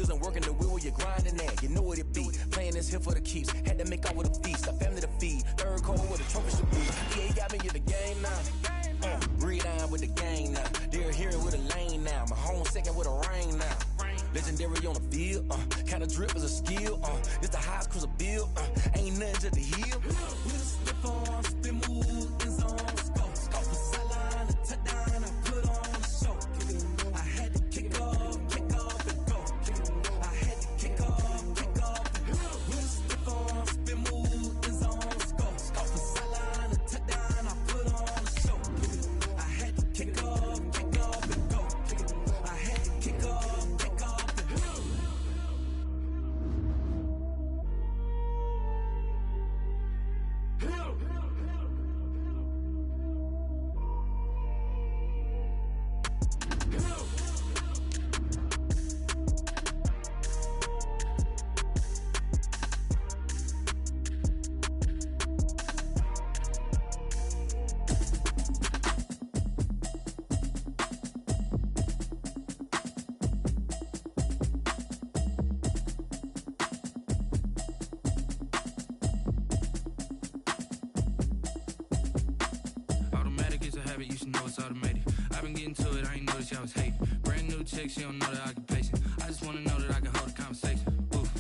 wheels and working the wheel where you're grinding at. You know what it be. Playing this here for the keeps. Had to make off with a feast. A family to feed. Third cold with a trophy to boot. Yeah, got me in the game now. Breathe down with the gang now. They're here with a lane now. My home second with a rain now. Legendary on the field. Kinda drip is a skill. It's the highest cruiser bill. Ain't nothing just the hill. We just slip on, spin move, in zone, scope. Scope for sideline, a touchdown, I put on the show. I had to kick off and go. I had to kick off and go. We just slip on, spin move, in zone, scope. Scope for sideline, a touchdown, I put on the show. I had to kick off and go. I had to kick off. You should know it's automated. I've been getting to it, I ain't noticed y'all was hating. Brand new chick, she don't know the occupation. I just wanna know that I can hold a conversation. Oof,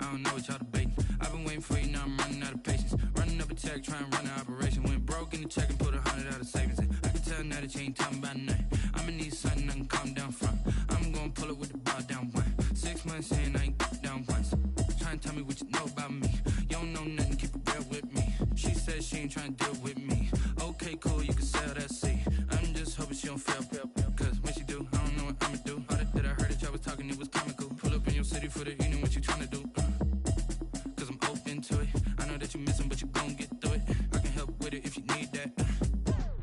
I don't know what y'all debating. I've been waiting for you, now I'm running out of patience. Running up a check, trying to run an operation. Went broke in the check and put 100 out of savings in. I can tell now that you ain't talking about nothing. I'ma need something I can calm down from. I'm gonna pull it with the bar down one. 6 months in, I ain't down once. Trying to tell me what you know about me. You don't know nothing, keep it real with me. She said she ain't trying to deal with me. Okay, cool, you can sell that seat. I'm just hoping she don't fail. Cause when she do, I don't know what I'ma do. All that I heard that y'all was talking, it was comical. Pull up in your city for the evening, what you trying to do? Cause I'm open to it. I know that you missing, but you gon' get through it. I can help with it if you need that.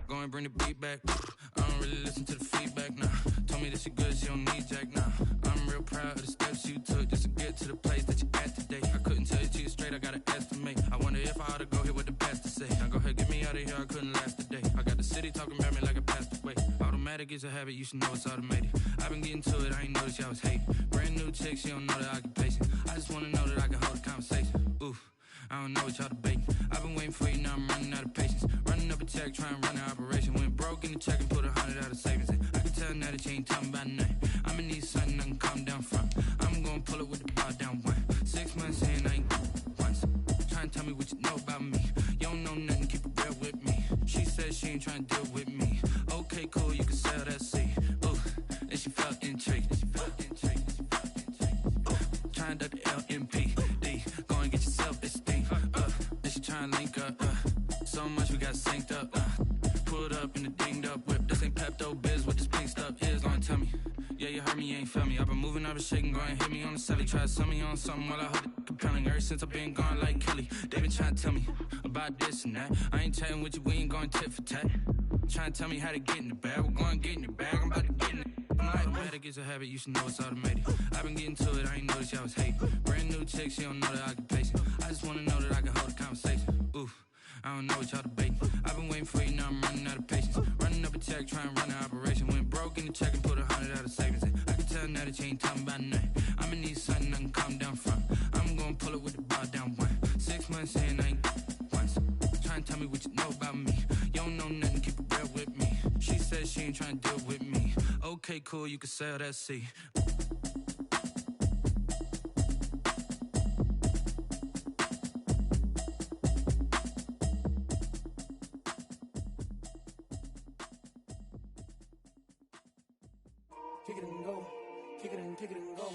Go and bring the beat back. I don't really listen to the feedback, nah. Told me that she good, she don't need jack, nah. I'm real proud of the steps you took just to get to the place that you at today. I couldn't tell you to you straight, I gotta estimate. I wonder if I ought to go here with the pastor say. Now go ahead, get me out of here, I couldn't last a day. I got the city talking about me like I passed away. Automatic is a habit, you should know it's automated. I've been getting to it, I ain't noticed y'all was hating. Brand new chick, she don't know the occupation. I just wanna know that I can hold a conversation. Oof, I don't know what y'all debating. I've been waiting for you, now I'm running out of patience. Running up a check, trying to run an operation. Went broke in the check and put 100 out of savings in. I can tell now that you ain't talking about nothing. I'ma need something I can calm down from. I'm gonna pull it with the bar down one. 6 months in, I ain't once. Trying to tell me what you know about me. You don't know nothing, keep it real with me. She said she ain't trying to deal with me. Okay, cool, you can sell that seat. Ooh, and she felt intrigued. Trying to duck the LMPD. Go and get yourself this thing. And she trying to link up. So much we got synced up. Pulled up in the dinged up whip. This ain't Pepto-Biz, what this pink stuff is. Long tell me. Yeah, you heard me, you ain't felt me. I've been moving, I've been shaking, go and hit me on the celly. Try to sell me on something while I hold it compelling. Ever since I've been gone like Kelly, they been trying to tell me about this and that. I ain't chatting with you, we ain't going tit for tat. Trying to tell me how to get in the bag. We're going to get in the bag, I'm about to get in it. Automatic is a habit, you should know it's automated. I've been getting to it, I ain't noticed y'all was hating. Brand new chick, she don't know the occupation. I just wanna know that I can hold a conversation. Oof, I don't know what y'all debating. I've been waiting for you, now I'm running out of patience. Running up a check, trying to run an operation. Went broke in the check and put 100 out of savings in. I can tell now that you ain't talking about nothing. I'ma need something I can calm down from. I'm gonna pull it with the bar down one. 6 months in, I ain't once. Trying to tell me what you know about me. You don't know nothing, keep it real with me. She said she ain't trying to deal with me. Okay, cool, you can sell that seat. Kick it and go, kick it and go.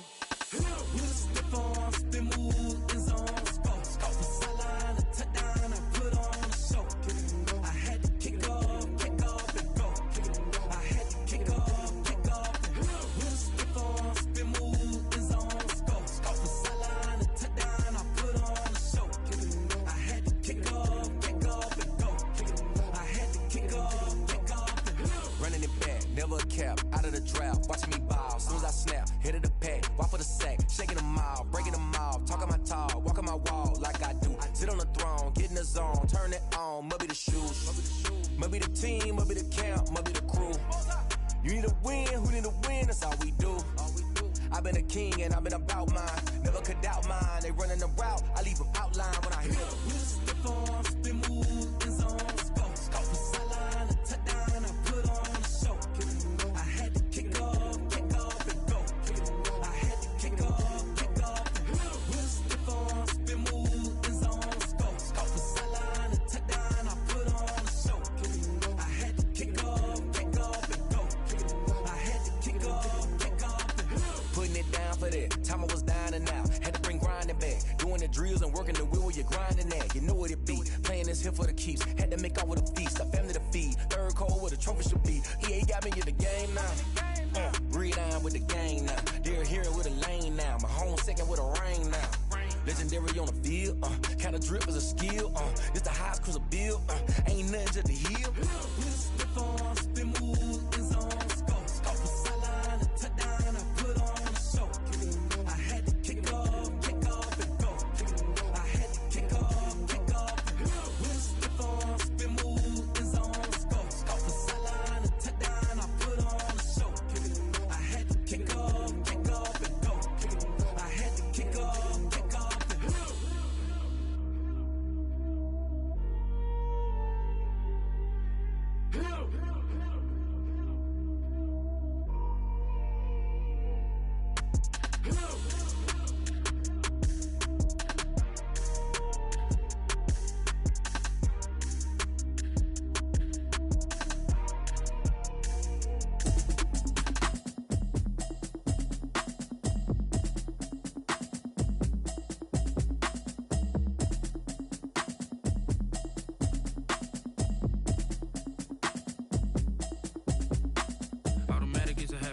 We just slip on, spin move, in zone, scope. Scope for sideline, a touchdown, I put on the show. Kick it and go. I had to kick off and go. Kick it and go. I had to kick off and go. We just slip on, spin move, in zone, scope. Scope for sideline, a touchdown, I put on the show. Kick it and go. I had to kick off and go. Kick it and go. I had to kick off and go. Running it back, never a cap, out of the draft, watching me ball. Soon as I snap, hit of the pack, walk for the sack, shaking them all, breaking them off, talking my talk, walking my wall like I do. Sit on the throne, get in the zone, turn it on, must be the shoes, must be the team, must be the camp, must be the crew. You need a win, who need a win? That's all we do. I've been a king and I've been about mine. Never could doubt mine. They running the route, I leave them outline when I hear them. We step on, spin move, in zone, scope. From sideline to touchdown, I put on a show. I had to kick off and go. I had to kick off and go. We step on, spin move, in zone, scope. From sideline to touchdown, I put on a show. I had to kick off and go. I had to kick off and go. Putting it down for that. Time I was down and out. Had to bring grinding back. Doing the drills and working the wheel where you're grinding at. You know what it be. Playing this here for the keeps. Had to make out with a feast. A family to feed. Third cold where the trophy should be. EA got me in the game now. Read on with the game now. They're hearing with a lane now. My home second with a rain now. Legendary on the field. Kind of drip is a skill. It's the highest cruiser bill. Ain't nothing just to heal. We step on, spin move, in zone, scope. From sideline to touchdown, I put on a show. I had to kick off and go. I had to kick off and go. We step on, spin move, in zone, scope. From sideline to touchdown, I put on a show. I had to kick off and go. I had to kick off and go.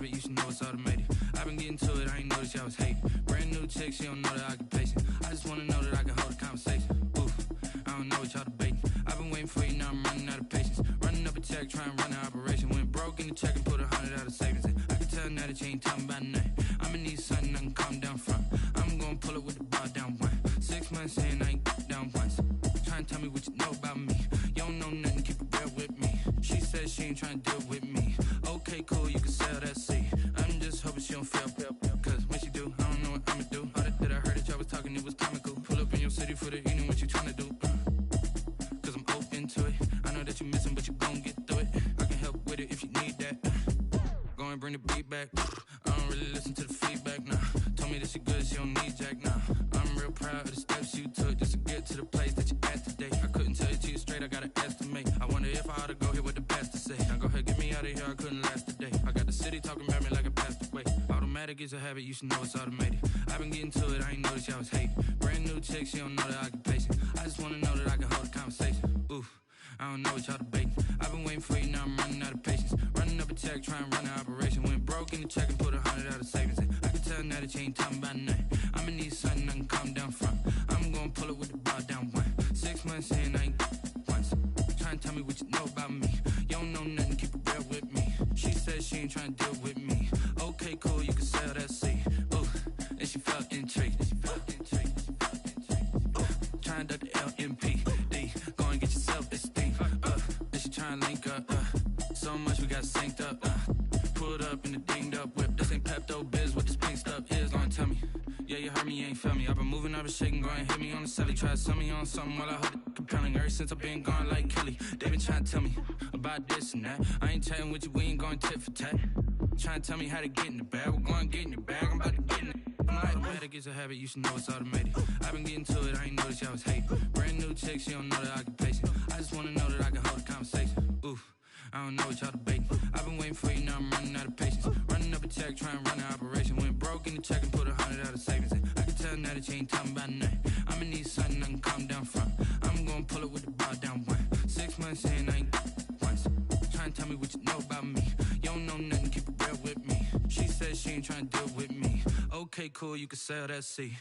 You should know it's automated. I've been getting to it, I ain't noticed y'all was hating. Brand new chick, she don't know the occupation. I just wanna know that I can hold a conversation. Oof, I don't know what y'all debating. I've been waiting for you, now I'm running out of patience. Running up a check, trying to run an operation. Went broke in the check and put 100 out of savings in. I can tell now that you ain't talking about nothing. I'ma need something I can calm down from. I'm gonna pull it with the bar down one. 6 months in, I ain't down once. Trying to tell me what you know about me. You don't know nothing, keep it real with me. She said she ain't trying to deal with me. Okay, cool, you can sell that seat. I'm just hoping she don't fail. Cause when she do, I don't know what I'ma do. All that I heard that y'all was talking, it was comical. Pull up in your city for the evening, what you tryna do? Cause I'm open to it. I know that you missing, but you gon' get through it. I can help with it if you need that. Go and bring the beat back. I don't really listen to the feedback, nah. Told me that she good, she don't need jack, nah. I'm real proud of the steps you took just to get to the place that you at today. I couldn't tell it to you straight, I gotta estimate. I wonder if I ought to go here with the pastor say. Now go ahead, get me out of here, I couldn't last a day. I got the city talking about me like a passed away. Automatic is a habit, you should know it's automated. I've been getting to it, I ain't noticed y'all was hating. Brand new chick, she don't know the occupation. I just wanna know that I can hold a conversation. Oof, I don't know what y'all debating. I've been waiting for you, now I'm running out of patience. Running up a check, trying to run an operation. Went broke in the check and put 100 out of savings in. I can tell now that you ain't talking about nothing. I'ma need something I can calm down from. I'm gonna pull it with the bar down one. 6 months in, I ain't once. Trying to tell me what you know about me. You don't know nothing, keep it real with me. She said she ain't trying to deal with me. Okay, cool, you can sell that seat. Ooh, and she felt intrigued. Trying to duck the LMPD. Go and get your self-esteem. And she trying to link up. So much we got synced up. Pulled up in the dinged up whip. This ain't Pepto-Biz, what this pink stuff is. Gonna tell me. Yeah, you heard me, you ain't felt me. I've been moving, I've been shaking, go and hit me on the celly. Try to sell me on something while I hold it compelling. Ever since I've been gone like Kelly, they been trying to tell me about this and that. I ain't chatting with you, we ain't going tit for tat. Trying to tell me how to get in the bag. We're going to get in your bag, I'm about to get in it. Automatic is a habit, you should know it's automated. I've been getting to it, I ain't noticed y'all was hating. Brand new chick, she don't know the occupation. I just wanna know that I can hold a conversation. Oof, I don't know what y'all debating. I've been waiting for you, now I'm running out of patience. Running up a check, trying to run an operation. Went broke in the check and put 100 out of savings in. I can tell now that you ain't talking about nothing. I'ma need something I can calm down from. I'm gonna pull it with the bar down one. 6 months in, I ain't once. Trying to tell me what you know about me. You don't know nothing, keep it real with me. She said she ain't trying to deal with me. Okay, cool, you can sell that seat.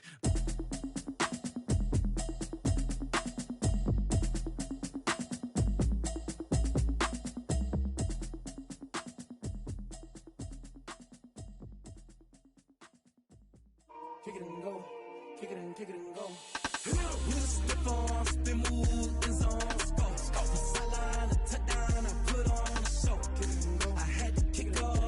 Kick it and go, kick it and kick it and go. We step on, spin move, in zone, scope. From sideline to touchdown, I put on a show. I had to kick off.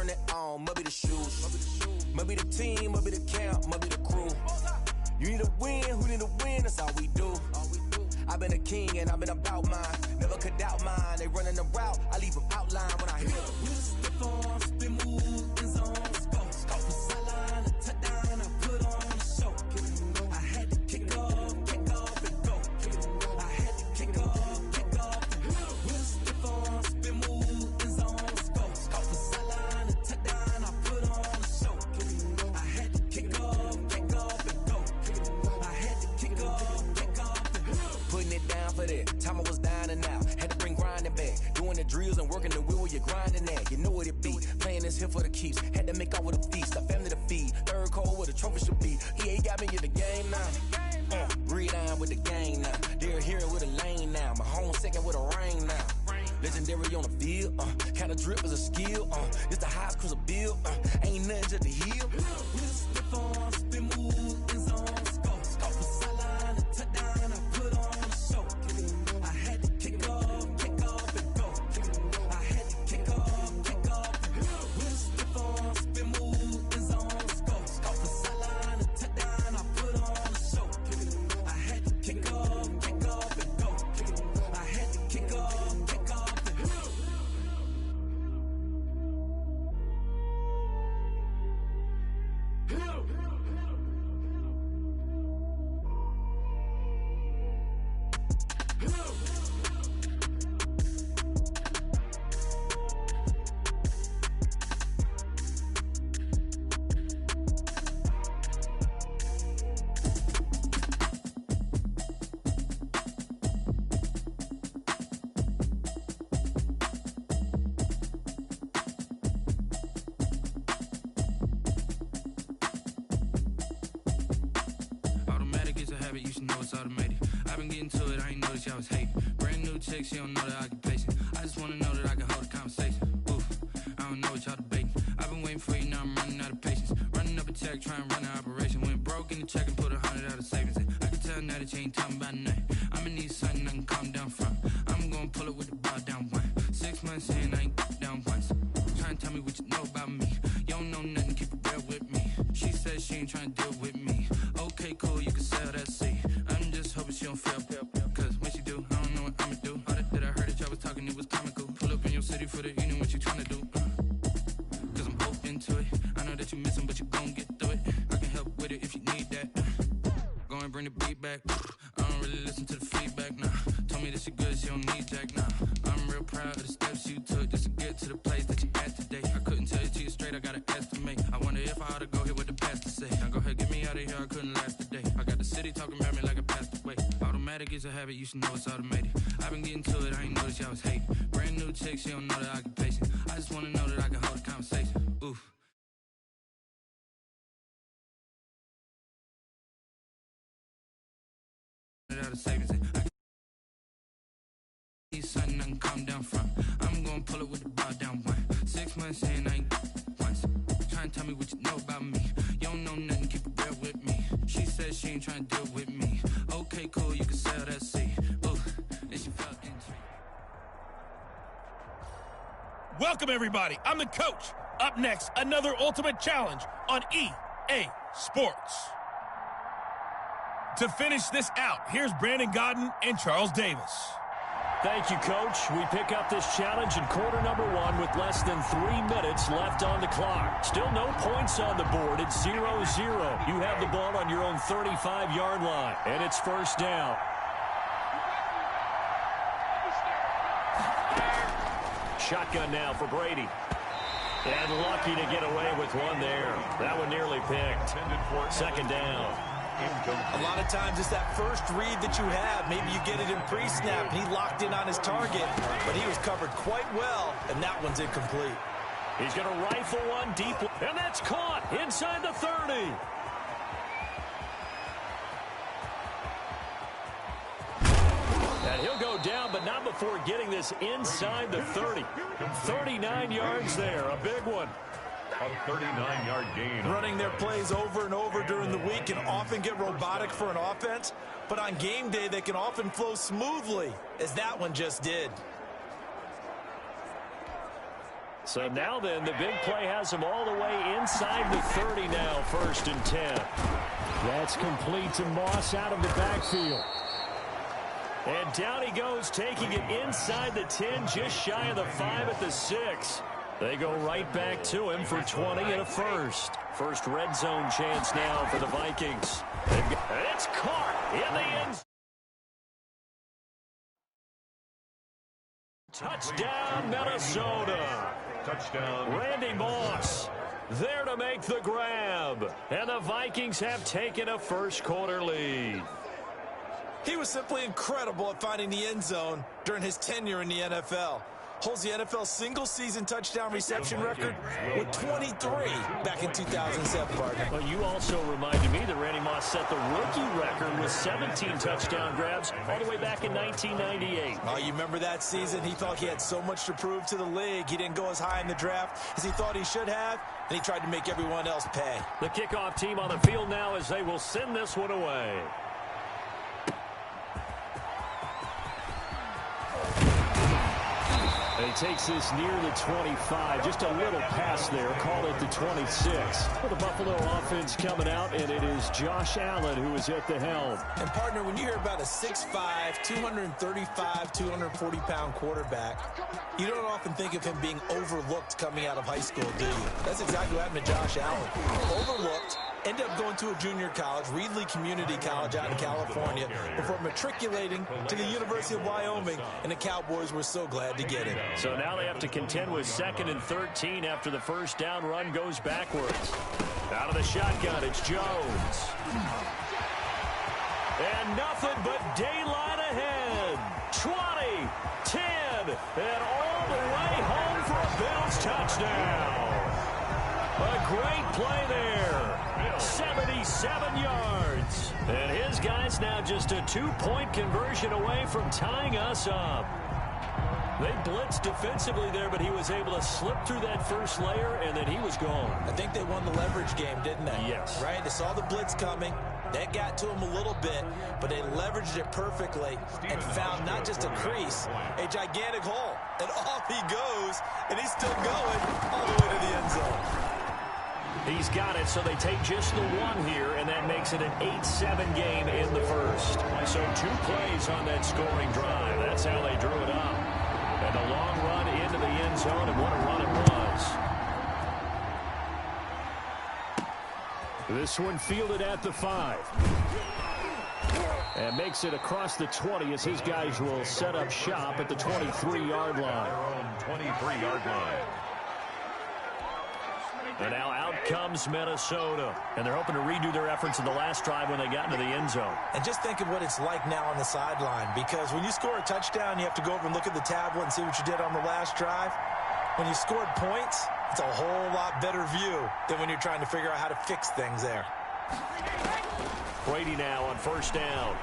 turn it on, maybe the shoes. Maybe the team, maybe the camp, maybe the crew. You need a win, who need a win, that's all we do. I've been a king and I've been about mine. Never could doubt mine. They running the route, I leave them outline when I hear them. We just step on, spin move, in zone, let's go. From sideline to touchdown, I put on a show. I had to kick off and go. I had to kick off and go. We just step on, spin move, in zone, let's go. From sideline to touchdown, I put on a show. I had to kick off and go. I had to kick off and go. Putting it down for that. Time I was down and out. Had to bring grinding back. Doing the drills and working the wheel where you're grinding at. You know what it be. Playing this here for the keeps. Had to make off with a feast. A family to feed. Third cold where the trophy should be. EA got me in the game now. Breathe down with the game now. They're here with a lane now. My home second with a rain now. Legendary on the field. Kind of drip is a skill. It's the highest cruiser bill. Ain't nothing just to heal. We just step on, spin move, in zone, let's go. From sideline to touchdown, I put on a show. I had to kick off and go. I had to kick off and go. We just step on, spin move, in zone, let's go. From sideline to touchdown, I put on a show. I had to kick off and go. I had to kick off and go. You should know it's automated. I've been getting to it, I ain't noticed y'all was hating. Brand new chick, she don't know the occupation. I just wanna know that I can hold a conversation. Oof, I don't know what y'all debating. I've been waiting for you, now I'm running out of patience. Running up a check, trying to run an operation. Went broke in the check and put 100 out of savings in. I can tell now that you ain't talking about nothing. I'ma need something I can calm down from. I'm gonna pull it with the bar down one. 6 months in, I ain't down once. Trying to tell me what you know about me. You don't know nothing, keep it real with me. She said she ain't trying to deal with me. Okay, cool, you can sell that seat. I'm just hoping she don't fail. Cause when she do, I don't know what I'ma do. All that I heard that y'all was talking, it was comical. Pull up in your city for the evening, what you trying to do? Cause I'm open to it. I know that you missing, but you gon' get through it. I can help with it if you need that. Go and bring the beat back. I don't really listen to the feedback, nah. Told me that she good, she don't need Jack, nah. I'm real proud of the steps you took just to get to the place that you at today. I couldn't tell it to you straight, I gotta estimate. I wonder if I ought to go here with the pastor say. Now go ahead, get me out of here, I couldn't last a day. I got the city talking about me like I passed away. Automatic is a habit, you should know it's automated. I've been getting to it, I ain't noticed y'all was hating. Brand new chick, she don't know the occupation. I just wanna know that I can hold a conversation. Oof. Out of savings in. I need something I can calm down from. I'm gonna pull it with the bar down one. 6 months in, I ain't once. Trying to tell me what you know about me. You don't know nothing, keep it real with me. She said she ain't trying to deal with me. Okay, cool, you can sell that seat. Ooh, and she felt intrigued. Welcome, everybody. I'm the coach. Up next, another ultimate challenge on EA Sports. To finish this out, here's Brandon Godden and Charles Davis. Thank you, Coach. We pick up this challenge in quarter number 1 with less than 3 minutes left on the clock. Still no points on the board. It's 0-0. You have the ball on your own 35-yard line, and it's first down. Shotgun now for Brady. And lucky to get away with one there. That one nearly picked. Second down. A lot of times it's that first read that you have. Maybe you get it in pre-snap, and he locked in on his target, but he was covered quite well, and that one's incomplete. He's going to rifle one deep, and that's caught inside the 30. And he'll go down, but not before getting this inside the 30. 39 yards there, a big one. A 39-yard gain. Running their plays over and over during the week can often get robotic for an offense, but on game day they can often flow smoothly, as that one just did. So now then, the big play has him all the way inside the 30 now, 1st and 10. That's complete to Moss out of the backfield. And down he goes, taking it inside the 10, just shy of the 5 at the 6. They go right back to him for 20 and a first. First red zone chance now for the Vikings. And it's caught in the end zone. Touchdown, Minnesota. Touchdown. Randy Moss there to make the grab. And the Vikings have taken a first-quarter lead. He was simply incredible at finding the end zone during his tenure in the NFL. Holds the NFL single-season touchdown reception record with 23 back in 2007, partner. Well, you also reminded me that Randy Moss set the rookie record with 17 touchdown grabs all the way back in 1998. Oh, you remember that season? He thought he had so much to prove to the league. He didn't go as high in the draft as he thought he should have, and he tried to make everyone else pay. The kickoff team on the field now as they will send this one away. He takes this near the 25. Just a little pass there. Call it the 26. For the Buffalo offense coming out, and it is Josh Allen who is at the helm. And, partner, when you hear about a 6'5", 235, 240-pound quarterback, you don't often think of him being overlooked coming out of high school, do you? That's exactly what happened to Josh Allen. Overlooked. Ended up going to a junior college, Reedley Community College out in California, before matriculating to the University of Wyoming, and the Cowboys were so glad to get him. So now they have to contend with 2nd and 13 after the first down run goes backwards. Out of the shotgun, it's Jones. And nothing but daylight ahead. 20, 10, and all the way home for a Bills touchdown. A great play there. 77 yards. And his guys now just a 2-point conversion away from tying us up. They blitzed defensively there, but he was able to slip through that first layer, and then he was gone. I think they won the leverage game, didn't they? Yes. Right? They saw the blitz coming. That got to him a little bit, but they leveraged it perfectly and found not just a crease, a gigantic hole. And off he goes, and he's still going all the way to the end zone. He's got it, so they take just the one here, and that makes it an 8-7 game in the first. So 2 plays on that scoring drive. That's how they drew it up. And a long run into the end zone, and what a run it was. This one fielded at the 5. And makes it across the 20 as his guys will set up shop at the 23-yard line. 23-yard line. And now out comes Minnesota. And they're hoping to redo their efforts in the last drive when they got into the end zone. And just think of what it's like now on the sideline, because when you score a touchdown, you have to go over and look at the tablet and see what you did on the last drive. When you scored points, it's a whole lot better view than when you're trying to figure out how to fix things there. Brady now on first down.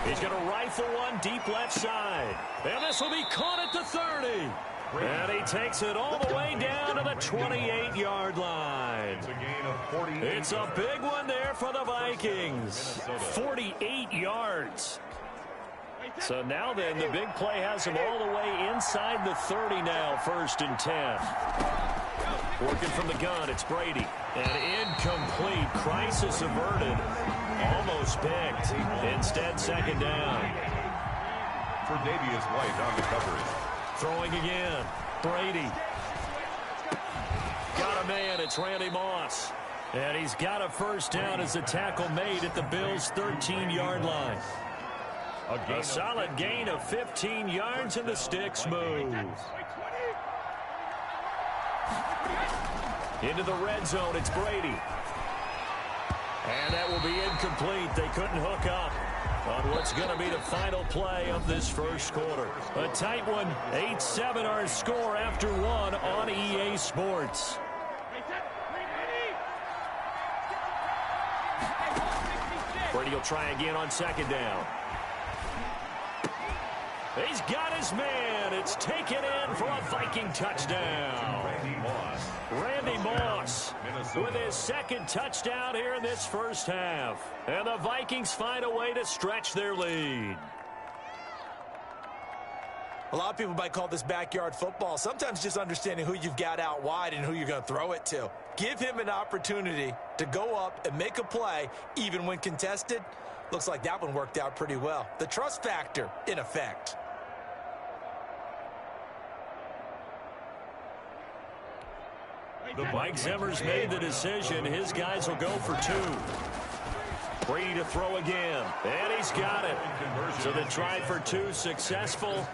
He's going to rifle one deep left side. And this will be caught at the 30. And he takes it all the way down to the 28-yard line. It's a big one there for the Vikings. 48 yards. So now then, the big play has him all the way inside the 30 now, 1st and 10. Working from the gun, it's Brady. And incomplete. Crisis averted. Almost picked. Instead, 2nd down. For Davius White on the coverage. Throwing again. Brady. Got a man. It's Randy Moss. And he's got a first down as the tackle made at the Bills' 13-yard line. A solid gain of 15 yards, and the sticks move. Into the red zone, it's Brady. And that will be incomplete. They couldn't hook up on what's going to be the final play of this first quarter. A tight one, 8-7 our score after one on EA Sports. Brady will try again on 2nd down. He's got his man. It's taken in for a Viking touchdown. Randy Moss with his 2nd touchdown here in this first half. And the Vikings find a way to stretch their lead. A lot of people might call this backyard football. Sometimes just understanding who you've got out wide and who you're going to throw it to. Give him an opportunity to go up and make a play, even when contested. Looks like that one worked out pretty well. The trust factor in effect. Mike Zimmer's made the decision. His guys will go for 2. Brady to throw again, and he's got it. So the try for 2 successful,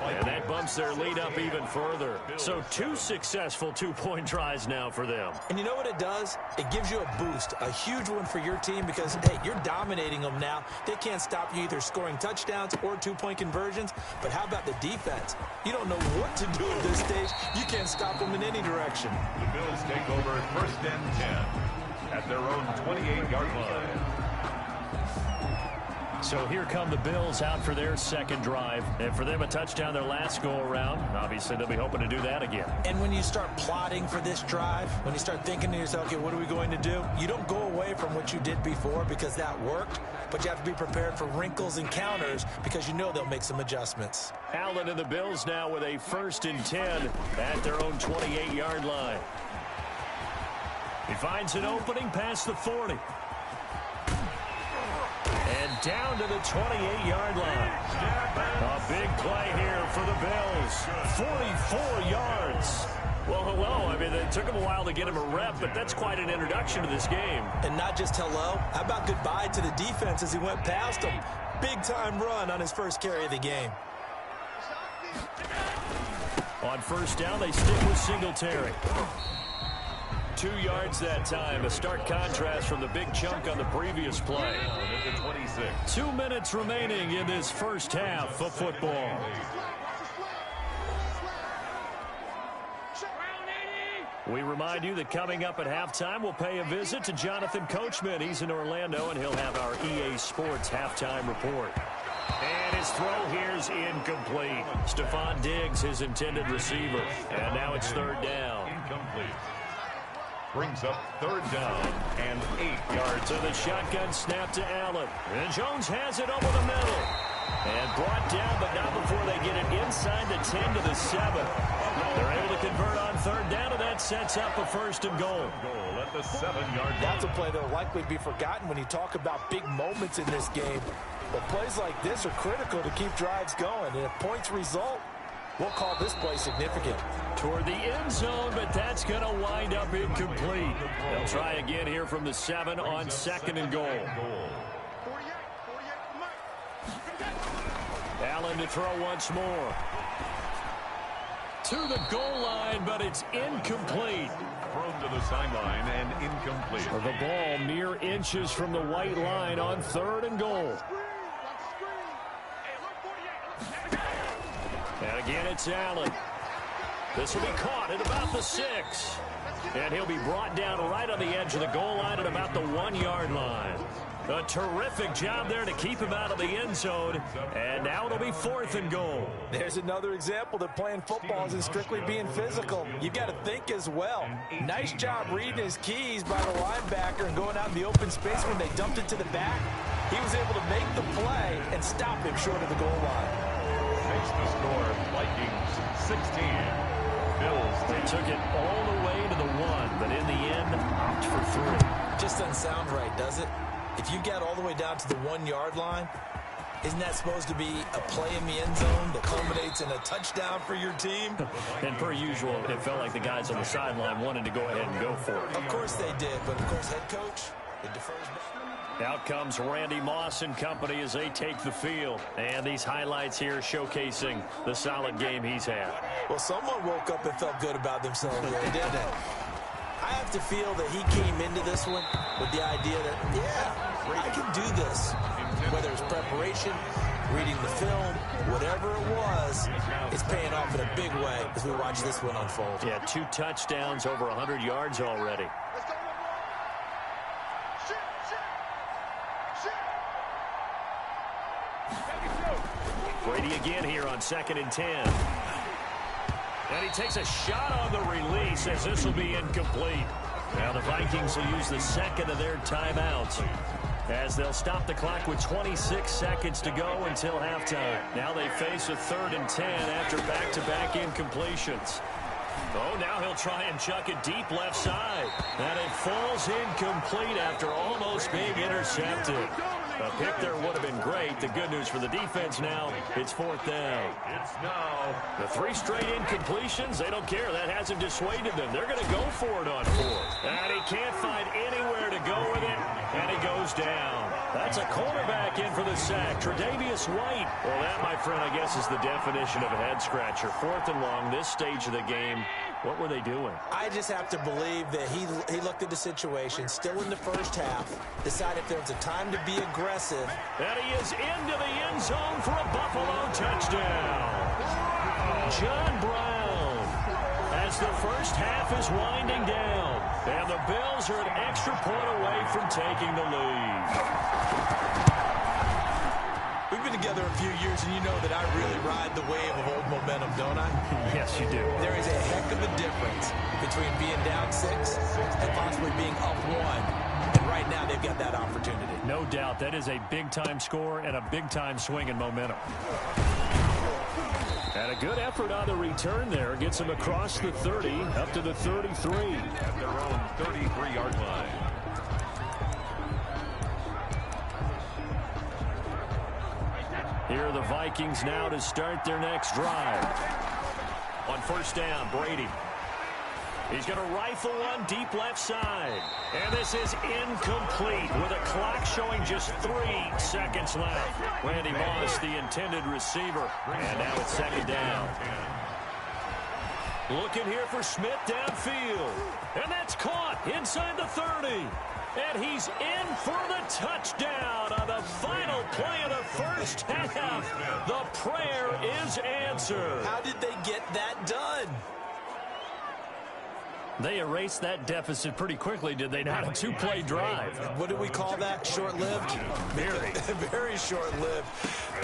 and that bumps their lead up even further. So 2 successful 2-point tries now for them. And you know what it does? It gives you a boost, a huge one for your team because, hey, you're dominating them now. They can't stop you either scoring touchdowns or 2-point conversions. But how about the defense? You don't know what to do at this stage. You can't stop them in any direction. The Bills take over 1st and 10 at their own 28-yard line. So here come the Bills out for their second drive. And for them, a touchdown their last go-around. Obviously, they'll be hoping to do that again. And when you start plotting for this drive, when you start thinking to yourself, okay, what are we going to do? You don't go away from what you did before because that worked, but you have to be prepared for wrinkles and counters because you know they'll make some adjustments. Allen and the Bills now with a 1st and 10 at their own 28-yard line. He finds an opening past the 40. And down to the 28-yard line. A big play here for the Bills. 44 yards. Well, hello. I mean, it took him a while to get him a rep, but that's quite an introduction to this game. And not just hello. How about goodbye to the defense as he went past him? Big-time run on his first carry of the game. On 1st down, they stick with Singletary. 2 yards that time. A stark contrast from the big chunk on the previous play. 2 minutes remaining in this first half of football. We remind you that coming up at halftime, we'll pay a visit to Jonathan Coachman. He's in Orlando, and he'll have our EA Sports halftime report. And his throw here's incomplete. Stephon Diggs, his intended receiver. And now it's 3rd down. Incomplete. Brings up 3rd down and 8 yards. So the shotgun snap to Allen. And Jones has it over the middle. And brought down, but not before they get it inside the 10 to the 7. They're able to convert on 3rd down, and that sets up a 1st and goal. Goal at the 7-yard line. That's a play that will likely be forgotten when you talk about big moments in this game. But plays like this are critical to keep drives going. And if points result, we'll call this play significant. Toward the end zone, but that's going to wind up incomplete. They'll try again here from the 7 on 2nd and goal. Allen to throw once more. To the goal line, but it's incomplete. Thrown to the sideline and incomplete. The ball mere inches from the white line on 3rd and goal. And again, it's Allen. This will be caught at about the 6. And he'll be brought down right on the edge of the goal line at about the 1-yard line. A terrific job there to keep him out of the end zone. And now it'll be 4th and goal. There's another example that playing football isn't strictly being physical. You've got to think as well. Nice job reading his keys by the linebacker and going out in the open space when they dumped it to the back. He was able to make the play and stop him short of the goal line. Makes the score Vikings 16. Bills. They took it all the way to the 1, but in the end, opt for 3. Just doesn't sound right, does it? If you get all the way down to the 1-yard line, isn't that supposed to be a play in the end zone that culminates in a touchdown for your team? And per usual, it felt like the guys on the sideline wanted to go ahead and go for it. Of course they did, but of course head coach, it defers back. Out comes Randy Moss and company as they take the field. And these highlights here showcasing the solid game he's had. Well, someone woke up and felt good about themselves there, didn't they? I have to feel that he came into this one with the idea that, yeah, I can do this. Whether it's preparation, reading the film, whatever it was, it's paying off in a big way as we watch this one unfold. Yeah, 2 touchdowns, over 100 yards already. Brady again here on 2nd and 10. And he takes a shot on the release as this will be incomplete. Now the Vikings will use the 2nd of their timeouts. as they'll stop the clock with 26 seconds to go until halftime. Now they face a 3rd and 10 after back-to-back incompletions. Oh, now he'll try and chuck it deep left side. And it falls incomplete after almost being intercepted. A pick there would have been great. The good news for the defense now, it's 4th down. It's now The 3 straight incompletions, they don't care. That hasn't dissuaded them. They're going to go for it on 4th. And he can't find anywhere to go with it, and he goes down. That's a cornerback in for the sack, Tre'Davious White. Well, that, my friend, I guess is the definition of a head-scratcher. 4th and long, this stage of the game. What were they doing? I just have to believe that he looked at the situation, still in the first half, decided if there was a time to be aggressive. And he is into the end zone for a Buffalo touchdown. John Brown, as the first half is winding down, and the Bills are an extra point away from taking the lead. We've been together a few years, and you know that I really ride the wave of old momentum, don't I? Yes, you do. There is a heck of a difference between being down 6 and possibly being up 1. And right now, they've got that opportunity. No doubt. That is a big-time score and a big-time swing in momentum. And a good effort on the return there. Gets him across the 30, up to the 33. at their own 33-yard line. Here are the Vikings now to start their next drive. On 1st down, Brady. He's going to rifle one deep left side. And this is incomplete with a clock showing just 3 seconds left. Randy Moss, the intended receiver. And now it's 2nd down. Looking here for Smith downfield. And that's caught inside the 30. And he's in for the touchdown on the final play of the first half. The prayer is answered. How did they get that done? They erased that deficit pretty quickly, did they not? A 2-play drive. What do we call that? Short-lived? Very. Very short-lived.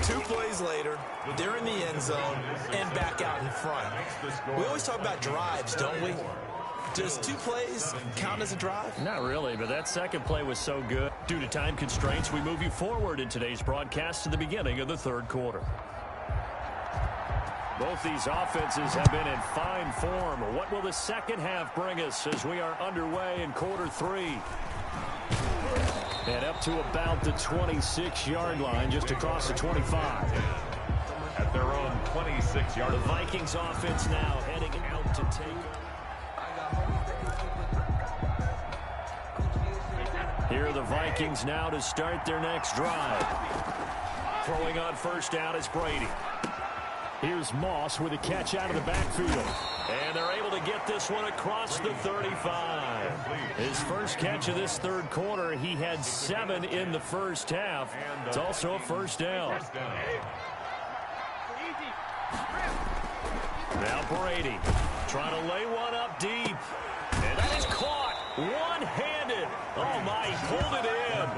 2 plays later, they're in the end zone and back out in front. We always talk about drives, don't we? Does 2 plays count as a drive? Not really, but that second play was so good. Due to time constraints, we move you forward in today's broadcast to the beginning of the 3rd quarter. Both these offenses have been in fine form. What will the second half bring us as we are underway in quarter 3? And up to about the 26-yard line, just across the 25. At their own 26-yard The line. Vikings offense now heading out to take. Here are the Vikings now to start their next drive. Throwing on 1st down is Brady. Here's Moss with a catch out of the backfield. And they're able to get this one across the 35. His first catch of this 3rd quarter, he had 7 in the first half. It's also a 1st down. Now Brady trying to lay one up deep. And that is caught one-handed. Oh, my, he pulled it in.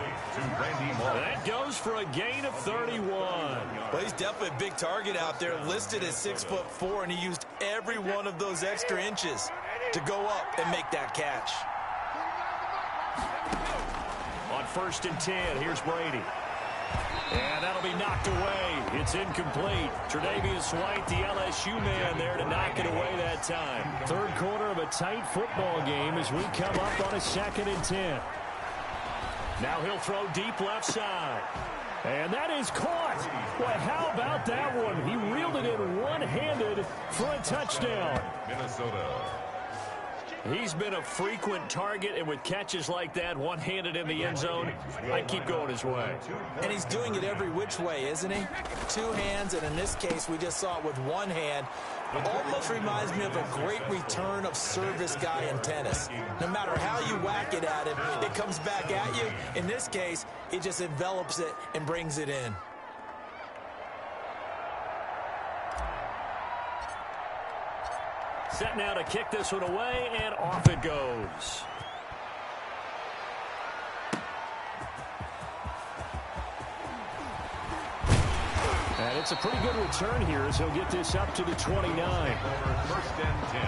That goes for a gain of 31. Well, he's definitely a big target out there, listed at 6'4", and he used every one of those extra inches to go up and make that catch. On 1st and 10, here's Brady. And that'll be knocked away. It's incomplete. Tre'Davious White, the LSU man, there to knock it away that time. 3rd quarter of a tight football game as we come up on a 2nd and 10. Now he'll throw deep left side. And that is caught. Boy, how about that one? He reeled it in one-handed for a touchdown. Minnesota. He's been a frequent target, and with catches like that, one-handed in the end zone, I'd keep going his way. And he's doing it every which way, isn't he? 2 hands, and in this case, we just saw it with 1 hand. Almost reminds me of a great return of service guy in tennis. No matter how you whack it at him, it comes back at you. In this case, it just envelops it and brings it in. Set now to kick this one away, and off it goes. And it's a pretty good return here as he'll get this up to the 29. 1st and 10.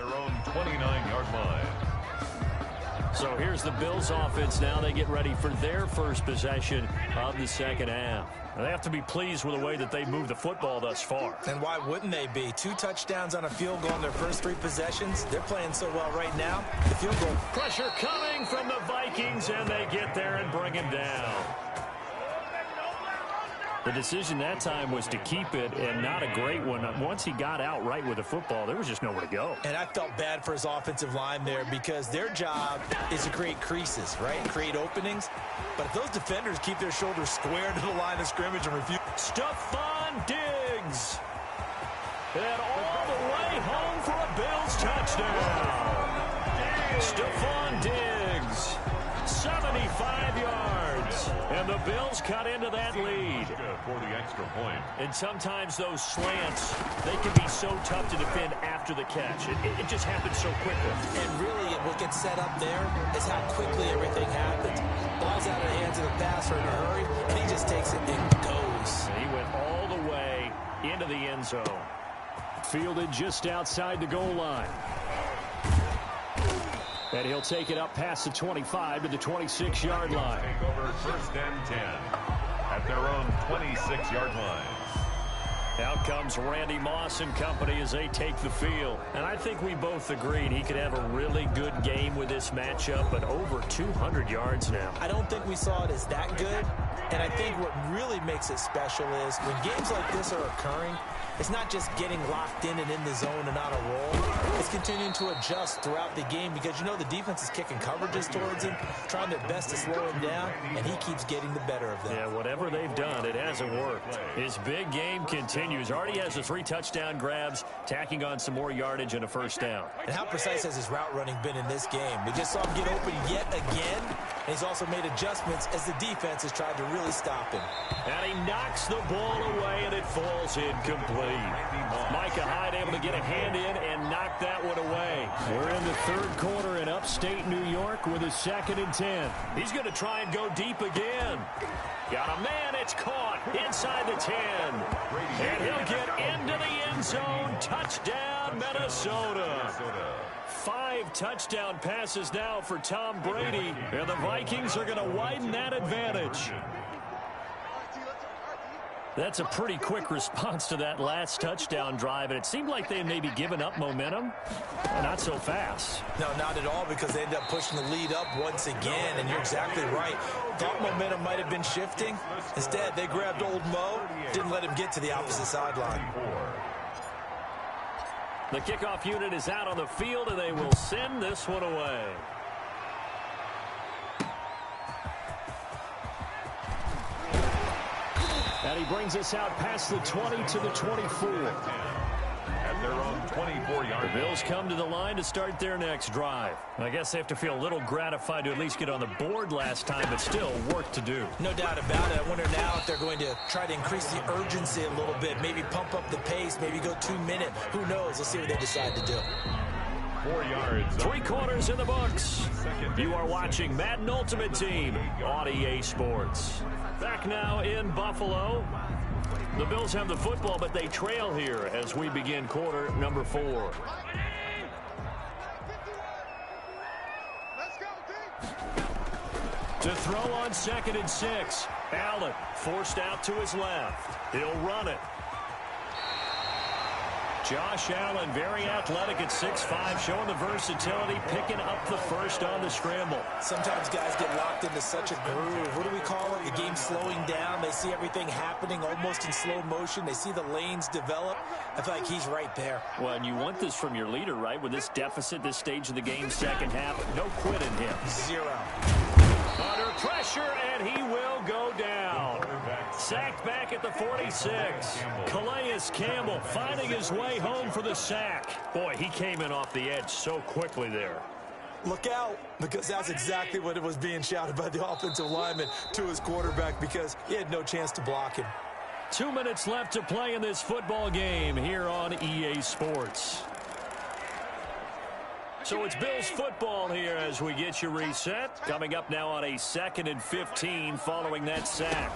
their own 29-yard line. So here's the Bills offense now. They get ready for their first possession of the second half. They have to be pleased with the way that they've moved the football thus far. And why wouldn't they be? 2 touchdowns on a field goal in their first 3 possessions. They're playing so well right now. The field goal. Pressure coming from the Vikings, and they get there and bring him down. The decision that time was to keep it, and not a great one. Once he got out right with the football, there was just nowhere to go. And I felt bad for his offensive line there because their job is to create creases, right? Create openings. But if those defenders keep their shoulders square to the line of scrimmage and refuse. Stephon Diggs. And all the way home for a Bills touchdown. Stephon Diggs. 75 yards. And the Bills cut into that lead. For the extra point. And sometimes those slants, they can be so tough to defend after the catch. It just happens so quickly. And really, what gets set up there is how quickly everything happens. Ball's out of the hands of the passer in a hurry, and he just takes it and goes. He went all the way into the end zone. Fielded just outside the goal line. And he'll take it up past the 25 to the 26-yard line. Take over first and 10 at their own 26-yard line. Out comes Randy Moss and company as they take the field. And I think we both agreed he could have a really good game with this matchup, but over 200 yards now. I don't think we saw it as that good. And I think what really makes it special is when games like this are occurring, it's not just getting locked in and in the zone and on a roll. It's continuing to adjust throughout the game because, you know, the defense is kicking coverages towards him, trying their best to slow him down, and he keeps getting the better of them. Yeah, whatever they've done, it hasn't worked. His big game continues. Already has the 3 touchdown grabs, tacking on some more yardage and a first down. And how precise has his route running been in this game? We just saw him get open yet again, and he's also made adjustments as the defense has tried to really stop him. And he knocks the ball away, and it falls incomplete. Micah Hyde able to get a hand in and knock that one away. We're in the third quarter in upstate New York with a 2nd and 10. He's going to try and go deep again. Got a man, it's caught inside the 10. And he'll get into the end zone. Touchdown, Minnesota. 5 touchdown passes now for Tom Brady. And the Vikings are going to widen that advantage. That's a pretty quick response to that last touchdown drive, and it seemed like they had maybe given up momentum. Not so fast. No, not at all, because they ended up pushing the lead up once again, and you're exactly right. Thought momentum might have been shifting. Instead, they grabbed old Mo, didn't let him get to the opposite sideline. The kickoff unit is out on the field, and they will send this one away. And he brings us out past the 20 to the 24. At their own 24-yard. The Bills come to the line to start their next drive. I guess they have to feel a little gratified to at least get on the board last time, but still work to do. No doubt about it. I wonder now if they're going to try to increase the urgency a little bit, maybe pump up the pace, maybe go 2 minute. Who knows? Let's see what they decide to do. 4 yards. 3 quarters in the books. You are watching Madden Ultimate Team on EA Sports. Back now in Buffalo. The Bills have the football, but they trail here as we begin quarter number 4. To throw on 2nd and 6. Allen forced out to his left. He'll run it. Josh Allen, very athletic at 6'5", showing the versatility, picking up the first on the scramble. Sometimes guys get locked into such a groove. What do we call it? The game slowing down. They see everything happening almost in slow motion. They see the lanes develop. I feel like he's right there. Well, and you want this from your leader, right? With this deficit, this stage of the game, second half, no quit in him. 0. Under pressure, and he will go down. Sacked back at the 46. Calais Campbell finding his way home for the sack. Boy, he came in off the edge so quickly there. Look out, because that's exactly what it was being shouted by the offensive lineman to his quarterback, because he had no chance to block him. 2 minutes left to play in this football game here on EA Sports. So it's Bills football here as we get you reset. Coming up now on a 2nd and 15 following that sack.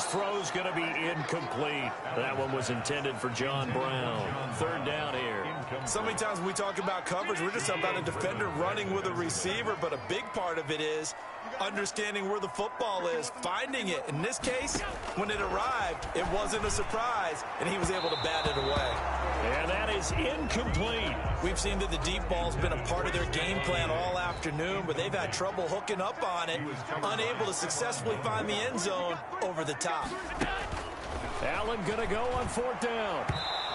his throw's going to be incomplete. That one was intended for John Brown. Third down here. So many times when we talk about coverage, we're just about a defender running with a receiver, but a big part of it is understanding where the football is, finding it. In this case, when it arrived, it wasn't a surprise, and he was able to bat it away. And that is incomplete. We've seen that the deep ball's been a part of their game plan all afternoon, but they've had trouble hooking up on it, unable to successfully find the end zone over the top. Allen going to go on fourth down.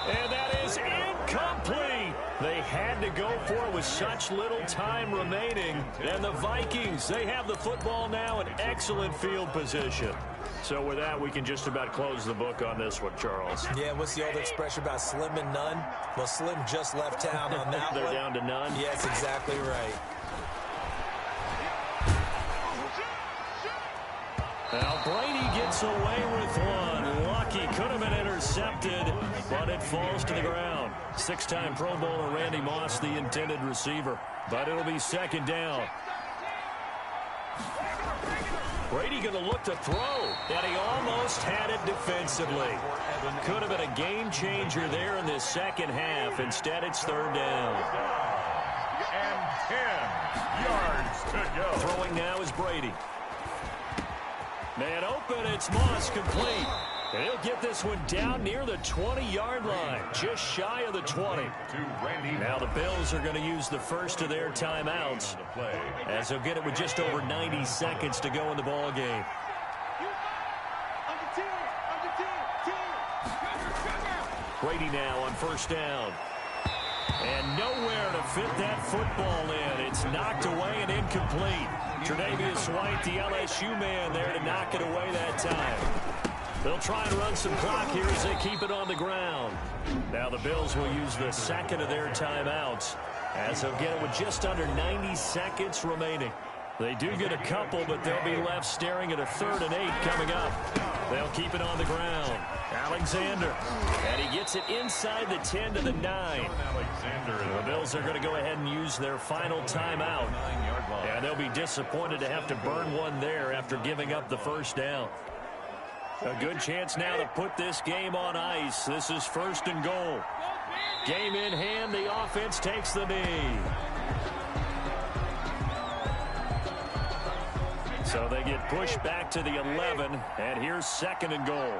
And that is incomplete. They had to go for it with such little time remaining. And the Vikings, they have the football now in excellent field position. So with that, we can just about close the book on this one, Charles. Yeah, what's the old expression about slim and none? Well, Slim just left town on that They're one. down to none? Yeah, that's exactly right. Now Brady gets away with one. Lucky, could have been intercepted, but it falls to the ground. Six-time Pro Bowler Randy Moss, the intended receiver. But it'll be second down. Brady going to look to throw, and he almost had it defensively. Could have been a game changer there in this second half. Instead, it's third down. And 10 yards to go. Throwing now is Brady. Man open, it's Moss, complete. And he'll get this one down near the 20-yard line, just shy of the 20. Now the Bills are going to use the first of their timeouts, as they'll get it with just over 90 seconds to go in the ball game. Brady now on first down. And nowhere to fit that football in. It's knocked away and incomplete. Tre'Davious White, the LSU man, there to knock it away that time. They'll try and run some clock here as they keep it on the ground. Now the Bills will use the second of their timeouts, as they'll get it with just under 90 seconds remaining. They do get a couple, but they'll be left staring at a 3rd and 8 coming up. They'll keep it on the ground. Alexander, and he gets it inside the 10 to the 9. The Bills are going to go ahead and use their final timeout. And they'll be disappointed to have to burn one there after giving up the first down. A good chance now to put this game on ice. This is 1st and goal. Game in hand, the offense takes the knee. So they get pushed back to the 11, and here's 2nd and goal.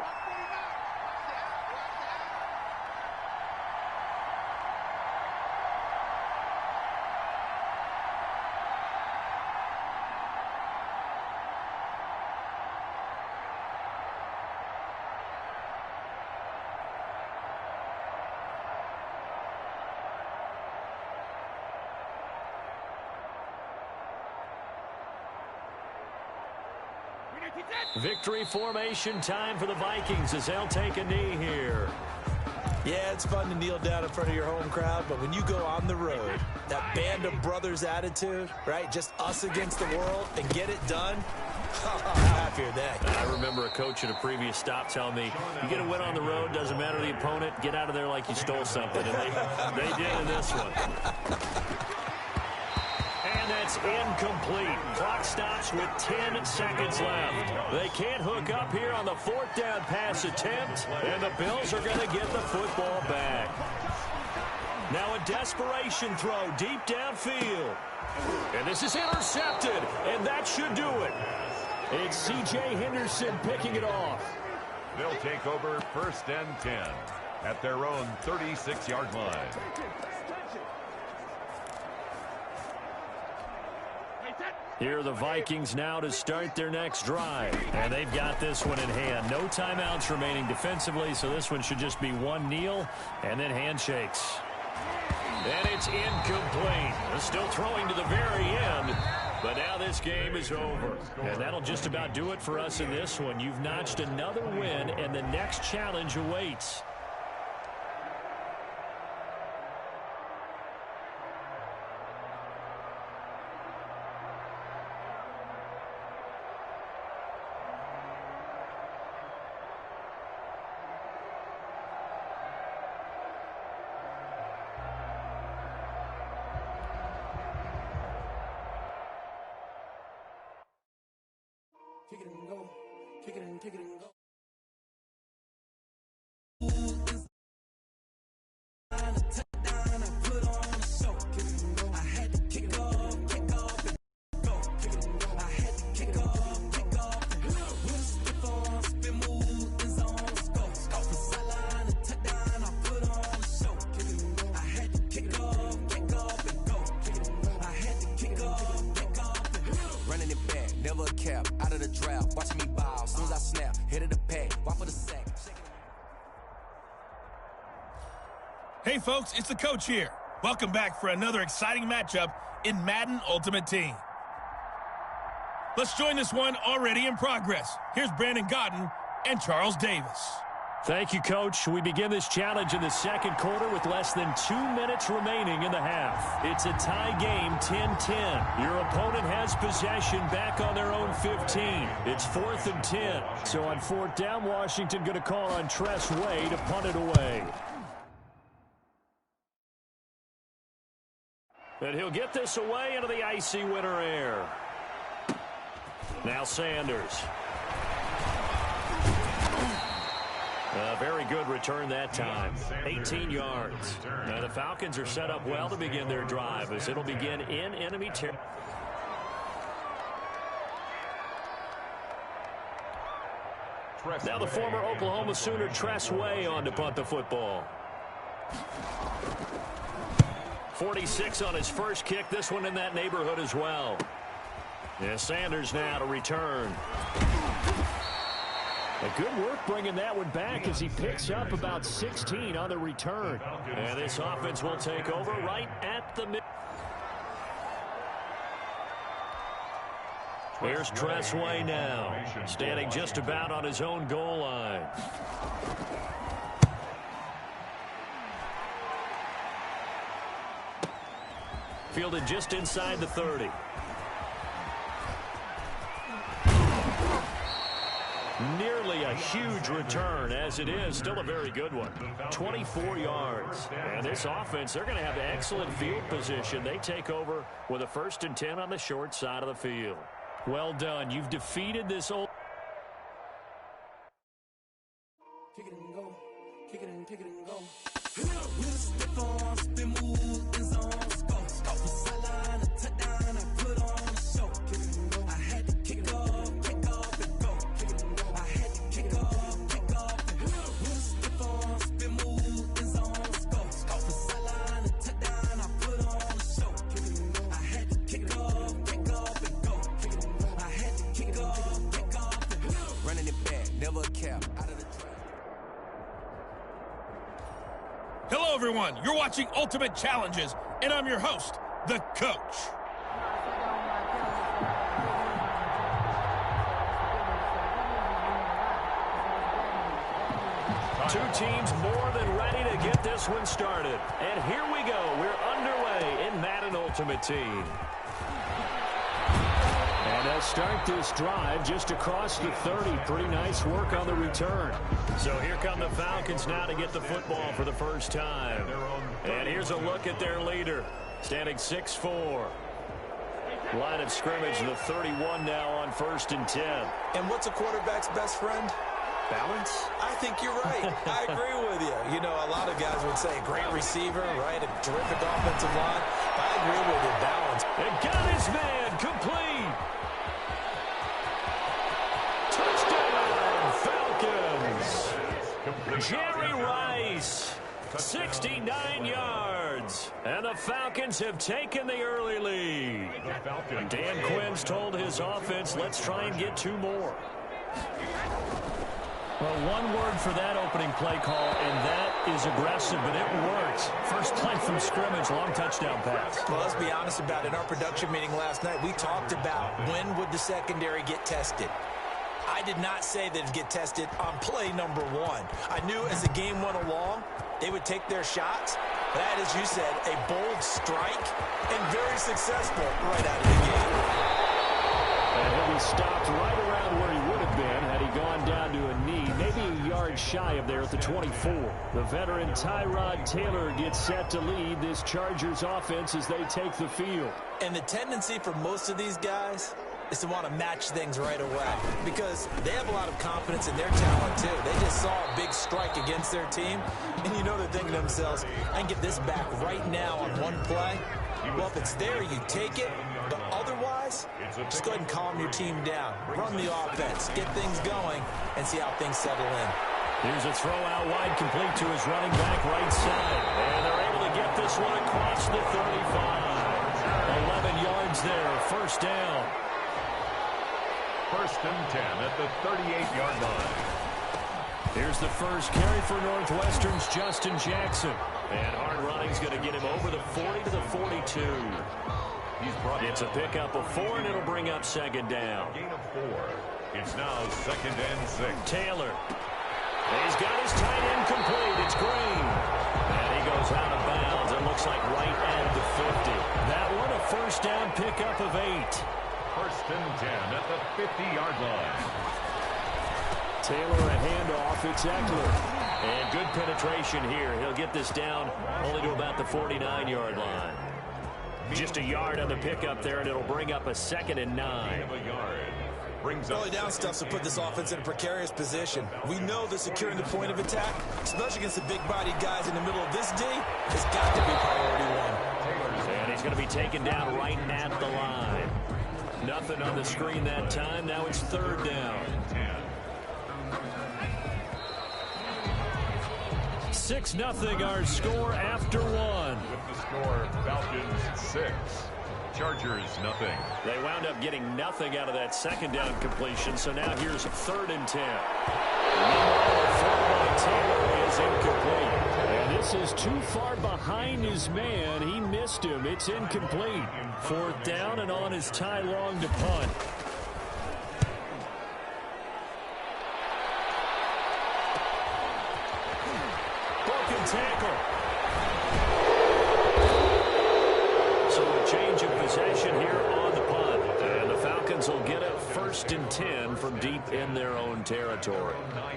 Victory formation time for the Vikings as they'll take a knee here. Yeah, it's fun to kneel down in front of your home crowd, but when you go on the road, that band of brothers attitude, right, just us against the world and get it done, happier day. I remember a coach at a previous stop telling me, you get a win on the road, doesn't matter the opponent, get out of there like you stole something. And they did in this one. And that's incomplete. Clock stops with 10 seconds left. They can't hook up here on the 4th down pass attempt, and the Bills are going to get the football back. Now a desperation throw deep downfield. And this is intercepted, and that should do it. It's C.J. Henderson picking it off. They'll take over 1st and 10 at their own 36-yard line. Here are the Vikings now to start their next drive. And they've got this one in hand. No timeouts remaining defensively, so this one should just be one kneel and then handshakes. And it's incomplete. They're still throwing to the very end. But now this game is over. And that'll just about do it for us in this one. You've notched another win, and the next challenge awaits. Kick it and go. Kick it and go. Head of the pack, walk for the sack. Hey folks, it's the coach here. Welcome back for another exciting matchup in Madden Ultimate Team. Let's join this one already in progress. Here's Brandon Godden and Charles Davis. Thank you, Coach. We begin this challenge in the second quarter with less than 2 minutes remaining in the half. It's a tie game, 10-10. Your opponent has possession back on their own 15. It's 4th and 10. So on 4th down, Washington going to call on Tress Way to punt it away. And he'll get this away into the icy winter air. Now Sanders. A very good return that time. 18 yards. Now the Falcons are set up well to begin their drive as it'll begin in enemy territory. Now the former Oklahoma Sooner Tress Way on to punt the football. 46 on his first kick. This one in that neighborhood as well. Yeah, Sanders now to return. A good work bringing that one back as he picks up about 16 on the return. And this offense will take over right at the mid. Here's Tress Way now, standing just about on his own goal line. Fielded just inside the 30. Nearly a huge return, as it is still a very good one. 24 yards. And this offense, they're going to have excellent field position. They take over with a 1st and 10 on the short side of the field. Well done. You've defeated this old... Kick it and go. Kick it and go. With a stiff on, spin move, in zone, go. From sideline to touchdown, I put on a show. Kick it and go. I had to kick off and go. Kick it and go. I had to kick off and go. With a stiff on, spin move, in zone, go. From sideline to touchdown, I put on a show. Kick it and go. I had to kick off and go. Kick it and go. I had to kick off and go. Running it back, never a cap. Out of the track. Hello, everyone. You're watching Ultimate Challenges, and I'm your host, the Coach. Two teams more than ready to get this one started. And here we go. We're underway in Madden Ultimate Team. And they'll start this drive just across the 30. Pretty nice work on the return. So here come the Falcons now to get the football for the first time. And here's a look at their leader, standing 6'4". Line of scrimmage, the 31 now on 1st and 10. And what's a quarterback's best friend? Balance? I think you're right. I agree with you. You know, a lot of guys would say great receiver, right? A terrific offensive line. But I agree with you. Balance. And got his man complete. Touchdown, Falcons. Jerry Rice, 69 yards. And the Falcons have taken the early lead. Dan Quinn's told his offense, let's try and get 2 more. Well, one word for that opening play call, and that is aggressive, but it worked. First play from scrimmage, long touchdown pass. Well, let's be honest about it. In our production meeting last night, we talked about when would the secondary get tested. I did not say that it'd get tested on play number 1. I knew as the game went along, they would take their shots. That, as you said, a bold strike and very successful right out of the gate. And he'll be stopped right around where he would have been had he gone down to a knee, maybe a yard shy of there at the 24. The veteran Tyrod Taylor gets set to lead this Chargers offense as they take the field. And the tendency for most of these guys is to want to match things right away because they have a lot of confidence in their talent too. They just saw a big strike against their team, and you know they're thinking to themselves, I can get this back right now on one play. Well, if it's there, you take it. But otherwise, just go ahead and calm your team down. Run the offense, get things going, and see how things settle in. Here's a throw out wide, complete to his running back right side. And they're able to get this one across the 35. 11 yards there, 1st down. First and 10 at the 38-yard line. Here's the first carry for Northwestern's Justin Jackson. And hard running's going to get him over the 40 to the 42. It's a pickup of 4, and it'll bring up second down. Gain of 4. It's now second and 6. Taylor. He's got his tight end complete. It's Green. And he goes out of bounds. It looks like right at the 50. That one a first down pickup of 8. First and 10 at the 50-yard line. Taylor a handoff. It's Eckler. And good penetration here. He'll get this down only to about the 49-yard line. Just a yard on the pickup there, and it'll bring up a second and 9. Of a yard. Brings up Early down stuff to put this offense in a precarious position. We know that securing the point of attack, especially against the big-bodied guys in the middle of this D, has got to be priority 1. And he's going to be taken down right at the line. Nothing on the screen that time. Now it's third down. 6-0 our score after 1. With the score, Falcons 6. Chargers nothing. They wound up getting nothing out of that second down completion, so now here's third and 10. The throw by Taylor is incomplete. And this is too far behind his man. He missed him. It's incomplete. Fourth down and on is Ty Long to punt. Broken tackle. So a change of possession here on the punt. And the Falcons will get it first and 10 from deep in their own territory.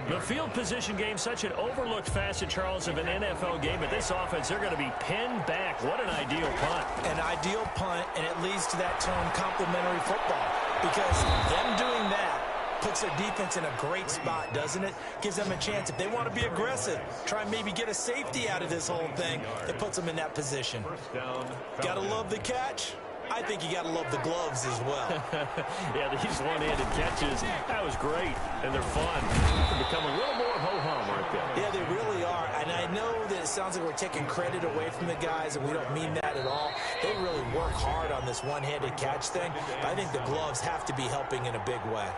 The field position game, such an overlooked facet, Charles, of an NFL game. But this offense, they're going to be pinned back. What an ideal punt. An ideal punt, and it leads to that term complimentary football. Because them doing that puts their defense in a great spot, doesn't it? Gives them a chance. If they want to be aggressive, try and maybe get a safety out of this whole thing, it puts them in that position. Got to love the catch. I think you got to love the gloves as well. Yeah, these one-handed catches, that was great, and they're fun. They become a little more ho-hum right there. Yeah, they really are, and I know that it sounds like we're taking credit away from the guys, and we don't mean that at all. They really work hard on this one-handed catch thing, but I think the gloves have to be helping in a big way.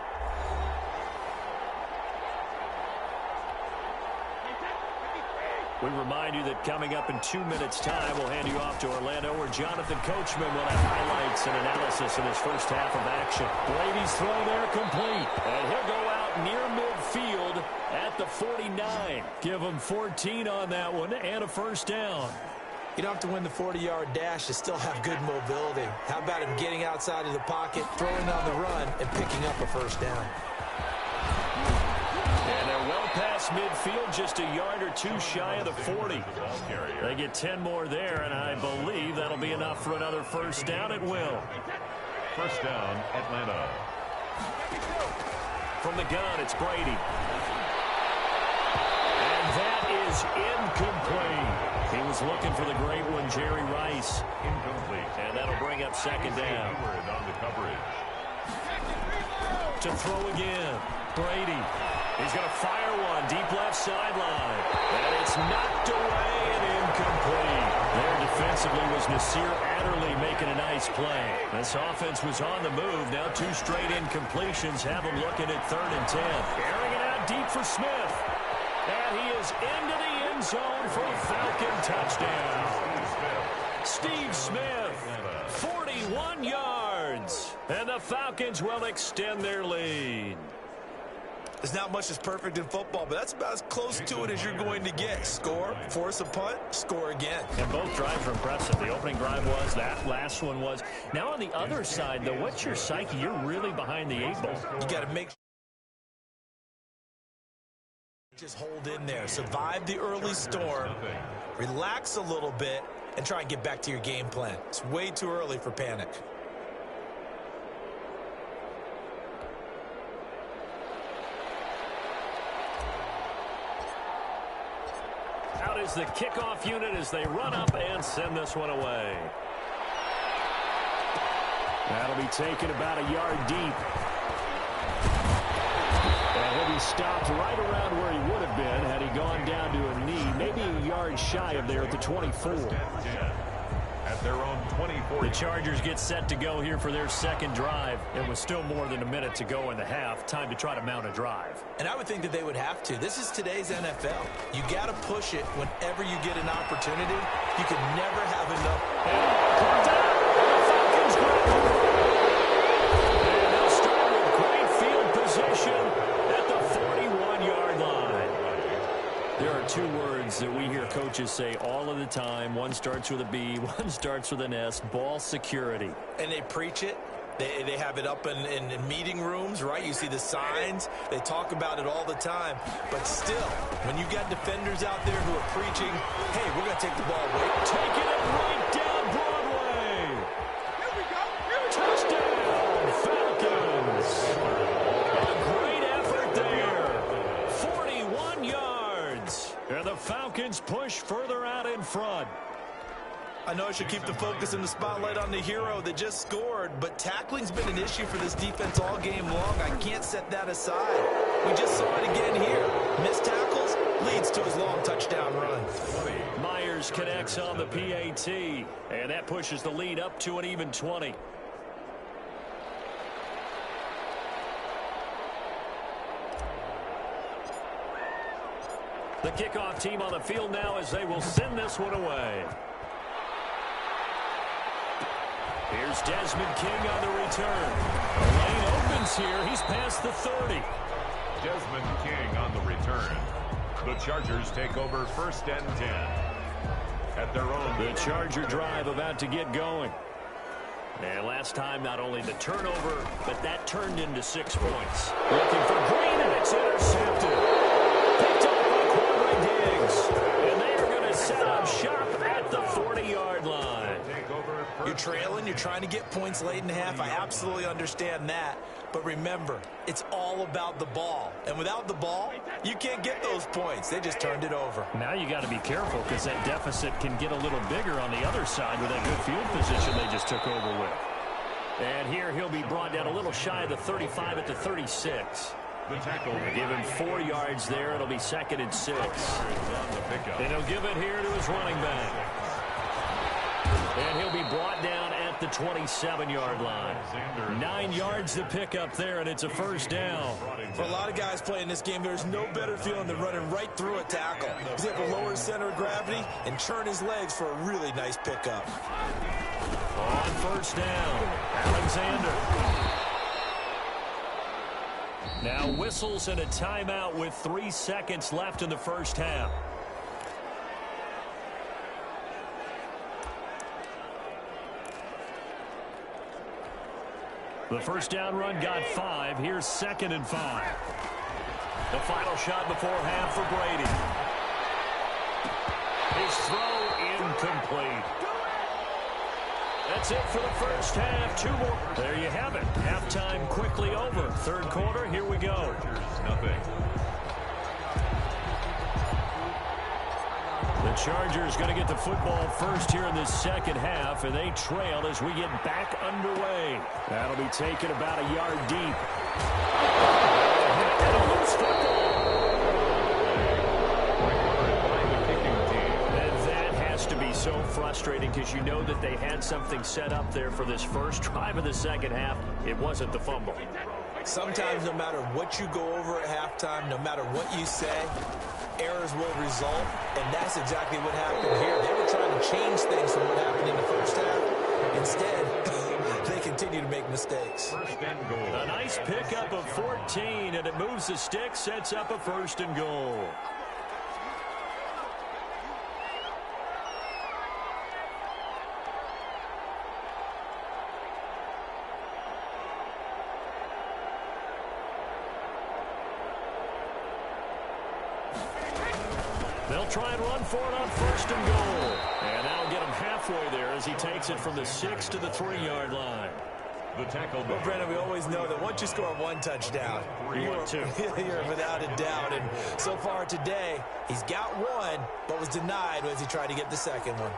We remind you that coming up in 2 minutes' time, we'll hand you off to Orlando, where Jonathan Coachman will have highlights and analysis in his first half of action. Brady's throw there complete, and he'll go out near midfield at the 49. Give him 14 on that one and a first down. You don't have to win the 40-yard dash to still have good mobility. How about him getting outside of the pocket, throwing on the run, and picking up a first down? And they're well past midfield, just a yard or two shy of the 40. They get 10 more there, and I believe that'll be enough for another first down. It will. First down, Atlanta. From the gun, it's Brady. And that is incomplete. He was looking for the great one, Jerry Rice. Incomplete. And that'll bring up second down. On the coverage. To throw again, Brady. He's going to fire one deep left sideline. And it's knocked away and incomplete. There defensively was Nasir Adderley making a nice play. This offense was on the move. Now 2 straight incompletions have them looking at third and 10. Airing it out deep for Smith. And he is into the end zone for a Falcon touchdown. Steve Smith, 41 yards. And the Falcons will extend their lead. There's not much that's perfect in football, but that's about as close to it as you're going to get. Score, force a punt, score again. And both drives were impressive. The opening drive was, that last one was. Now on the other side, though, what's your psyche? You're really behind the 8 ball. You got to make just hold in there. Survive the early storm, relax a little bit, and try and get back to your game plan. It's way too early for panic. Out is the kickoff unit as they run up and send this one away. That'll be taken about a yard deep. And he'll be stopped right around where he would have been had he gone down to a knee, maybe a yard shy of there at the 24. at their own 24. The Chargers get set to go here for their second drive. It was still more than a minute to go in the half. Time to try to mount a drive. And I would think that they would have to. This is today's NFL. You got to push it whenever you get an opportunity. You can never have enough. And the Falcons grab it. And they'll start with great field position at the 41-yard line. There are two words that we hear coaches say all of the time. One starts with a B, one starts with an S. Ball security. And they preach it. They have it up in meeting rooms, right? You see the signs. They talk about it all the time. But still, when you got defenders out there who are preaching, hey, we're going to take the ball away. Taking it right down Broadway. Here we go. Touchdown, Falcons. A great effort there. 41 yards. And the Falcons push further out in front. I know I should keep the focus and the spotlight on the hero that just scored, but tackling's been an issue for this defense all game long. I can't set that aside. We just saw it again here. Missed tackles leads to his long touchdown run. Myers connects on the PAT, and that pushes the lead up to an even 20. The kickoff team on the field now as they will send this one away. Here's Desmond King on the return. The lane opens here. He's past the 30. Desmond King on the return. The Chargers take over 1st and 10 at their own. The Charger drive about to get going. And last time, not only the turnover, but that turned into 6 points. Looking for Green, and it's intercepted. Picked up by Quadri Diggs. And they are going to set up shop at the 40-yard line. You're trailing, you're trying to get points late in the half. I absolutely understand that. But remember, it's all about the ball. And without the ball, you can't get those points. They just turned it over. Now you got to be careful because that deficit can get a little bigger on the other side with that good field position they just took over with. And here he'll be brought down a little shy of the 35 at the 36. The tackle. Give him 4 yards there. It'll be 2nd and 6. And he'll give it here to his running back. And he'll be brought down at the 27-yard line. 9 yards to pick up there, and it's a 1st down. For a lot of guys playing this game, there's no better feeling than running right through a tackle. He's able to lower his center of gravity and turn his legs for a really nice pickup. On 1st down, Alexander. Now whistles and a timeout with 3 seconds left in the 1st half. The 1st down run got 5. Here's 2nd and 5. The final shot before half for Brady. His throw incomplete. That's it for the 1st half. 2 more. There you have it. Halftime quickly over. 3rd quarter, here we go. Nothing. The Chargers going to get the football first here in this 2nd half, and they trail as we get back underway. That'll be taken about a yard deep. And a loose football. And that has to be so frustrating because you know that they had something set up there for this first drive of the 2nd half. It wasn't the fumble. Sometimes no matter what you go over at halftime, no matter what you say, errors will result, and that's exactly what happened here. They were trying to change things from what happened in the 1st half. Instead, they continue to make mistakes. 1st and goal. A nice pickup of 14, and it moves the stick, sets up a 1st and goal. They'll try and run for it on 1st and goal. And that'll get him halfway there as he takes it from the 6 to the 3-yard line. The tackle. Well, Brandon, we always know that once you score 1 touchdown, you're without a doubt. And so far today, he's got 1, but was denied as he tried to get the 2nd one.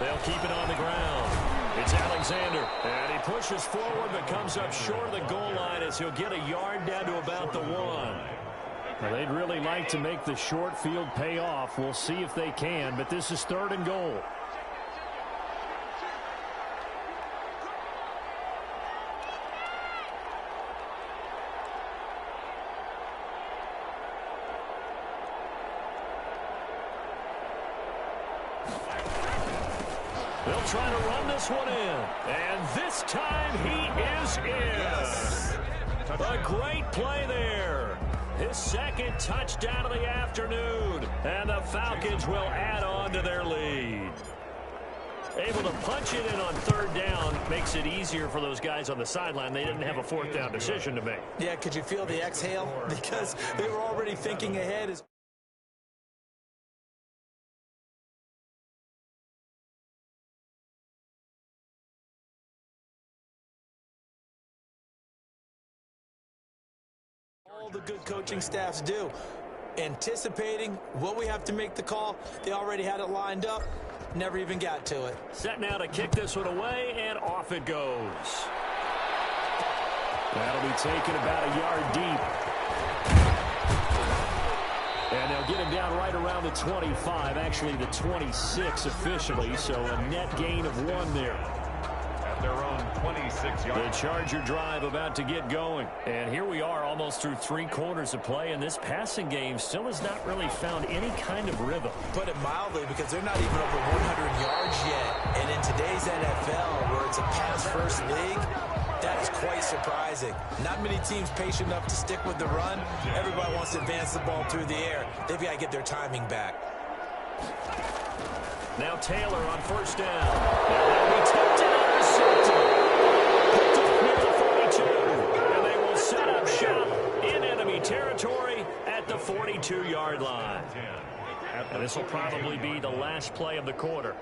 They'll keep it on the ground. It's Alexander, and he pushes forward but comes up short of the goal line as he'll get a yard down to about the 1. Well, they'd really like to make the short field pay off. We'll see if they can, but this is 3rd and goal. They'll try to run this one in. And this time he is in. A great play there. His 2nd touchdown of the afternoon. And the Falcons will add on to their lead. Able to punch it in on 3rd down makes it easier for those guys on the sideline. They didn't have a 4th down decision to make. Yeah, could you feel the exhale? Because they were already thinking ahead. All the good coaching staffs do. Anticipating what we have to make the call. They already had it lined up. Never even got to it. Set now to kick this one away, and off it goes. That'll be taken about a yard deep. And they'll get him down right around the 25, actually the 26 officially, so a net gain of 1 there. Their own 26-yard. The Charger drive about to get going. And here we are almost through 3 quarters of play, and this passing game still has not really found any kind of rhythm. Put it mildly, because they're not even over 100 yards yet. And in today's NFL, where it's a pass-first league, that is quite surprising. Not many teams patient enough to stick with the run. Everybody wants to advance the ball through the air. They've got to get their timing back. Now Taylor on 1st down. Now they'll be tipped and intercepted. Picked up near the 42. And they will set up shop in enemy territory at the 42-yard line. And this will probably be the last play of the quarter.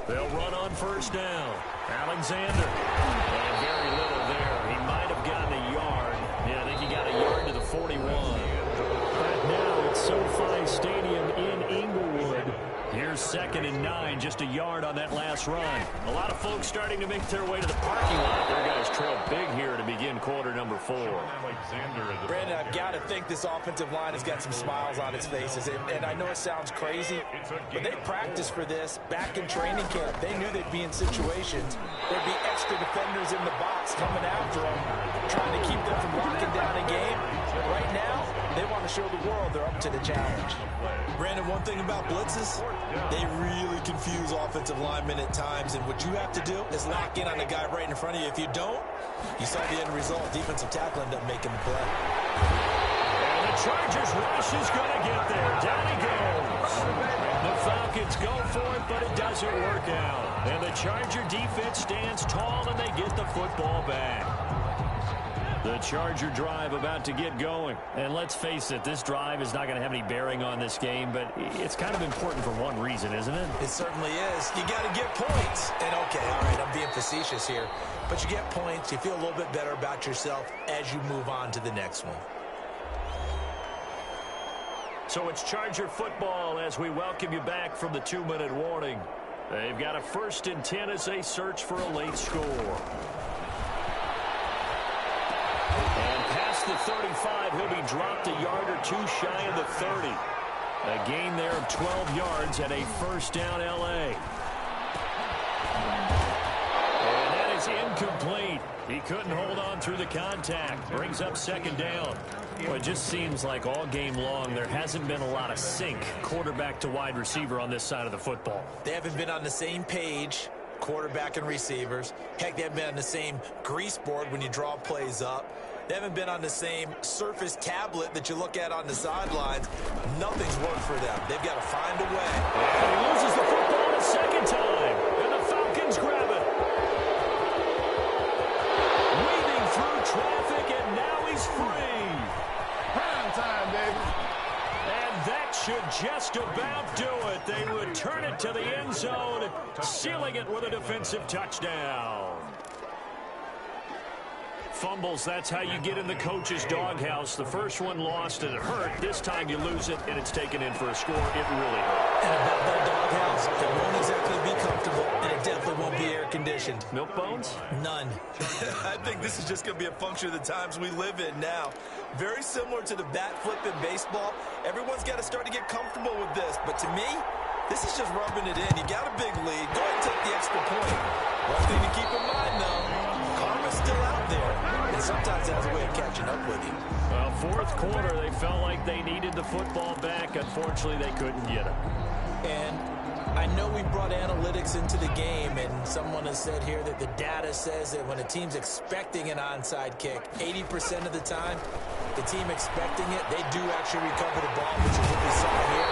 They'll run on 1st down. Alexander. And very little there. He might have gotten a yard. Yeah, I think he got a yard to the 41. But now it's SoFi Stadium in Inglewood. Here's 2nd and 9, just a yard on that last run. A lot of folks starting to make their way to the parking lot. Their guys trail big here to begin quarter number 4. Brandon, I've got to think this offensive line has got some smiles on its faces. And I know it sounds crazy, but they practiced for this back in training camp. They knew they'd be in situations. There'd be extra defenders in the box coming after them, trying to keep them from locking down a game. Right now, they want to show the world they're up to the challenge. Brandon, one thing about blitzes, they really confuse offensive linemen at times, and what you have to do is lock in on the guy right in front of you. If you don't, you saw the end result. Defensive tackle ended up making the play. And the Chargers rush is going to get there. Down he goes. The Falcons go for it, but it doesn't work out. And the Charger defense stands tall, and they get the football back. The Charger drive about to get going. And let's face it, this drive is not going to have any bearing on this game, but it's kind of important for one reason, isn't it? It certainly is. You got to get points. And okay, all right, I'm being facetious here. But you get points, you feel a little bit better about yourself as you move on to the next one. So it's Charger football as we welcome you back from the 2-minute warning. They've got a 1st and 10 as they search for a late score. And past the 35, he'll be dropped a yard or 2 shy of the 30. A gain there of 12 yards at a 1st down LA. And that is incomplete. He couldn't hold on through the contact. Brings up 2nd down. Well, it just seems like all game long there hasn't been a lot of sync quarterback to wide receiver on this side of the football. They haven't been on the same page, quarterback and receivers. Heck, they haven't been on the same grease board when you draw plays up. They haven't been on the same Surface tablet that you look at on the sidelines. Nothing's worked for them. They've got to find a way. And he loses the football a 2nd time. And the Falcons grab it. Weaving through traffic, and now he's free. Prime time, baby. And that should just about do it. They return it to the end zone, sealing it with a defensive touchdown. Fumbles, that's how you get in the coach's doghouse. The first one lost and it hurt. This time you lose it and it's taken in for a score. It really hurt. And about that doghouse, it won't exactly be comfortable, and it definitely won't be air-conditioned. Milk bones? None. I think this is just going to be a function of the times we live in now. Very similar to the bat flip in baseball. Everyone's got to start to get comfortable with this. But to me, this is just rubbing it in. You got a big lead. Go ahead and take the extra point. One thing to keep in mind, though, karma's still out there. And sometimes it has a way of catching up with you. Well, fourth quarter, they felt like they needed the football back. Unfortunately, they couldn't get it. And I know we brought analytics into the game, and someone has said here that the data says that when a team's expecting an onside kick, 80% of the time, the team expecting it, they do actually recover the ball, which is what we saw here.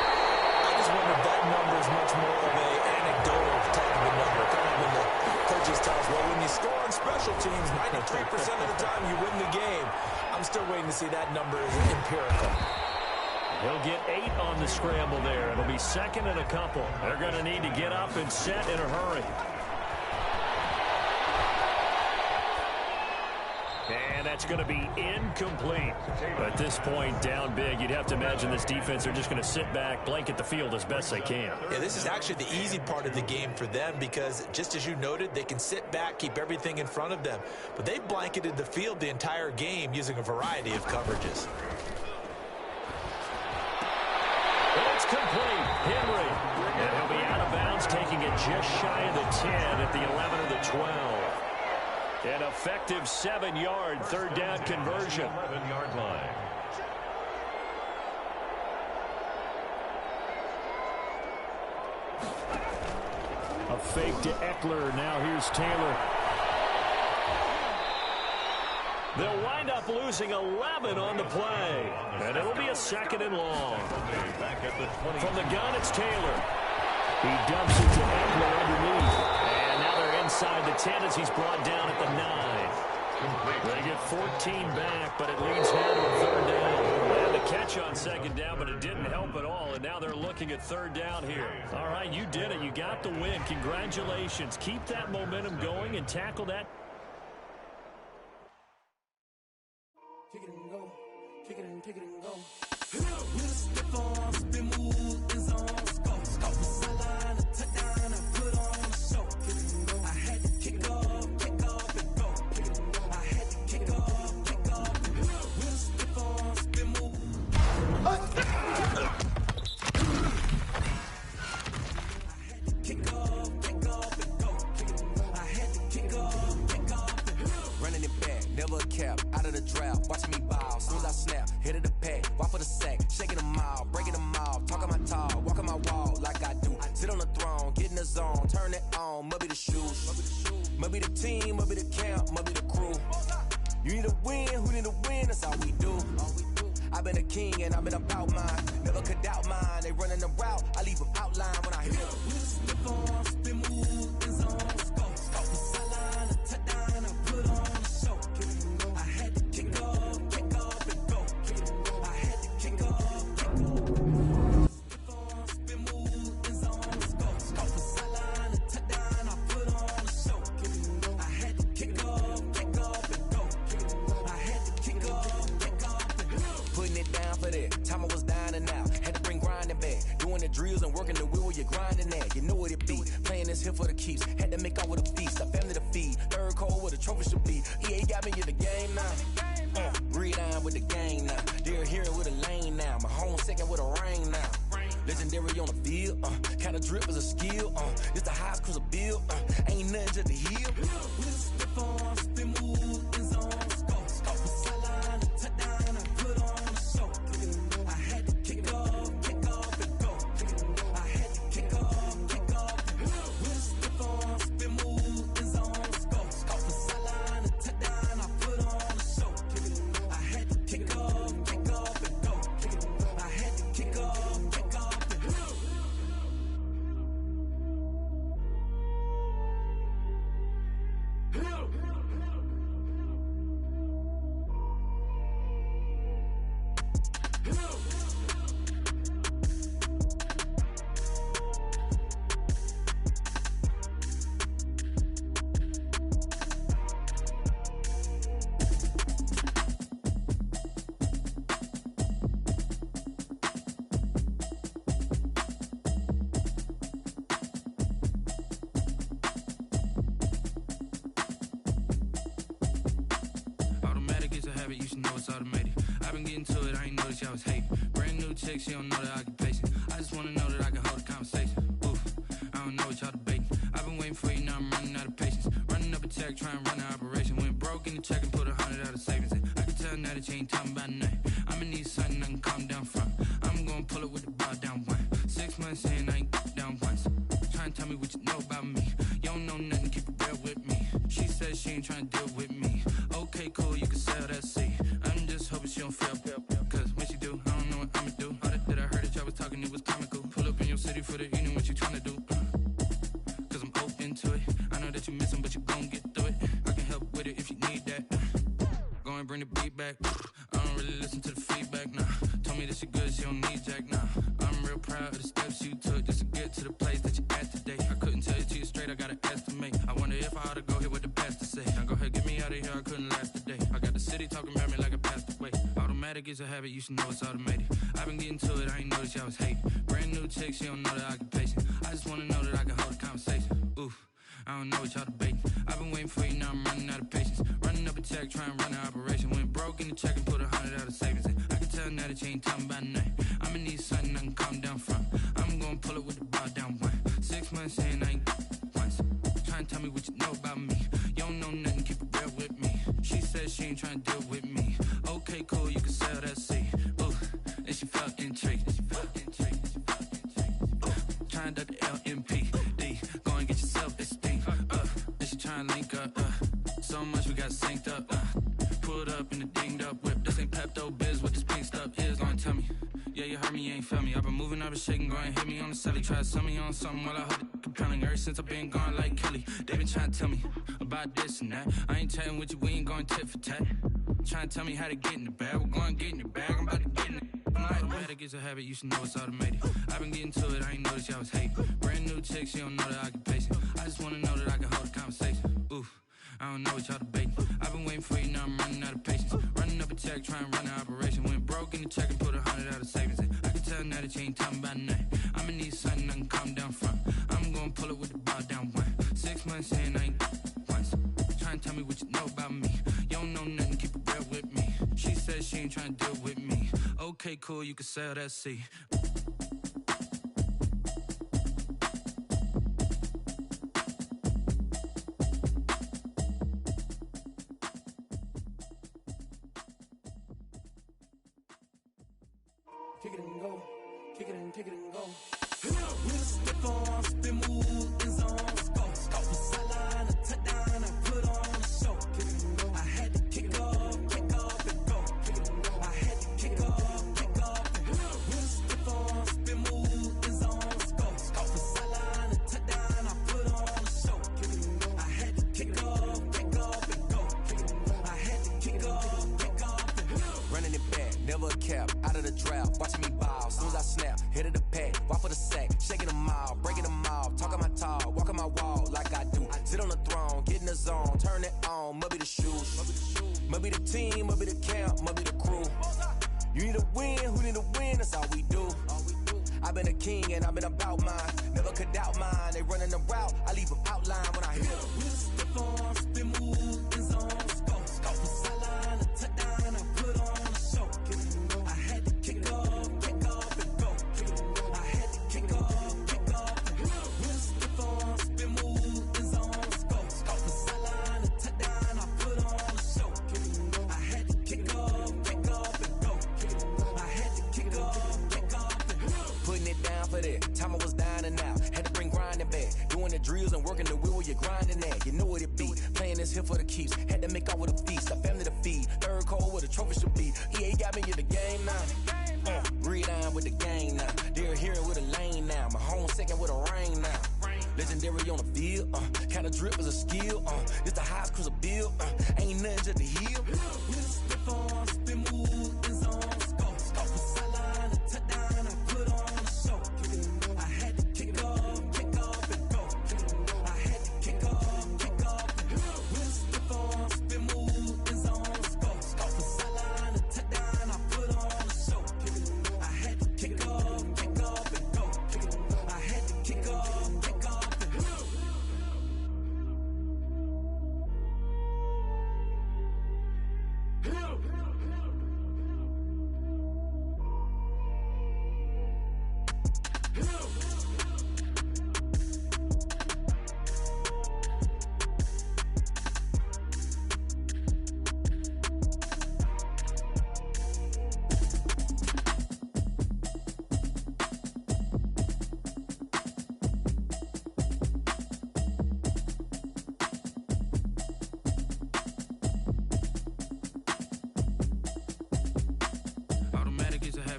I just wonder if that number is much more of an anecdotal type of a number. Kind of when the coaches tell us, well, when you score on special teams, 93% of the time you win the game. I'm still waiting to see that number is empirical. He'll get 8 on the scramble there. It'll be second and a couple. They're going to need to get up and set in a hurry. And that's going to be incomplete. At this point, down big, you'd have to imagine this defense are just going to sit back, blanket the field as best they can. Yeah, this is actually the easy part of the game for them because, just as you noted, they can sit back, keep everything in front of them. But they blanketed the field the entire game using a variety of coverages. It's complete. Henry. And he'll be out of bounds, taking it just shy of the 10 at the 11 of the 12. An effective 7-yard third down conversion. 11-yard line. A fake to Eckler. Now here's Taylor. They'll wind up losing 11 on the play. And it'll be a second and long. From the gun, it's Taylor. He dumps it to Eckler underneath. And now they're inside the 10 as he's brought down at the 9. They get 14 back, but it leads now to a third down. They had the catch on second down, but it didn't help at all. And now they're looking at third down here. All right, you did it. You got the win. Congratulations. Keep that momentum going and tackle that. Kick it and go. Kick it and kick it and go. With a stiff arm, spin move, in zone, scope. Scope the sideline, a touchdown, I put on a show. Kick it and go. I had to kick off and go. Kick it and go. I had to kick off and go. With a stiff arm, spin move. I had to kick off and go. Kick it and go. I had to kick off and go. Running it back, never a cap, out of the draft, watching me ball, soon as I snap, hit of the pack, walk for the sack, shaking them all, breaking them off, talking my talk, walking my wall like I do, sit on the throne, get in the zone, turn it on, must be the shoes, must be the team, must be the camp, must be the crew, you need a win, who need a win, that's all we do. I've been a king and I've been about mine, never could doubt mine, they running the route, I leave them outline when I hit them. Stiff arm, spin move, in zone, scope. Scope the sideline, a touchdown, I put on a show. Kick it and go. I had to kick off and go. Kick it and go. I had to kick off and go. Stiff arm, spin move, in zone, scope. Scope the sideline, a touchdown, I put on a show. Kick it and go. I had to kick off and go. Kick it and go. I had to kick off and go. Putting it down for that. Time I was down and out. Had to bring grinding back. Doing the drills and working the wheel where you're grinding at. You know what it be. Playing this here for the keeps. Had to make out with a feast. A family to feed. Third cold where the trophy should be. EA got me in the game now. Read on with the game now. They're hearing with a lane now. My home second with a rain now. Legendary on the field. Kind of drip is a skill. It's the highest cruiser bill. Ain't nothing just to heal. With a stiff arm, spin move, in zone, scope. Scope the sideline, a touchdown, I put on a show. Kick it and go. I had to kick off and go. Kick it and go. I had to kick off and go. With a stiff arm, spin move, in zone, scope. Scope the sideline, a touchdown, I put on a show. Kick it and go. I had to kick off and go. Kick it and go. I had to kick off and go. it's automated. I've been getting to it, I ain't noticed y'all was hating. Brand new chick, she don't know the occupation. I just wanna know that I can hold a conversation. Oof, I don't know what y'all debating. I've been waiting for you, now I'm running out of patience. Running up a check, trying to run an operation. Went broke in the check and put 100 out of savings in. I can tell now that you ain't talking about nothing. I'ma need something I can calm down from. I'm gonna pull it with the bar down one. 6 months in, I ain't down once. Trying to tell me what you know about me. You don't know nothing, keep it real with me. She says she ain't trying to deal with me. Okay, cool, you can sell that seat. I'm just hoping she don't fail. Cause when she do, I don't know what I'ma do. All that I heard that y'all was talking, it was comical. Pull up in your city for the evening, what you trying to do? Cause I'm open to it. I know that you missing, but you gon' get through it. I can help with it if you need that. Go and bring the beat back. I don't really listen to the feedback, nah. Told me that she good, she don't need jack, nah. I'm real proud of the steps you took just to get to the place that you at today. I couldn't tell you to you straight, I gotta estimate. I wonder if I ought to go here with the pastor say. Now go ahead, get me out of here, I couldn't last today. I got the city talking about me like I passed away. Automatic is a habit, you should know it's automated. I've been getting to it, I ain't noticed y'all was hating. Brand new chick, she don't know the occupation. I just wanna know that I can hold a conversation. Oof, I don't know what y'all debating. I've been waiting for you, now I'm running out of patience. Running up a check, trying to run an operation. Went broke in the check and put 100 out of savings in. I can tell now that you ain't talking about nothing. I'ma need something I can calm down from. I'm gonna pull it with the bar down one. 6 months in, I ain't once. Trying to tell me what you know about me. You don't know nothing, keep it real with me. She says she ain't trying to deal with me. Okay, cool, you can sell that seat. Ooh, and she felt intrigued. Trying to duck the LMPD. Go and get yourself esteem. And she trying to link up. So much we got synced up. Pulled up in the dinged up whip. This ain't Pepto Biz, what this pink stuff is. Long tell me. Yeah, you heard me, you ain't felt me. I've been moving, I've been shaking, go and hit me on the celly. Try to sell me on something while I hold it compelling. Ever since I've been gone like Kelly, they been trying to tell me about this and that. I ain't chatting with you, we ain't going tit for tat. Trying to tell me how to get in the bag. We're going to get in the bag, I'm about to get in it. Automatic is a habit, you should know it's automated. I've been getting to it, I ain't noticed y'all was hating. Brand new chick, she don't know the occupation. I just wanna know that I can hold a conversation. Oof, I don't know what y'all debating. I've been waiting for you, now I'm running out of patience. Running up a check, trying to run an operation. Went broke in the check and put 100 out of savings in. I can tell now that you ain't talking about nothing. I'ma need something I can calm down from. I'm gonna pull it with the bar down one. 6 months in, I ain't once. Trying to tell me what you know about me. You don't know nothing, keep it real with me. She says she ain't trying to deal with me. Okay, cool, you can sell that seat. Kick it and go, kick it and go. With a stiff arm, spin move, in zone, go. From sideline to touchdown, I put on a show. I had to kick off and go. I had to kick off and go. With a stiff arm, spin move, in zone, go. From sideline to touchdown, I put on a show. I had to kick off and go. I had to kick off and go. Running it back, never a cap, out of the drought, watching me ball. Soon as I snap, hit of the pack, walk for the sack, shaking them all, breaking them off, talking my talk, walking my wall like I do. Sit on the throne, get in the zone, turn it on, must be the shoes, must be the team, must be the camp, must be the crew. You need a win, who need a win, that's all we do. I've been a king and I've been about mine, never could doubt mine. They running the route, I leave them outline when I hit them. With a stiff arm, spin move, in zone, go. From sideline to touchdown, I put on a show. I had to kick off and go. I had to kick off and go. With a stiff arm, spin move, in zone, go. From sideline to touchdown, I put on a show. I had to kick off and go. I had to kick off and go. Putting it down for that, time I was down and out, had to bring grinding back, doing the drills and working the wheel where you're grinding at, you know what it be, playing this here for the keeps, had to make out with a feast, a family to feed, third cold where the trophy should be, EA got me in the game now, read on with the game now, they're hearing with a lane now, my home second with a rain now, legendary on the field, kind of drip is a skill, this the highest cruiser bill, ain't nothing just to heal. With a stiff arm, spin move, in zone, go. From sideline to touchdown, I put on a show. I had to kick off and go. I had to kick off and go. With a stiff arm, spin move, in zone, go. From sideline to touchdown, I put on a show. I had to kick off and go. I had to kick off and go.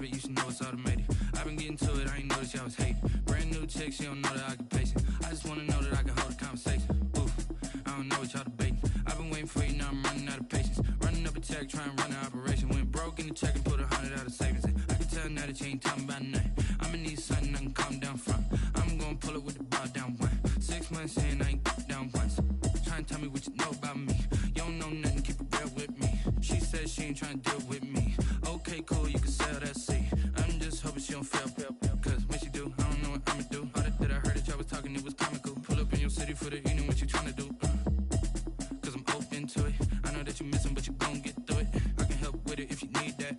habit, you should know it's automated. I've been getting to it, I ain't noticed y'all was hating. Brand new chick, she don't know the occupation. I just wanna know that I can hold a conversation. Oof, I don't know what y'all debating. I've been waiting for you, now I'm running out of patience. Running up a check, trying to run an operation. Went broke in the check and put 100 out of savings in. I can tell now that you ain't talking about nothing. I'ma need something I can calm down from. I'm gonna pull it with the bar down one. 6 months in, I ain't down once. Trying to tell me what you know about me. You don't know nothing, keep it real with me. She said she ain't trying to deal with me. Okay, cool, you can sell that seed. I'm just hoping she don't fail. Cause when she do, I don't know what I'ma do. All that I heard that y'all was talking, it was comical. Pull up in your city for the evening, what you trying to do? Cause I'm open to it. I know that you missing, but you gon' get through it. I can help with it if you need that.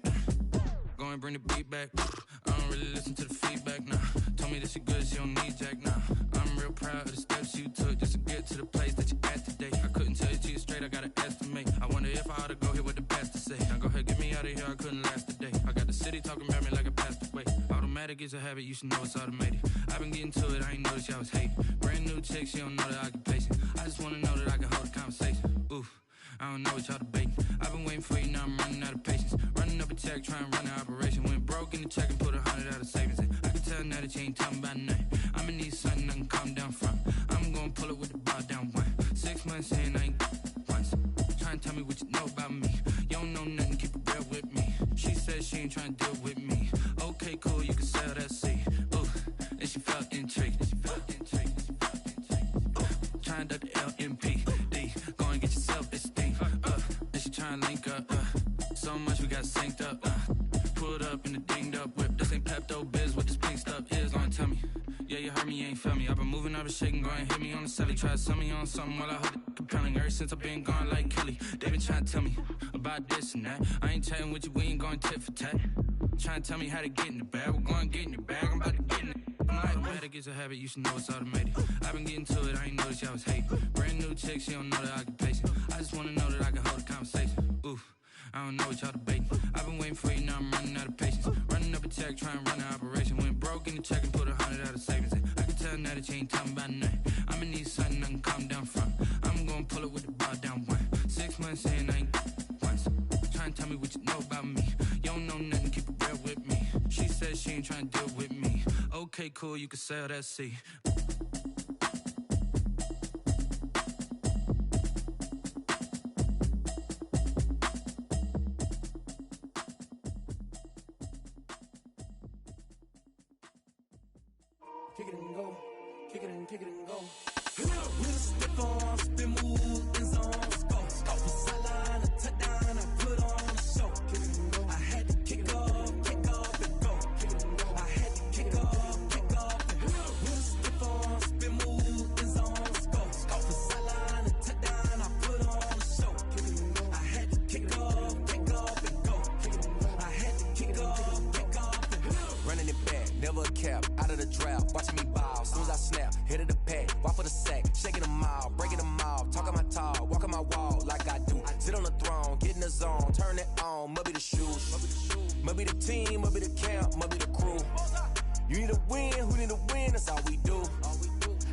Go and bring the beat back. I don't really listen to the feedback, nah. Told me that she good, she don't need jack, nah. I'm real proud of the steps you took just to get to the place that you at today. I couldn't tell you to you straight, I gotta estimate. I wonder if I ought to go here with the best to say. Now go ahead, get me out of here, I couldn't last today. I got the city talking about me like I passed away. Automatic is a habit, you should know it's automated. I've been getting to it, I ain't noticed y'all was hating. Brand new chick, she don't know the occupation. I just wanna know that I can hold a conversation. Oof, I don't know what y'all debating. I've been waiting for you, now I'm running out of patience. Running up a check, trying to run an operation. Went broke in the check and put 100 out of savings in. I can tell now that you ain't talking about nothing. I'ma need something I can calm down from. I'm gonna pull it with the bar down one. 6 months in, I ain't once. Trying to tell me what you know about me. You don't know nothing, keep it real with me. She said she ain't trying to deal with me. Okay, cool, you can sell that seed. Ooh, and she felt intrigued. Trying to the LMPD. Go and get yourself esteem. And she trying to link up. So much we got synced up. Pulled up in the dinged up whip. This ain't Pepto-Biz, what this pink stuff is. Long tell me. Yeah, you heard me, you ain't felt me. I've been moving, I've been shaking, go and hit me on the celly. Try to sell me on something while I hold it compelling. Ever since I've been gone like Kelly, they been trying to tell me about this and that. I ain't chatting with you, we ain't going tit for tat. Trying to tell me how to get in the bag, we're going to get in the bag, I'm about to get in it. Automatic is a habit, you should know it's automated. I've been getting to it, I ain't noticed y'all was hating. Brand new chick, she don't know the occupation. I just wanna know that I can hold a conversation. Oof, I don't know what y'all debating. I've been waiting for you, now I'm running out of patience. Running up a check, trying to run an operation. Went broke in the check and put 100 out of savings in. I can tell now that you ain't talking about nothing. I'ma need something I can calm down from. I'm gonna pull it with the bar down one. 6 months in, I ain't once. Trying to tell me what you know about me. You don't know nothing, keep it real with me. She said she ain't trying to deal with me. Okay, cool, you can sell that seed. Kick it and go, kick it and go. With a stiff arm, spin move, in zone, scope. From sideline to touchdown, I put on a show. I had to kick off and go. I had to kick off and go. With a stiff arm, spin move, in zone, scope. From sideline to touchdown, I put on a show. I had to kick off and go. I had to kick off and go. Running it back, never a cap, out of the drought, watching me ball. Soon as I snap, hit of the pack, walk for the sack, shaking them all, breaking them off, talking my talk, walking my wall like I do. Sit on the throne, get in the zone, turn it on, must be the shoes, must be the team, must be the camp, must be the crew. You need a win, who need a win, that's all we do.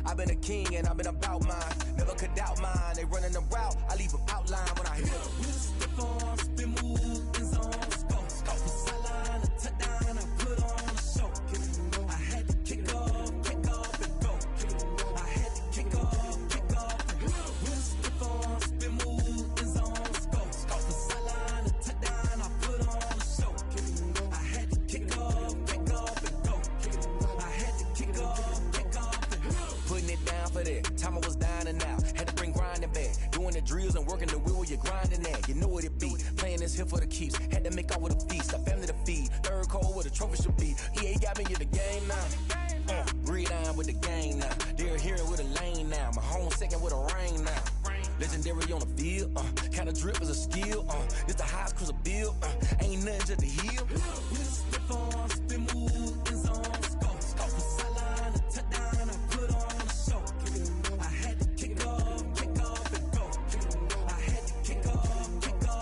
I've been a king and I've been about mine, never could doubt mine. They running the route, I leave them outline when I hit them. With a stiff arm, spin move, in zone, scope. From sideline to touchdown, I put on a show. I had to kick off and go. I had to kick off and go. With a stiff arm, spin move, in zone, scope. From sideline to touchdown, I put on a show. I had to kick off and go. I had to kick off and go. Putting it down for that, time I was down and out, had to bring grinding back, doing the drills and working the wheel where you're grinding at, you know what it be, playing this here for the keeps, had to make out with a feast, a family to feed, third cold where the trophy should be, EA got me in the game now, breathe on with the game now, they're hearing with a lane now, my home second with a rain now, legendary on the field, kind of drip is a skill, this the highest cruiser bill, ain't nothing just to heal. With a stiff arm, spin move, in zone, scope. From sideline to touchdown, I put on a show. I had to kick off and go. I had to kick off and go.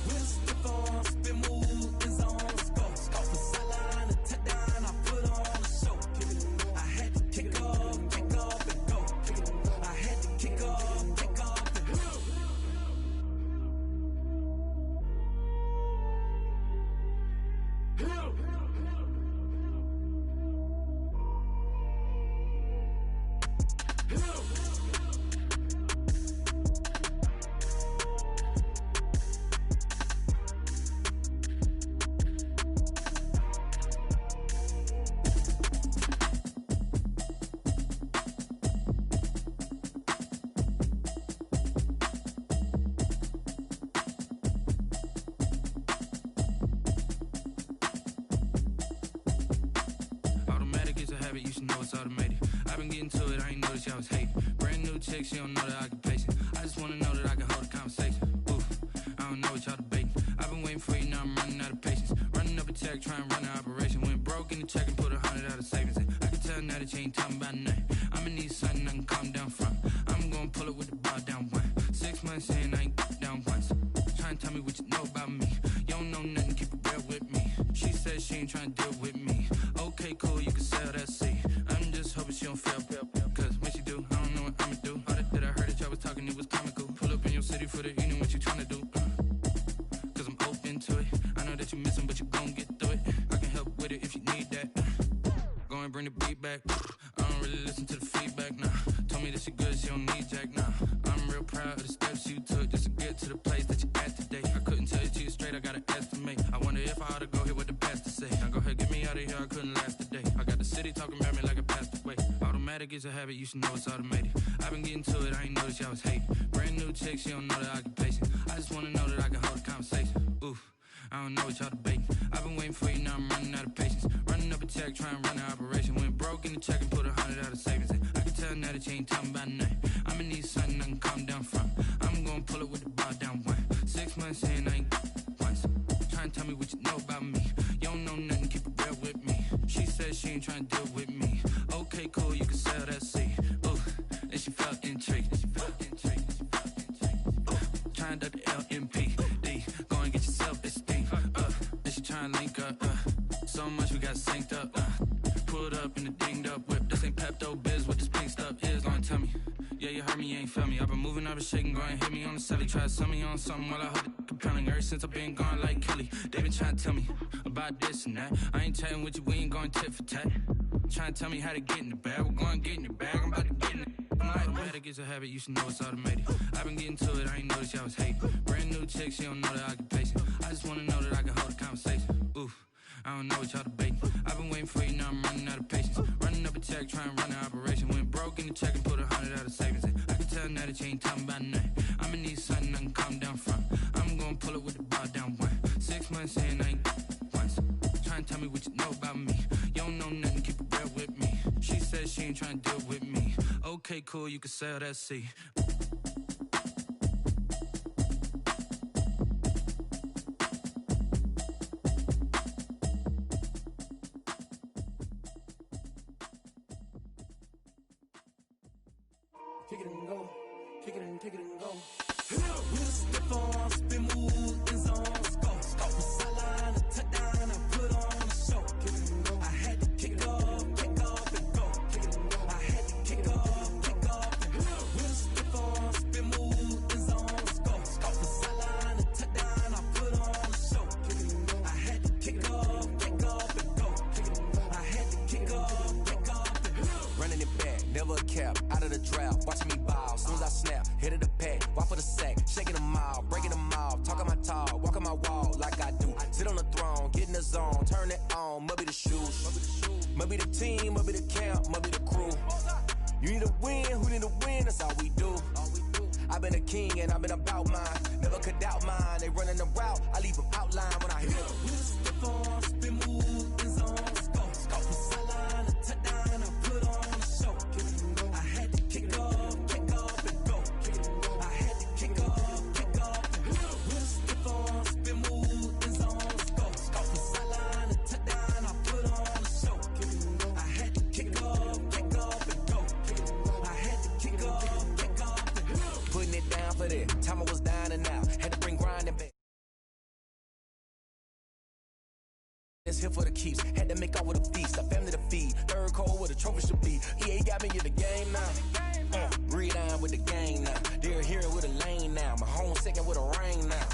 With a stiff arm, spin move, in zone, scope. From sideline to touchdown, I put on a show. I had to kick off and go. I had to kick off and go. Automatic is a habit, you should know it's automated. I've been getting to it, I ain't noticed y'all was hating. Brand new chick, she don't know that I can pace it. I just wanna know that I can hold a conversation. Oof, I don't know what y'all debating. I've been waiting for you, now I'm running out of patience. Running up a check, trying to run an operation. Went broke in the check and put 100 out of savings in. I can tell now that you ain't talking about nothing. I'ma need something I can calm down from. I'm gonna pull it with the bar down one. 6 months in, I ain't down once. Trying to tell me what you know about me. You don't know nothing, keep it real with me. She said she ain't trying to deal with me. Okay, cool, you can sell that seed. I'm just hoping she don't fail. Cause when she do, I don't know what I'ma do. All that I heard that y'all was talking, it was comical. Pull up in your city for the evening, what you tryna do? Cause I'm open to it. I know that you missing, but you gon' get through it. I can help with it if you need that. Go and bring the beat back. I don't really listen to the feedback, nah. Told me that she good, she don't need jack, nah. I'm real proud of the steps you took just to get to the place that you at today. I couldn't tell you to you straight, I gotta estimate. I wonder if I ought to go here with the pastor say. Now go ahead, get me out of here, I couldn't last today. I got the city talking about me like a passed away. Automatic is a habit, you should know it's automated. I've been getting to it, I ain't noticed y'all was hating. Brand new chick, she don't know that I can pace it. I just wanna know that I can hold a conversation. Oof, I don't know what y'all debating. I've been waiting for you, now I'm running out of patience. Running up a check, trying to run an operation. Went broke in the check and put 100 out of savings in. I can tell now that you ain't talking about nothing. I'ma need something I can calm down from. I'm gonna pull it with the bar down one. 6 months in, I ain't once. Trying to tell me what you know about me. You don't know nothing, keep it real with me. She said she ain't trying to deal with me. Okay, cool, you can sell that seed. Ooh, and she felt intrigued. Trying to duck the LMP. Go and get your self-esteem. And she trying to link up. So much we got synced up. Pulled up in the dinged up whip. This ain't Pepto-Biz, what this pink stuff is. Long tell me. Yeah, you heard me, you ain't felt me. I've been moving, I've been shaking, go and hit me on the celly. Try to sell me on something while I hold it compelling. Ever since I've been gone like Kelly, they been trying to tell me about this and that. I ain't chatting with you, we ain't going tit for tat. Trying to tell me how to get in the bag. We're going to get in the bag, I'm about to get in it. Automatic is a habit, you should know it's automated. I've been getting to it, I ain't noticed y'all was hating. Brand new chick, she don't know that I can pace it. I just wanna know that I can hold a conversation. Oof, I don't know what y'all debating. I've been waiting for you, now I'm running out of patience. Running up a check, trying to run an operation. Went broke in the check and put 100 out of savings in. I can tell now that you ain't talking about nothing. I'ma need something I can calm down from. I'm gonna pull it with the bar down one. 6 months in, I ain't once. Trying to tell me what you know about me. You don't know nothing, keep it real with me. She said she ain't trying to deal with me. Okay, cool, you can sell that seed. Kick it and go, kick it and go. With a stiff arm, spin move, in zone, go. From sideline to touchdown, I put on a show. I had to kick off and go. I had to kick off and go. With a stiff arm, spin move, in zone, go. From sideline to touchdown, I put on a show. I had to kick off and go. I had to kick off and go. Running it back, never a cap, out of the drought, watching me ball, soon as I snap, hit of the pack, walk for the sack, shaking them out, breaking them off, talking my talk, walking my wall like I do, sit on the throne, get in the zone, turn it on, must be the shoes, must be the team, must be the camp, must be the crew, you need a win, who need a win, that's all we do, I've been a king and I've been about mine, never could doubt mine, they running the route, I leave them outline when I hit them. With a stiff arm, spin move, in zone, go. From sideline to touchdown, I put on a show. I had to kick off and go. I had to kick off and go. With a stiff arm, spin move, in zone, go. From sideline to touchdown, I put on a show. I had to kick off and go. I had to kick off and go. Putting it down for that, time I was down and out, had to bring grinding back. It's here for the keeps, had to make off with a feast, a family to feed, third cold where the trophy should be. EA got me in the game now, breathe down with the game now, they're here with a lane now, my home second with a rain now.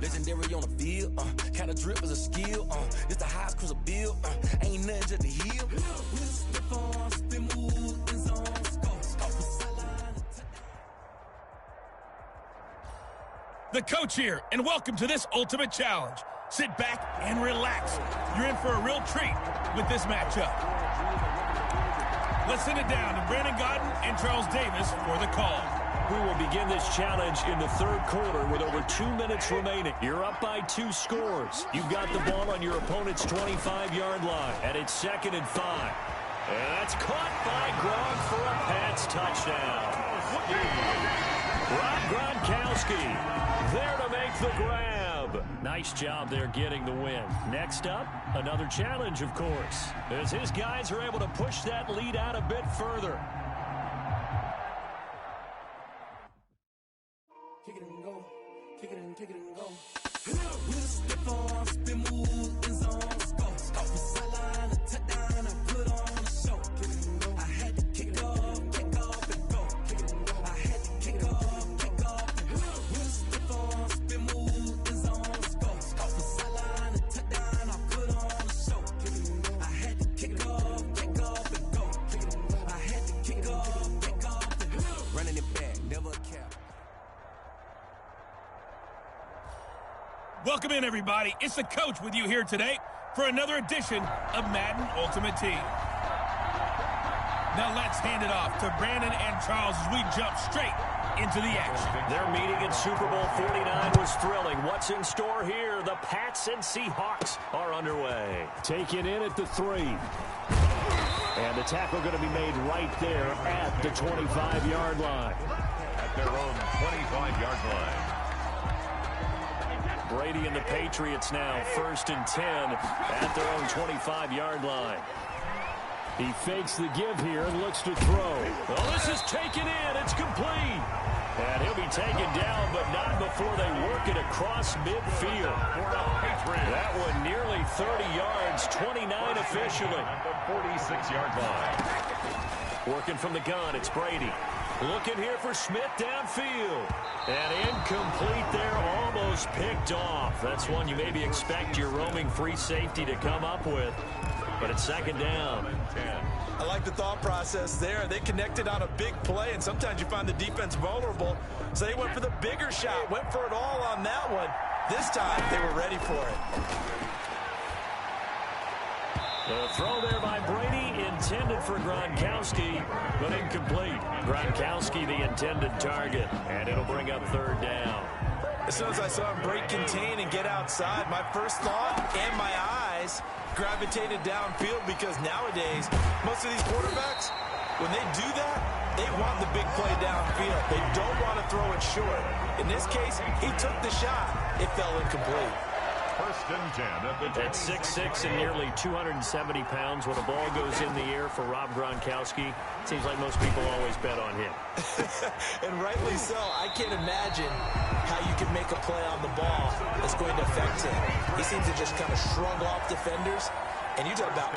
Legendary on the field, kinda drip is a skill, this the highest cruiser bill, ain't nothing just to heal. With a stiff arm, spin move, in zone, go. From The coach here, and welcome to this ultimate challenge. Sit back and relax. You're in for a real treat with this matchup. Let's send it down to Brandon Godden and Charles Davis for the call. We will begin this challenge in the third quarter with over 2 minutes remaining. You're up by 2 scores. You've got the ball on your opponent's 25-yard line, and it's 2nd and 5. And that's caught by Gronk for a Pats touchdown. Rob Gronkowski there to make the grab. Nice job there getting the win. Next up, another challenge, of course, as his guys are able to push that lead out a bit further. Kick it and go. Kick it and go. With a stiff arm, spin move, in zone, go. Off the sideline, a touchdown, I put on a show. I had to kick off and go. I had to kick off and go. With a stiff arm, spin move, in zone, go. Off the sideline, a touchdown, I put on a show. I had to kick off and go. I had to kick off and go. Running it back, never a cap. Welcome in, everybody. It's the coach with you here today for another edition of Madden Ultimate Team. Now let's hand it off to Brandon and Charles as we jump straight into the action. Their meeting in Super Bowl 49 was thrilling. What's in store here? The Pats and Seahawks are underway. Taken in at the 3. And the tackle going to be made right there at the 25-yard line. At their own 25-yard line. Brady and the Patriots now 1st and 10 at their own 25-yard line. He fakes the give here and looks to throw. Well, this is taken in. It's complete. And he'll be taken down, but not before they work it across midfield. That one nearly 30 yards, 29 officially. At the 46-yard line. Working from the gun, it's Brady. Looking here for Smith downfield. And incomplete there, almost picked off. That's one you maybe expect your roaming free safety to come up with. But it's 2nd down. I like the thought process there. They connected on a big play, and sometimes you find the defense vulnerable. So they went for the bigger shot, went for it all on that one. This time, they were ready for it. The throw there by Brady, intended for Gronkowski, but incomplete. Gronkowski, the intended target, and it'll bring up 3rd down. As soon as I saw him break contain and get outside, my first thought and my eyes gravitated downfield, because nowadays, most of these quarterbacks, when they do that, they want the big play downfield. They don't want to throw it short. In this case, he took the shot. It fell incomplete. 1st and 10 at the At 6'6" and nearly 270 pounds, when a ball goes in the air for Rob Gronkowski, it seems like most people always bet on him. And rightly so. I can't imagine how you can make a play on the ball that's going to affect him. He seems to just kind of shrug off defenders. And you talk about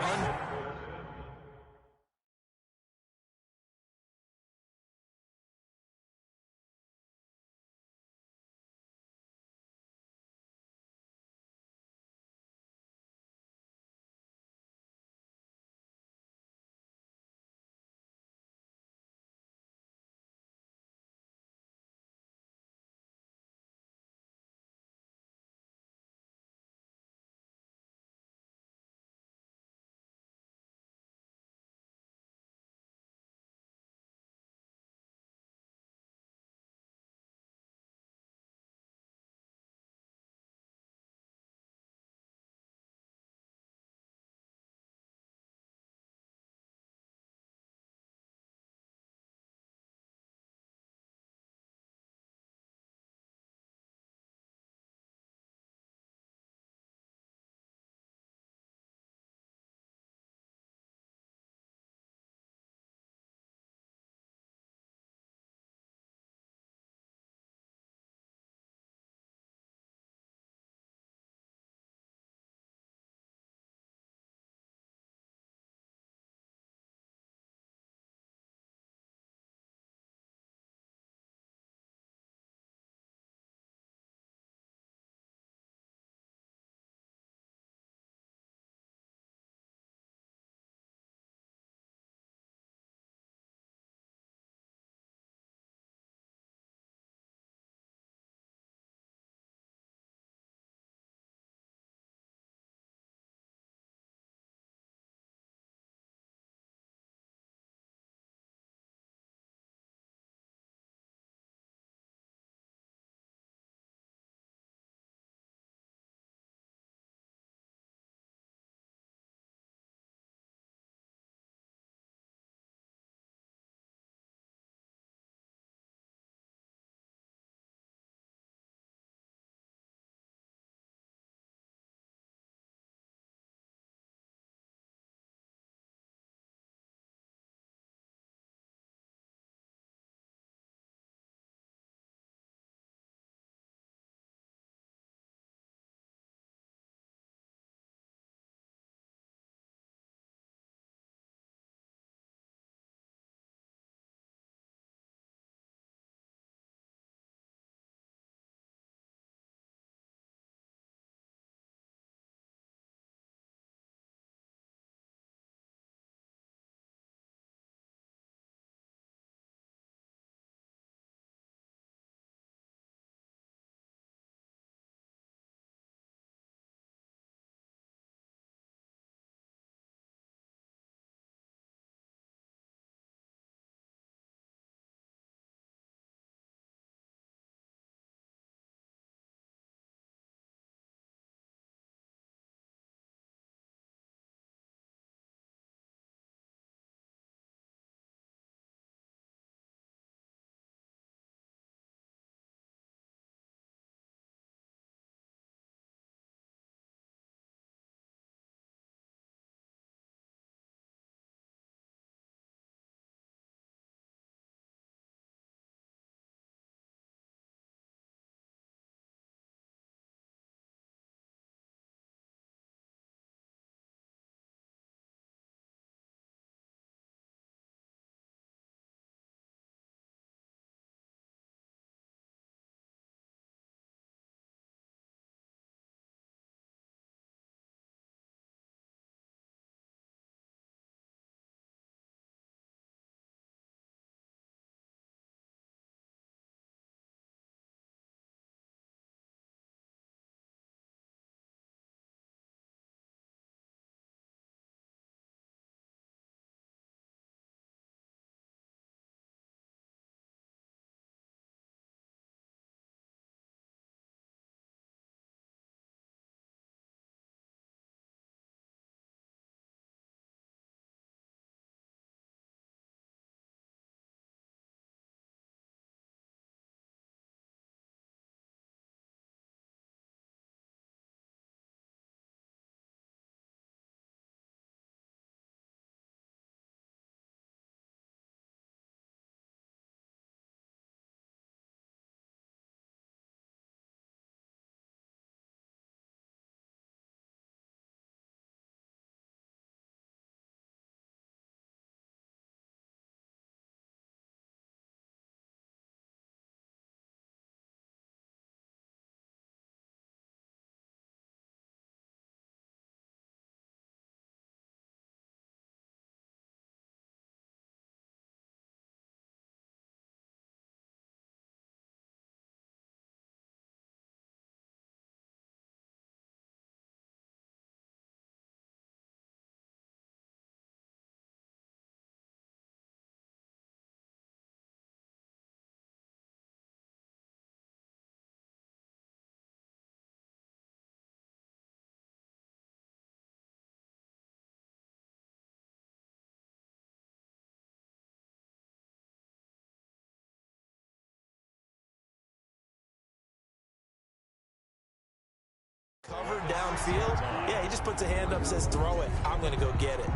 Covered downfield. Yeah, he just puts a hand up, says throw it. I'm going to go get it.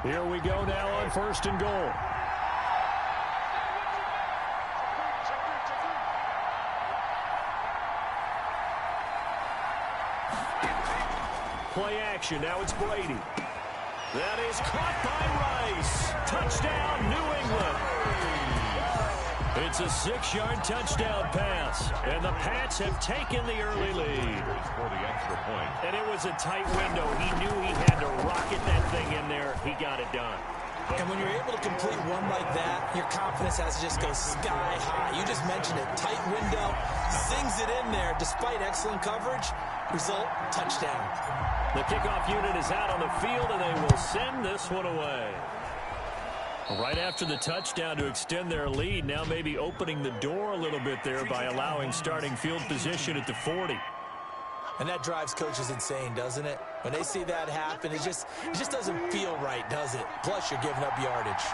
Here we go now on 1st and goal. Play action. Now it's Brady. That is caught by Rice. Touchdown, New England. It's a 6-yard touchdown pass, and the Pats have taken the early lead. For the extra point. And it was a tight window. He knew he had to rocket that thing in there. He got it done. And when you're able to complete one like that, your confidence has to just go sky high. You just mentioned it. Tight window, sings it in there despite excellent coverage. Result, touchdown. The kickoff unit is out on the field, and they will send this one away. Right after the touchdown to extend their lead, now maybe opening the door a little bit there by allowing starting field position at the 40. And that drives coaches insane, doesn't it? When they see that happen, it just doesn't feel right, does it? Plus, you're giving up yardage.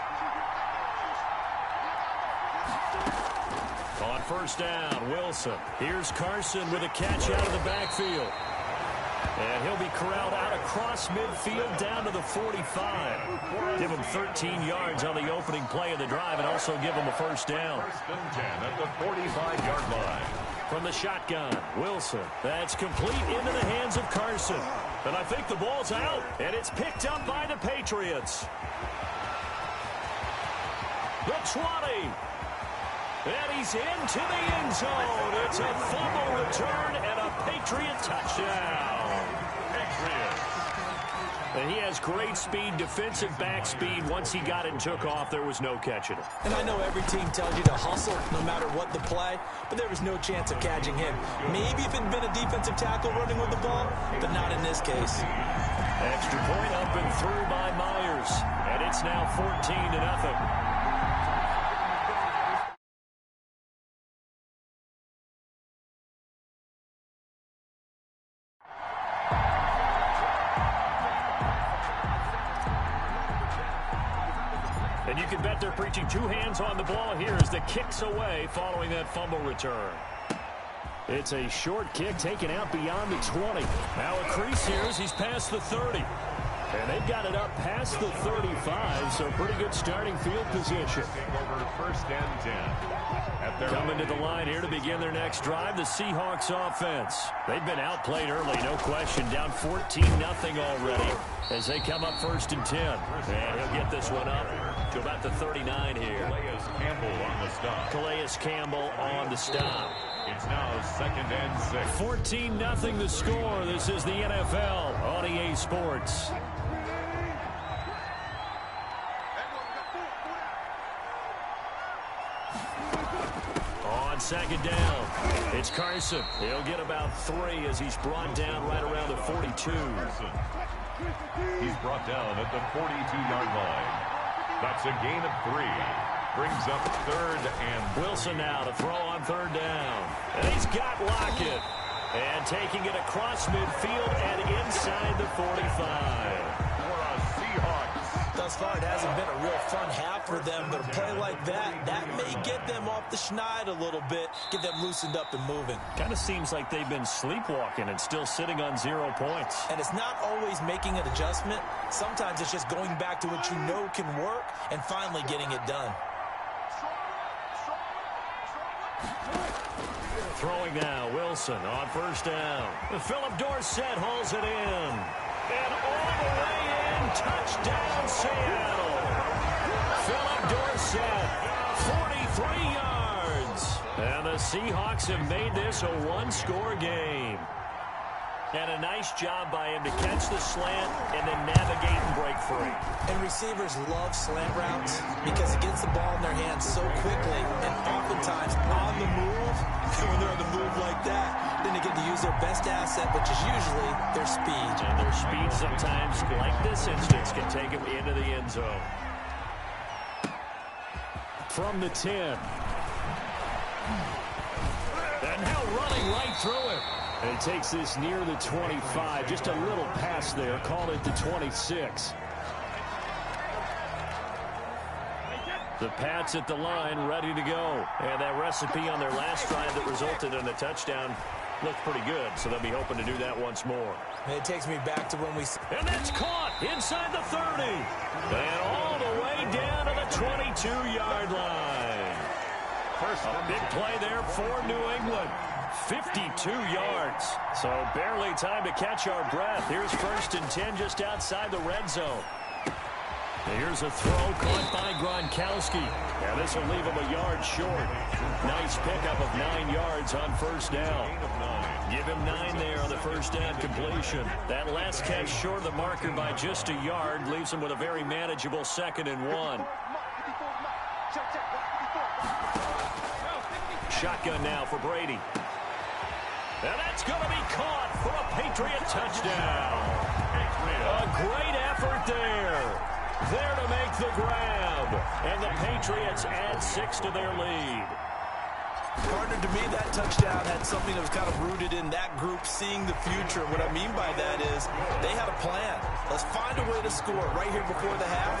On 1st down, Wilson. Here's Carson with a catch out of the backfield. And he'll be corralled out across midfield down to the 45. Give him 13 yards on the opening play of the drive and also give him a 1st down. 1st and 10 at the 45-yard line. From the shotgun, Wilson. That's complete into the hands of Carson. And I think the ball's out, and it's picked up by the Patriots. The 20. And he's into the end zone. It's a fumble return and a Patriot touchdown. And he has great speed, defensive back speed. Once he got it and took off, there was no catching him. And I know every team tells you to hustle no matter what the play, but there was no chance of catching him. Maybe if it had been a defensive tackle running with the ball, but not in this case. Extra point up and through by Myers. And it's now 14-0. And you can bet they're preaching 2 hands on the ball here as the kick's away following that fumble return. It's a short kick taken out beyond the 20. Now a crease here as he's past the 30. And they've got it up past the 35, so pretty good starting field position. Over 1st and 10. Coming to the line here to begin their next drive, the Seahawks offense. They've been outplayed early, no question. Down 14-0 already as they come up 1st and 10. And he'll get this one up to about the 39 here. Calais Campbell on the stop. Calais Campbell on the stop. It's now 2nd and 6. 14-0 the score. This is the NFL on EA Sports. On 2nd down, it's Carson. He'll get about 3 as he's brought down right around the 42. Carson. He's brought down at the 42-yard line. That's a gain of 3. Brings up 3rd and Wilson now to throw on 3rd down. And he's got Lockett. And taking it across midfield and inside the 45. For a Seahawks. Thus far, it hasn't been a real fun half for them, but a play like that may get them off the schneid a little bit, get them loosened up and moving. Kind of seems like they've been sleepwalking and still sitting on 0 points. And it's not always making an adjustment. Sometimes it's just going back to what you know can work and finally getting it done. Throwing now, Wilson on 1st down. Philip Dorsett hauls it in. And all the way in, touchdown Seattle. Philip Dorsett, 43 yards. And the Seahawks have made this a 1-score game. And a nice job by him to catch the slant and then navigate and break free. And receivers love slant routes because it gets the ball in their hands so quickly and oftentimes on the move. And when they're on the move like that, then they get to use their best asset, which is usually their speed. And their speed sometimes, like this instance, can take them into the end zone. From the 10. And now running right through it. And he takes this near the 25. Just a little pass there. Call it the 26. The Pats at the line, ready to go. And that recipe on their last drive that resulted in a touchdown looked pretty good, so they'll be hoping to do that once more. It takes me back to when we... And that's caught inside the 30. And all the way down to the 22-yard line. First, a big play there for New England. 52 yards. So barely time to catch our breath. Here's 1st and 10 just outside the red zone. Here's a throw caught by Gronkowski. Yeah, this will leave him a yard short. Nice pickup of 9 yards on 1st down. Give him 9 there on the 1st down completion. That last catch short of the marker by just a yard leaves him with a very manageable 2nd and 1. Shotgun now for Brady. And that's going to be caught for a Patriot touchdown. A great effort there. There to make the grab. And the Patriots add 6 to their lead. Partner, to me, that touchdown had something that was kind of rooted in that group seeing the future. What I mean by that is they had a plan. Let's find a way to score right here before the half.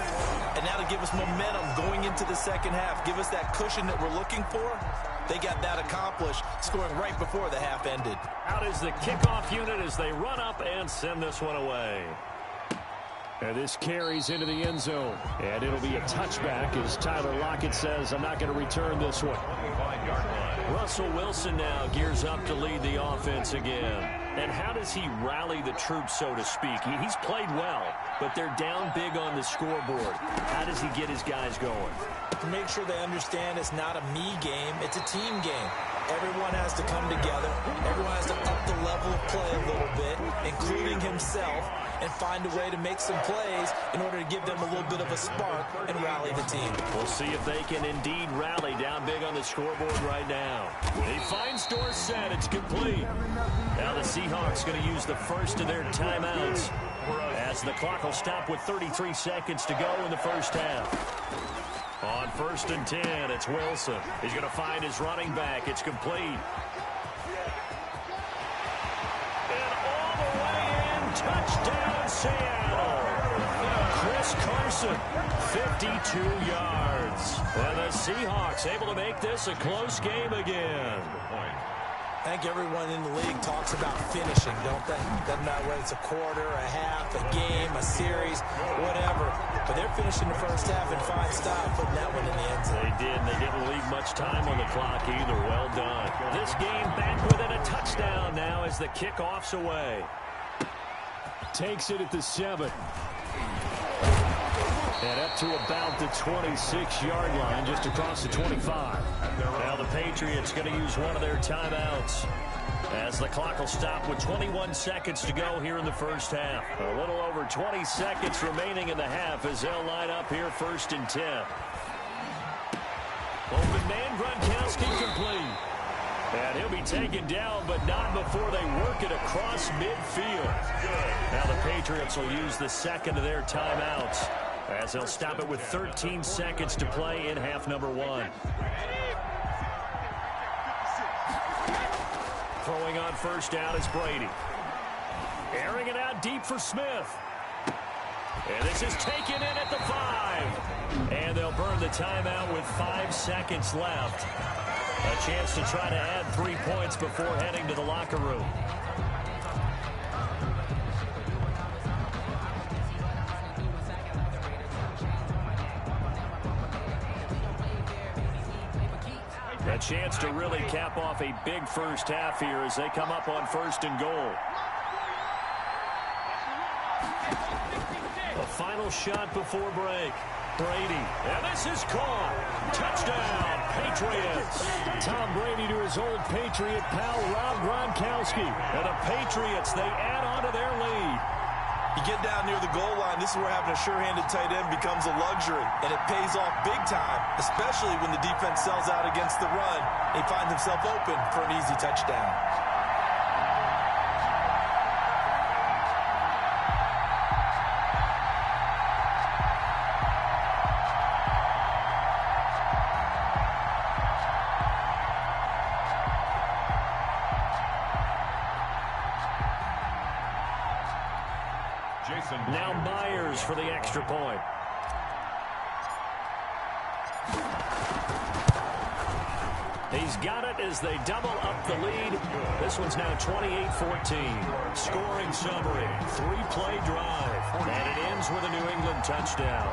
And now to give us momentum going into the second half, give us that cushion that we're looking for. They got that accomplished, scoring right before the half ended. Out is the kickoff unit as they run up and send this one away. And this carries into the end zone. And it'll be a touchback as Tyler Lockett says, I'm not going to return this one. Russell Wilson now gears up to lead the offense again. And how does he rally the troops, so to speak? He's played well, but they're down big on the scoreboard. How does he get his guys going? To make sure they understand it's not a me game, it's a team game. Everyone has to come together. Everyone has to up the level of play a little bit, including himself, and find a way to make some plays in order to give them a little bit of a spark and rally the team. We'll see if they can indeed rally down big on the scoreboard right now. He finds Dorsett. It's complete. Now the Seahawks going to use the first of their timeouts as the clock will stop with 33 seconds to go in the first half. On 1st and 10, it's Wilson. He's going to find his running back. It's complete. And all the way in, touchdown Seattle. Chris Carson, 52 yards. And the Seahawks able to make this a close game again. I think everyone in the league talks about finishing, don't they? Doesn't matter whether it's a quarter, a half, a game, a series, whatever. But they're finishing the first half in fine style, putting that one in the end zone. They did, and they didn't leave much time on the clock either. Well done. This game back within a touchdown now as the kickoff's away. Takes it at the 7. And up to about the 26-yard line, just across the 25. Now the Patriots going to use one of their timeouts as the clock will stop with 21 seconds to go here in the first half. A little over 20 seconds remaining in the half as they'll line up here 1st and 10. Open man, Gronkowski complete. And he'll be taken down, but not before they work it across midfield. Now the Patriots will use the second of their timeouts as they'll stop it with 13 seconds to play in half number 1. Throwing on 1st down is Brady. Airing it out deep for Smith. And this is taken in at the 5. And they'll burn the timeout with 5 seconds left. A chance to try to add 3 points before heading to the locker room. A chance to really cap off a big first half here as they come up on 1st and goal. A final shot before break. Brady, and this is caught. Touchdown, Patriots. Tom Brady to his old Patriot pal, Rob Gronkowski. And the Patriots, they add on to their lead. You get down near the goal line, this is where having a sure-handed tight end becomes a luxury, and it pays off big time, especially when the defense sells out against the run. He finds himself open for an easy touchdown. Now Myers for the extra point. He's got it as they double up the lead. This one's now 28-14. Scoring summary, 3-play drive. And it ends with a New England touchdown.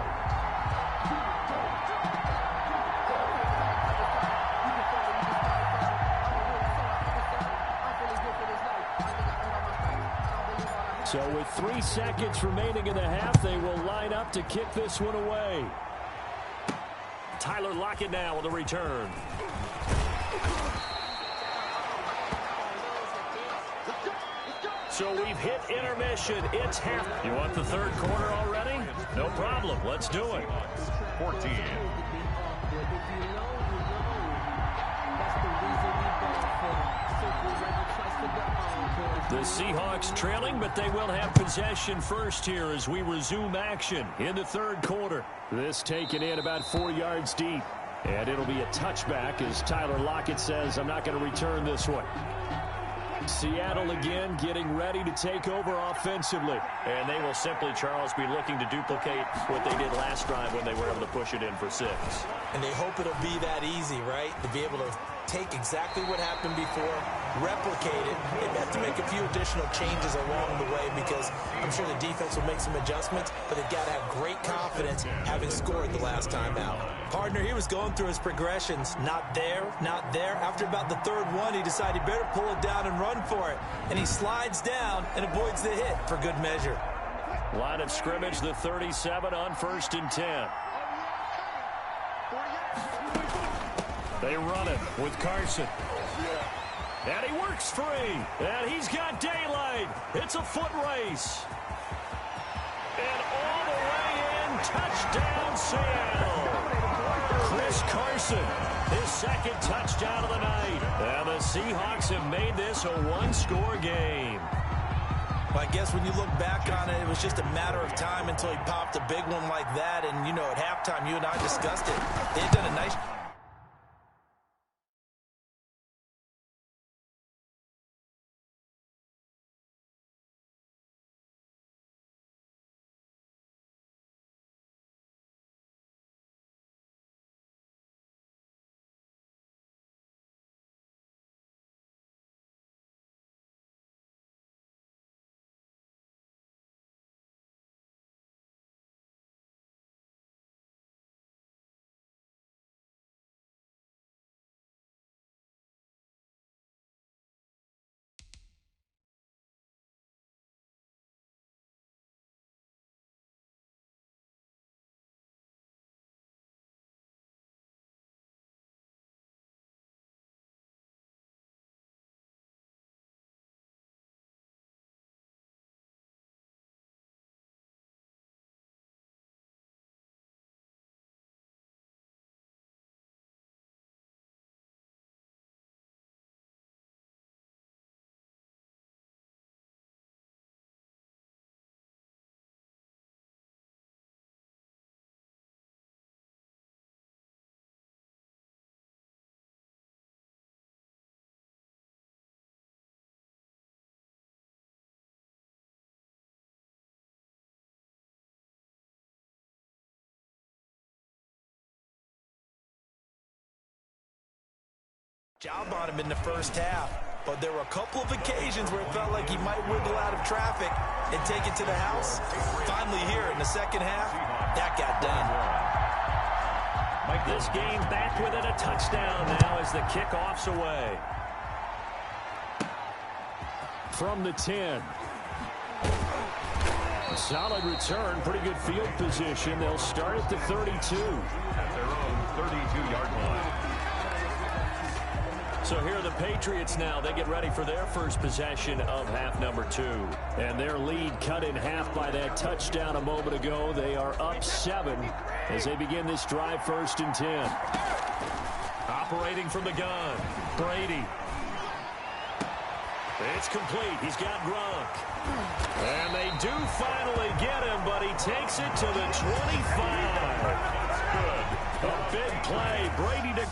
So with 3 seconds remaining in the half, they will line up to kick this one away. Tyler Lockett now with a return. So we've hit intermission. It's half. You want the third quarter already? No problem. Let's do it. 14. The Seahawks trailing, but they will have possession first here as we resume action in the third quarter. This taken in about 4 yards deep. And it'll be a touchback as Tyler Lockett says, I'm not going to return this one. Seattle again getting ready to take over offensively. And they will simply, Charles, be looking to duplicate what they did last drive when they were able to push it in for 6. And they hope it'll be that easy, right? To be able to take exactly what happened before, replicate it. They have to make a few additional changes along the way because I'm sure the defense will make some adjustments, but they've got to have great confidence having scored the last time out. Partner, he was going through his progressions. Not there, not there. After about the third one, he decided he better pull it down and run for it. And he slides down and avoids the hit for good measure. Line of scrimmage, the 37 on 1st and 10. They run it with Carson. And he works free. And he's got daylight. It's a foot race. And all the way in, touchdown Seattle. Chris Carson, his second touchdown of the night. And the Seahawks have made this a one-score game. Well, I guess when you look back on it, it was just a matter of time until he popped a big one like that. And, you know, at halftime, you and I discussed it. They had done a nice job on him in the first half, but there were a couple of occasions where it felt like he might wiggle out of traffic and take it to the house. Finally here in the second half, that got done. This game back within a touchdown now as the kickoff's away. From the 10. A solid return, pretty good field position. They'll start at the 32. At their own 32-yard line. So here are the Patriots now. They get ready for their first possession of half number 2. And their lead cut in half by that touchdown a moment ago. They are up 7 as they begin this drive 1st and 10. Operating from the gun, Brady. It's complete. He's got Gronk. And they do finally get him, but he takes it to the 25. Good. A big play. Brady to...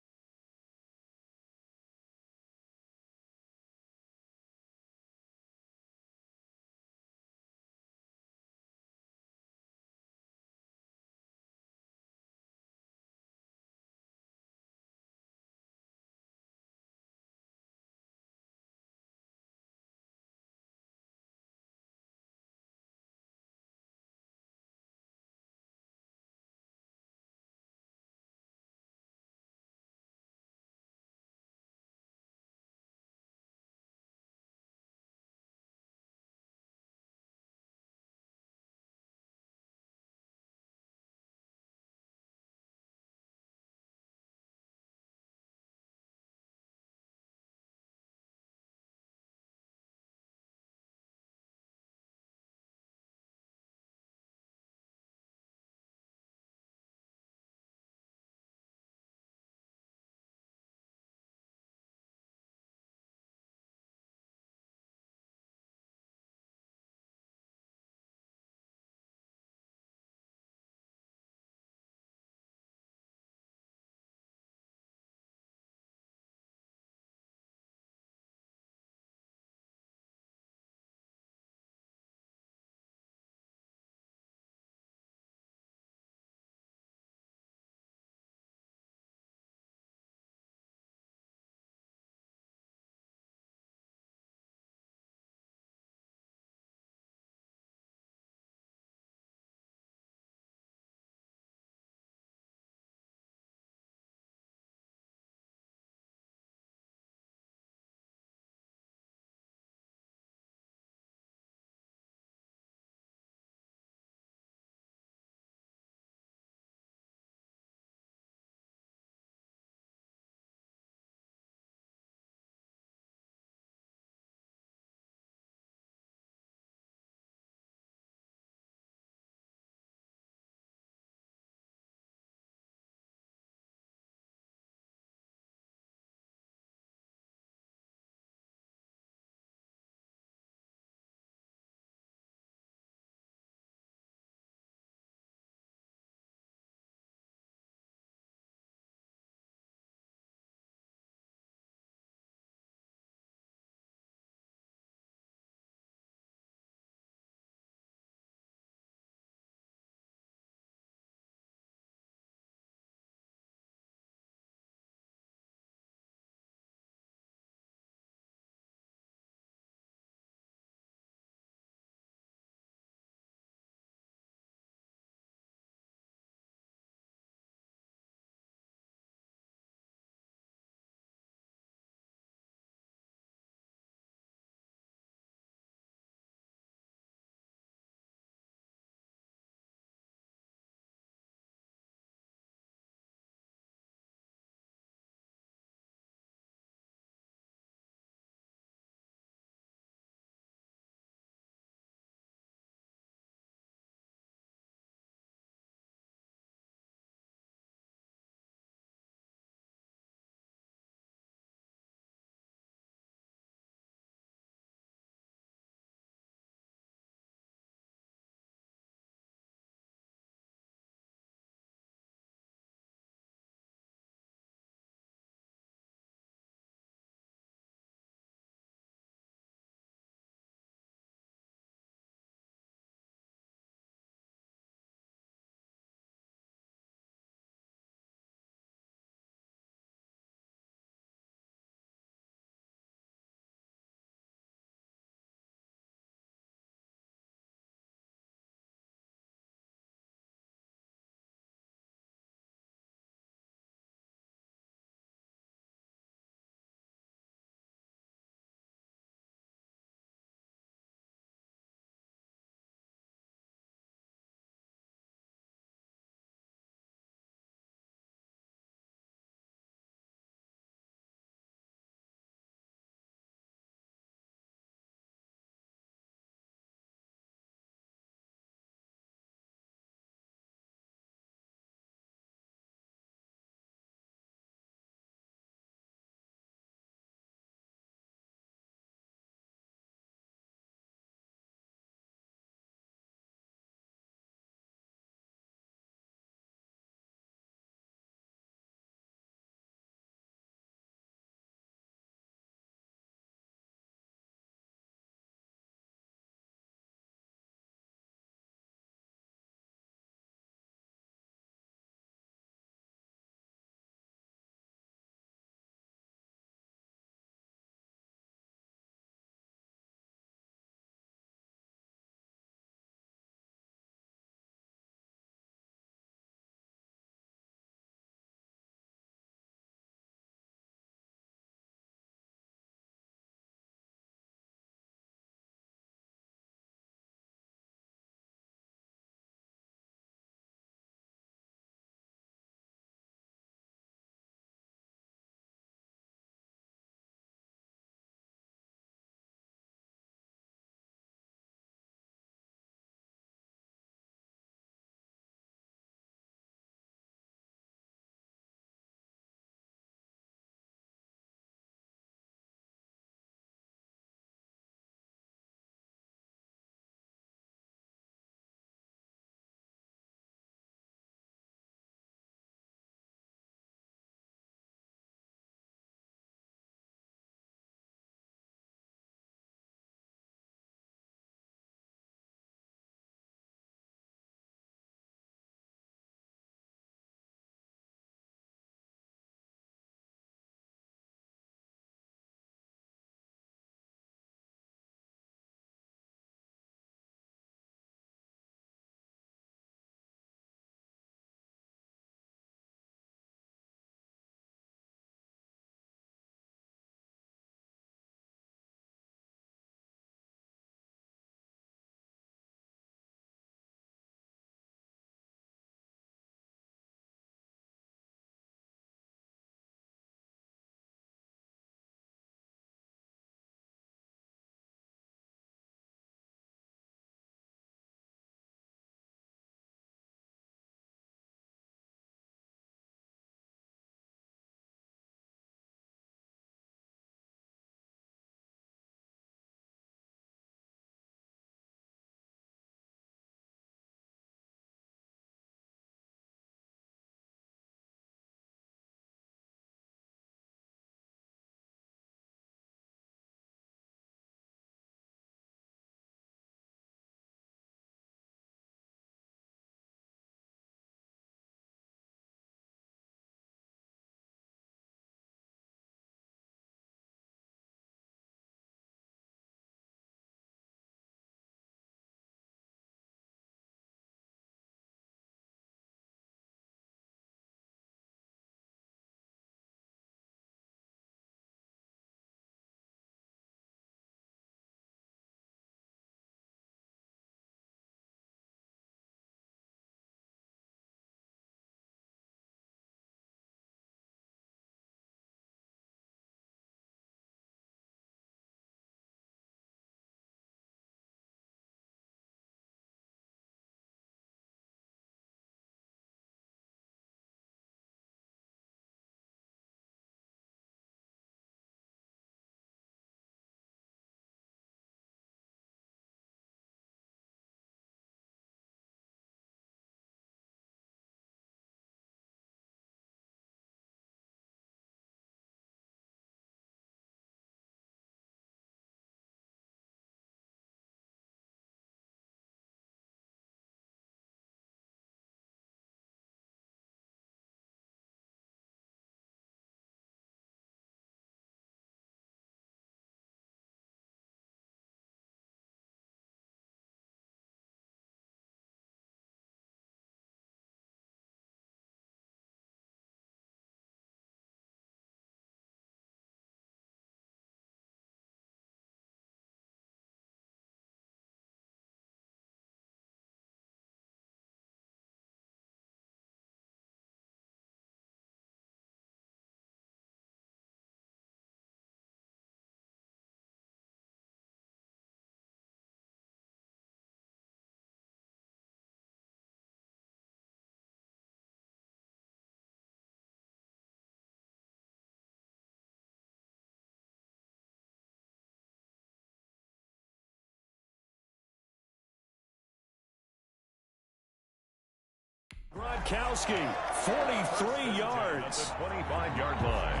Gronkowski, 43 yards. At the 25-yard line.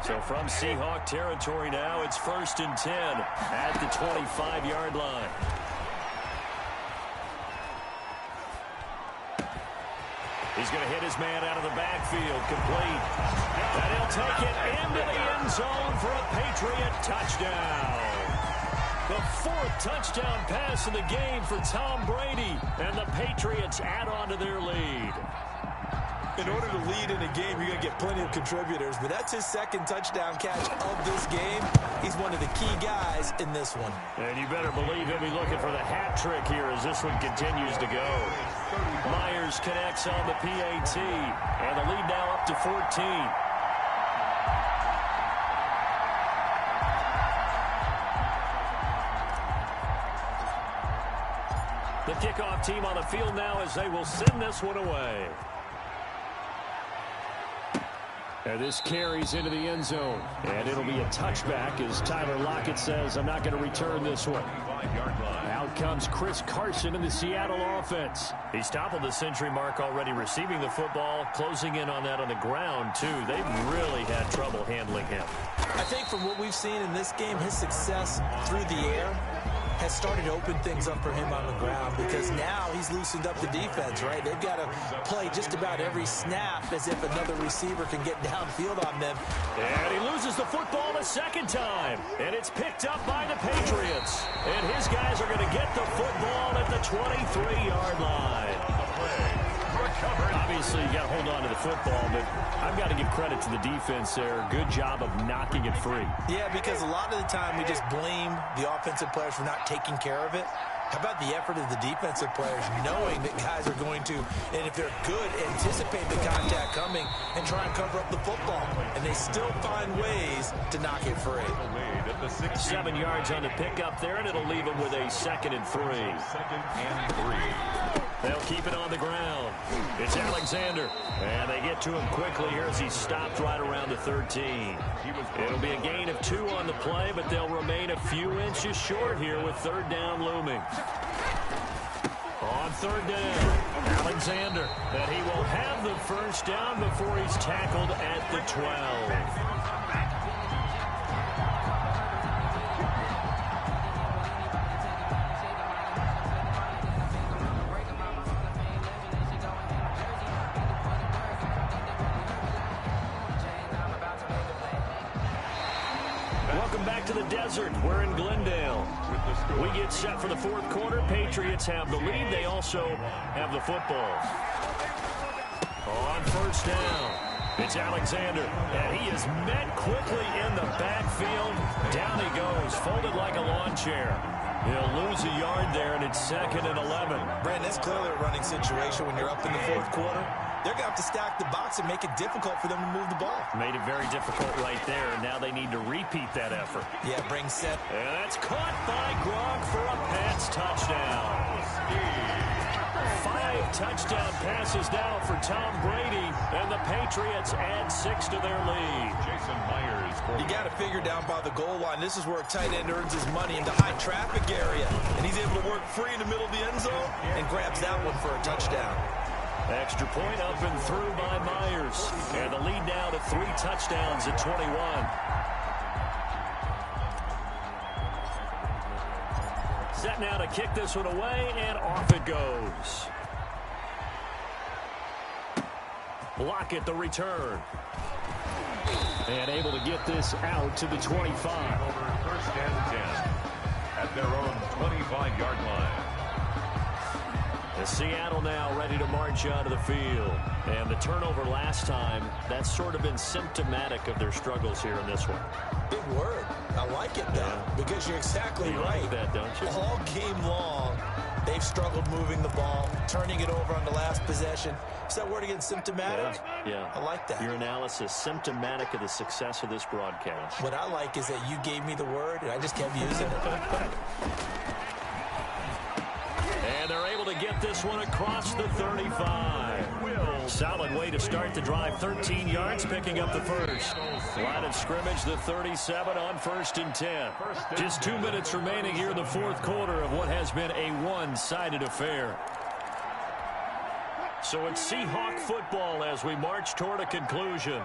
So from Seahawk territory now, it's 1st and 10 at the 25-yard line. He's going to hit his man out of the backfield, complete. And he'll take it into the end zone for a Patriot touchdown. The 4th touchdown pass of the game for Tom Brady, and the Patriots add on to their lead. In order to lead in a game, you're going to get plenty of contributors, but that's his 2nd touchdown catch of this game. He's one of the key guys in this one. And you better believe he'll be looking for the hat trick here as this one continues to go. Myers connects on the PAT, and the lead now up to 14. The kickoff team on the field now as they will send this one away. And this carries into the end zone. And it'll be a touchback as Tyler Lockett says, I'm not going to return this one. Out comes Chris Carson in the Seattle offense. He's toppled the century mark already receiving the football, closing in on that on the ground, too. They've really had trouble handling him. I think from what we've seen in this game, his success through the air has started to open things up for him on the ground because now he's loosened up the defense, right? They've got to play just about every snap as if another receiver can get downfield on them. And he loses the football a 2nd time, and it's picked up by the Patriots. And his guys are going to get the football at the 23-yard line. Obviously, you got to hold on to the football, but I've got to give credit to the defense there. Good job of knocking it free. Yeah, because a lot of the time we just blame the offensive players for not taking care of it. How about the effort of the defensive players knowing that guys are going to, and if they're good, anticipate the contact coming and try and cover up the football. And they still find ways to knock it free. 7 yards on the pickup there, and it'll leave them with a 2nd and 3. 2nd and 3. They'll keep it on the ground. It's Alexander. And they get to him quickly here as he's stopped right around the 13. It'll be a gain of 2 on the play, but they'll remain a few inches short here with 3rd down looming. On 3rd down, Alexander. And he will have the 1st down before he's tackled at the 12. To the desert. We're in Glendale. We get set for the 4th quarter. Patriots have the lead. They also have the football. On 1st down, it's Alexander. And he is met quickly in the backfield. Down he goes, folded like a lawn chair. He'll lose a yard there, and it's 2nd and 11. Brandon, that's clearly a running situation when you're up in the 4th quarter. They're going to have to stack the box and make it difficult for them to move the ball. Made it very difficult right there. Now they need to repeat that effort. Yeah, bring set. And that's caught by Gronk for a Pats touchdown. 5 touchdown passes now for Tom Brady, and the Patriots add 6 to their lead. Jason Myers. You got to figure down by the goal line. This is where a tight end earns his money in the high traffic area. And he's able to work free in the middle of the end zone and grabs that one for a touchdown. Extra point up and through by Myers. And the lead now to 3 touchdowns at 21. Set now to kick this one away, and off it goes. Lockett the return. And able to get this out to the 25. Over 1st and 10 at their own 25-yard line. Seattle now ready to march onto the field. And the turnover last time, that's sort of been symptomatic of their struggles here in this one. Big word. I like it, though, because you're exactly right. Like that, don't you? All game long, they've struggled moving the ball, turning it over on the last possession. Is that word again, symptomatic? Yeah. I like that. Your analysis, symptomatic of the success of this broadcast. What I like is that you gave me the word, and I just kept using it. And they're able to get this one across the 35. Solid way to start the drive. 13 yards, picking up the first. Line of scrimmage, the 37 on 1st and 10. Just 2 minutes remaining here in the fourth quarter of what has been a one-sided affair. So it's Seahawk football as we march toward a conclusion.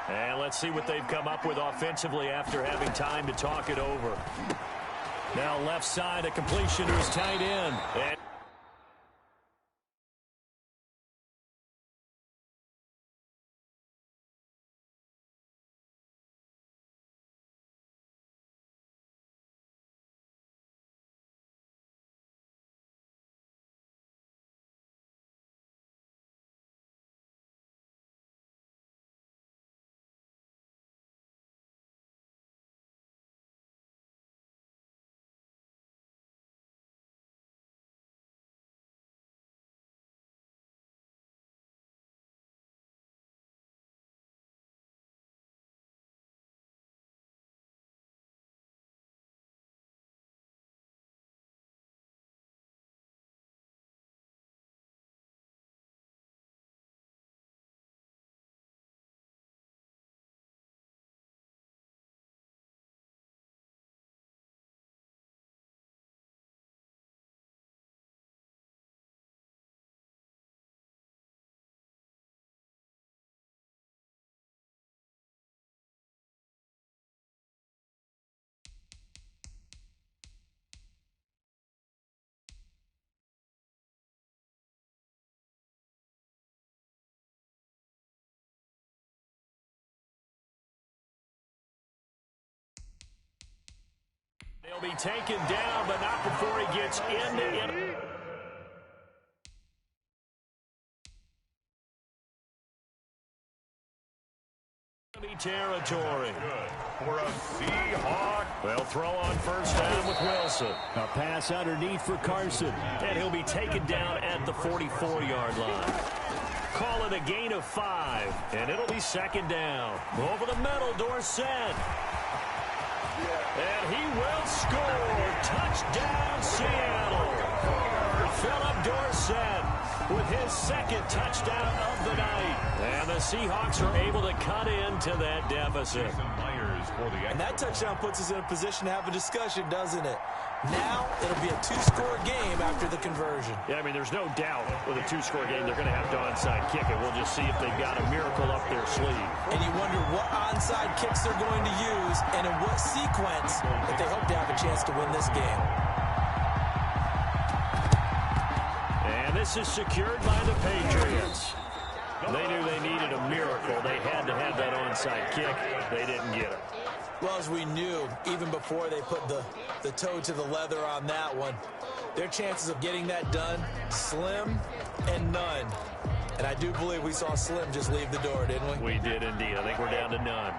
And let's see what they've come up with offensively after having time to talk it over. Now left side, a completion to his tight end. And he'll be taken down, but not before he gets into territory. Good for a Seahawk. They'll throw on first down with Wilson. A pass underneath for Carson. And he'll be taken down at the 44-yard line. Call it a gain of 5, and it'll be second down. Over the middle, Dorsett. And he will score. Touchdown, Seattle. Philip Dorsett with his second touchdown of the night. And the Seahawks are able to cut into that deficit. And that touchdown puts us in a position to have a discussion, doesn't it? Now it'll be a 2-score game after the conversion. Yeah, I mean, there's no doubt with a 2-score game they're going to have to onside kick it. We'll just see if they've got a miracle up their sleeve. And you wonder what onside kicks they're going to use and in what sequence that they hope to have a chance to win this game. And this is secured by the Patriots. They knew they needed a miracle. They had to have that onside kick. They didn't get it. Well, as we knew, even before they put the toe to the leather on that one, their chances of getting that done, slim and none. And I do believe we saw Slim just leave the door, didn't we? We did indeed. I think we're down to none.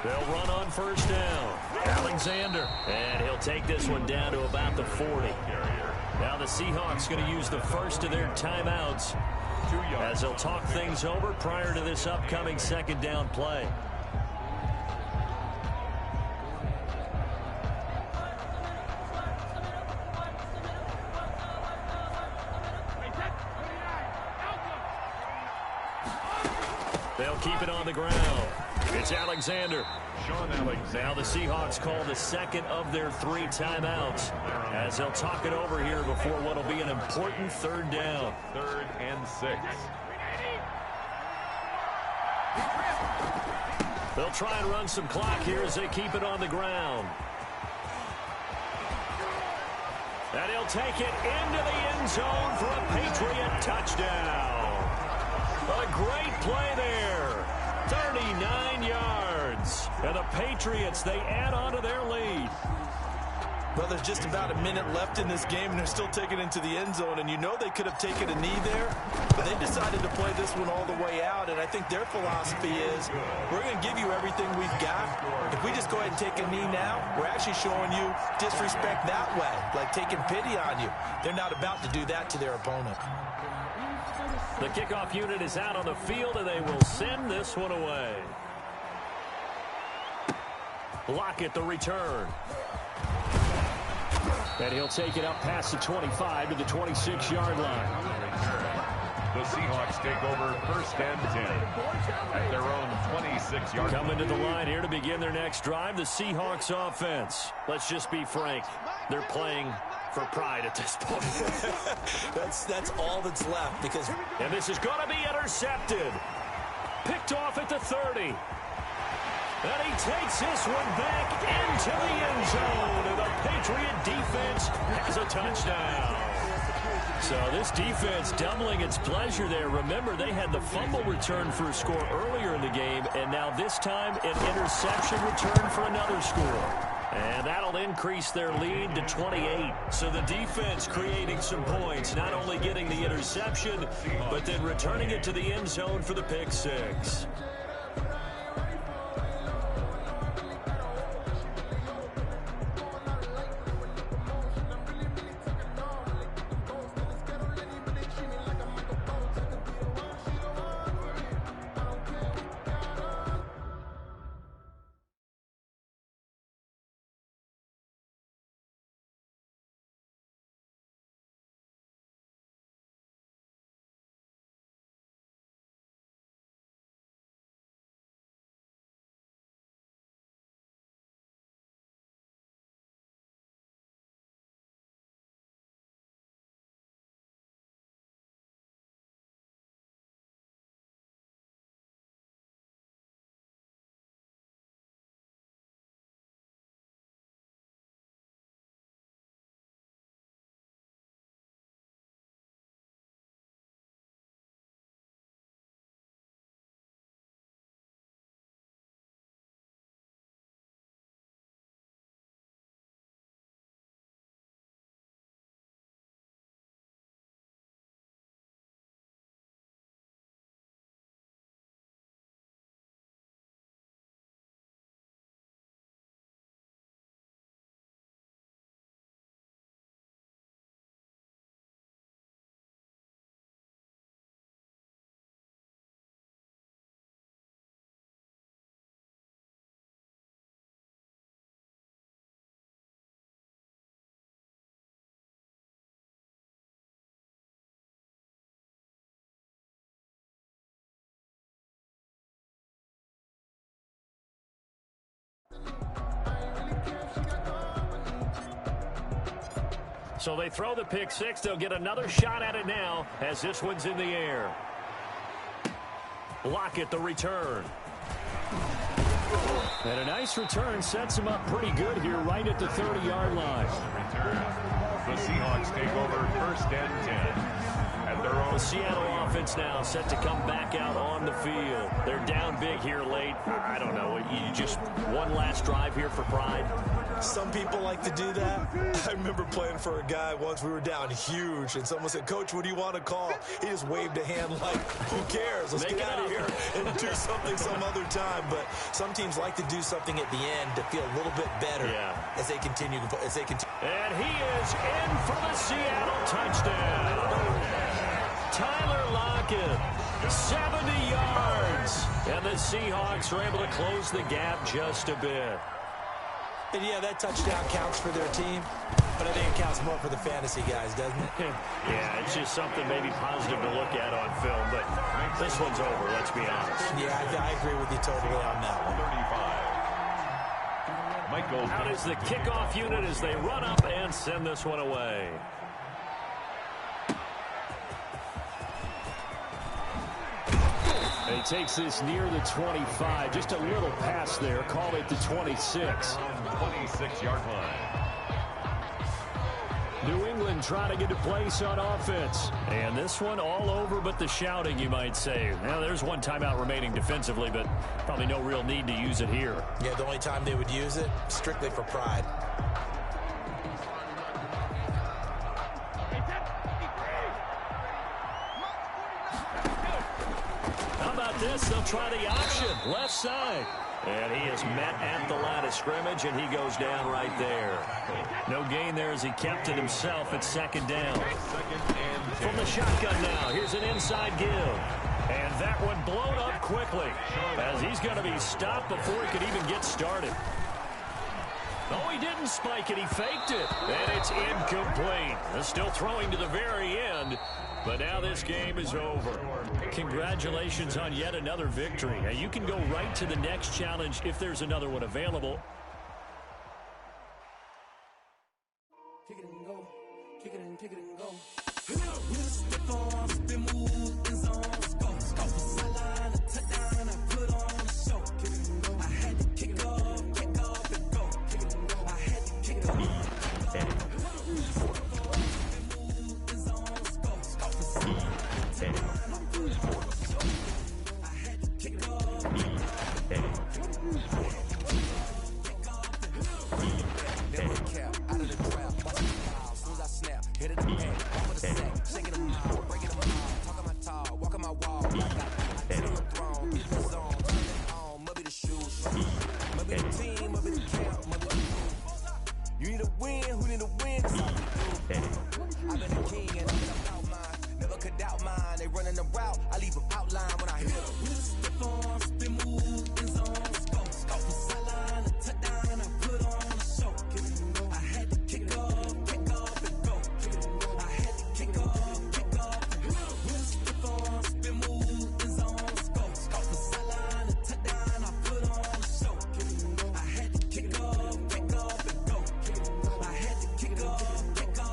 They'll run on first down. Alexander. And he'll take this one down to about the 40. Now the Seahawks going to use the first of their timeouts as they'll talk things over prior to this upcoming second down play. They'll keep it on the ground. It's Alexander. Now the Seahawks call the second of their 3 timeouts as they'll talk it over here before what will be an important third down. 3rd and 6. They'll try and run some clock here as they keep it on the ground. And he'll take it into the end zone for a Patriot touchdown. A great play there. 39 yards. And the Patriots, they add on to their lead. Well, there's just about a minute left in this game, and they're still taking it into the end zone. And you know they could have taken a knee there, but they decided to play this one all the way out. And I think their philosophy is, we're going to give you everything we've got. If we just go ahead and take a knee now, we're actually showing you disrespect that way, like taking pity on you. They're not about to do that to their opponent. The kickoff unit is out on the field, and they will send this one away. Lockett, the return. And he'll take it up past the 25 to the 26-yard line. The Seahawks take over 1st and 10 at their own 26-yard line. Coming to the line here to begin their next drive, the Seahawks offense. Let's just be frank. They're playing for pride at this point. That's all that's left because... And this is going to be intercepted. Picked off at the 30. And he takes this one back into the end zone. And the Patriot defense has a touchdown. So this defense doubling its pleasure there. Remember, they had the fumble return for a score earlier in the game, and now this time an interception return for another score. And that'll increase their lead to 28. So the defense creating some points, not only getting the interception, but then returning it to the end zone for the pick six. So they throw the pick six. They'll get another shot at it now as this one's in the air. Lockett, the return. And a nice return sets him up pretty good here right at the 30-yard line. Return. The Seahawks take over 1st and 10. At their own. The Seattle offense now set to come back out on the field. They're down big here late. I don't know. You just one last drive here for pride. Some people like to do that. I remember playing for a guy once. We were down huge, and someone said, "Coach, what do you want to call?" He just waved a hand like, "Who cares? Let's get out of here and do something some other time." But some teams like to do something at the end to feel a little bit better as they continue. And he is in for the Seattle touchdown. Tyler Lockett, 70 yards. And the Seahawks are able to close the gap just a bit. And yeah, that touchdown counts for their team, but I think it counts more for the fantasy guys, doesn't it? Yeah, it's just something maybe positive to look at on film, but this one's over, let's be honest. Yeah, I agree with you totally on that one. 35. Michael. Out is the kickoff unit as they run up and send this one away. He takes this near the 25. Just a little pass there. Call it the 26. 26-yard line. New England trying to get a place on offense. And this one all over but the shouting, you might say. Now, there's one timeout remaining defensively, but probably no real need to use it here. Yeah, the only time they would use it, strictly for pride. This, they'll try the option, left side. And he is met at the line of scrimmage, and he goes down right there. No gain there as he kept it himself at second down. From the shotgun now, here's an inside give. And that one blown up quickly as he's going to be stopped before he could even get started. Oh, he didn't spike it. He faked it. And it's incomplete. Still throwing to the very end. But now this game is over. Congratulations on yet another victory. Now you can go right to the next challenge if there's another one available. Kick it and go. Kick it and go. With a stiff arm, spin move, in zone, go. Off the sideline, a touchdown, I put on a show. Kick it and go. I had to kick off and go. Kick it and go. I had to kick off, kick off. You need a win, who need a win? That's all we do. I've been a king and I've been about mine. Never could doubt mine. They running the route, I leave them outline when I hit them. With a stiff arm, spin move, in zone, go. Off the sideline, a touchdown, I put on a show. I had to kick off and go. I had to kick off and go. With a stiff arm, spin move, in zone, go. Off the sideline, a touchdown, I put on a show. I had to kick off and go. I had to kick off and go.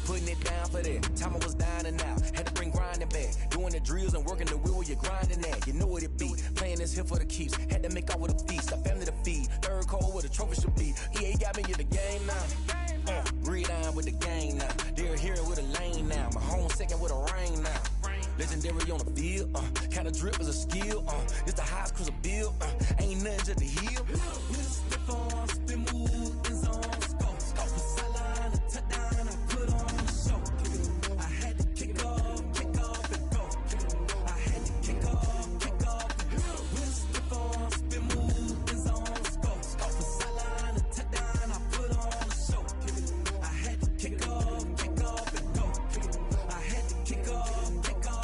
Putting it down for that. Time I was down and out. Had to bring grinding back. Doing the drills and working the wheel where you're grinding at. You know what it be. Playing this here for the keeps. Had to make off with a feast. A family to feed. Third cold where the trophy should be. EA got me in the game now. Breed on with the game now. They're here with a lane now. My home second with a rain now. Legendary on the field. Kinda drip is a skill. It's the highest cruiser bill. Ain't nothing just to heal. With a stiff arm, spin move, in zone, go. Off the sideline, a touchdown, I put on a show. I had to kick off and go. I had to kick off. With a stiff arm, spin move, in zone, go. Off the sideline, a touchdown, I put on a show. I had to kick off and go. I had to kick off and go.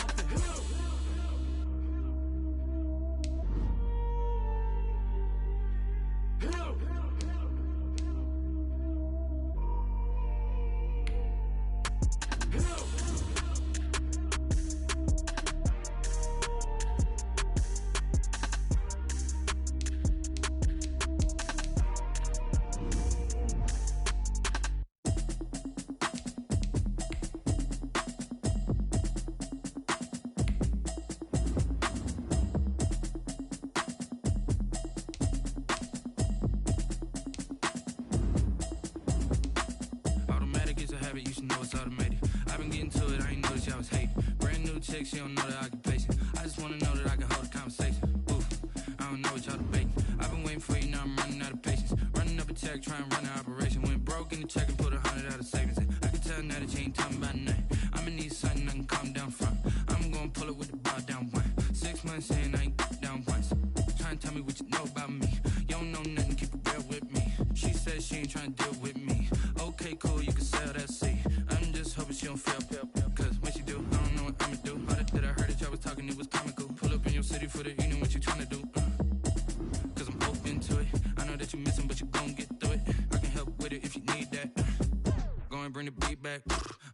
You should know it's automated. I've been getting to it, I ain't noticed y'all was hating. Brand new chick, she don't know the occupation. I just wanna know that I can hold a conversation. Oof, I don't know what y'all debating. I've been waiting for you, now I'm running out of patience. Running up a check, trying to run an operation. Went broke in the check and put 100 out of savings in. I can tell now that you ain't talking about nothing. I'ma need something I can calm down from. I'm gonna pull it with the bar down one. 6 months in, I ain't down once. Trying to tell me what you know about me. You don't know nothing, keep it real with me. She said she ain't trying to deal with me. Okay, cool, you can sell that seat. I'm just hoping she don't fail. Cause when she do, I don't know what I'ma do. All that I heard that y'all was talking, it was comical. Pull up in your city for the evening, what you tryna do? Cause I'm open to it. I know that you missing, but you gon' get through it. I can help with it if you need that. Go and bring the beat back.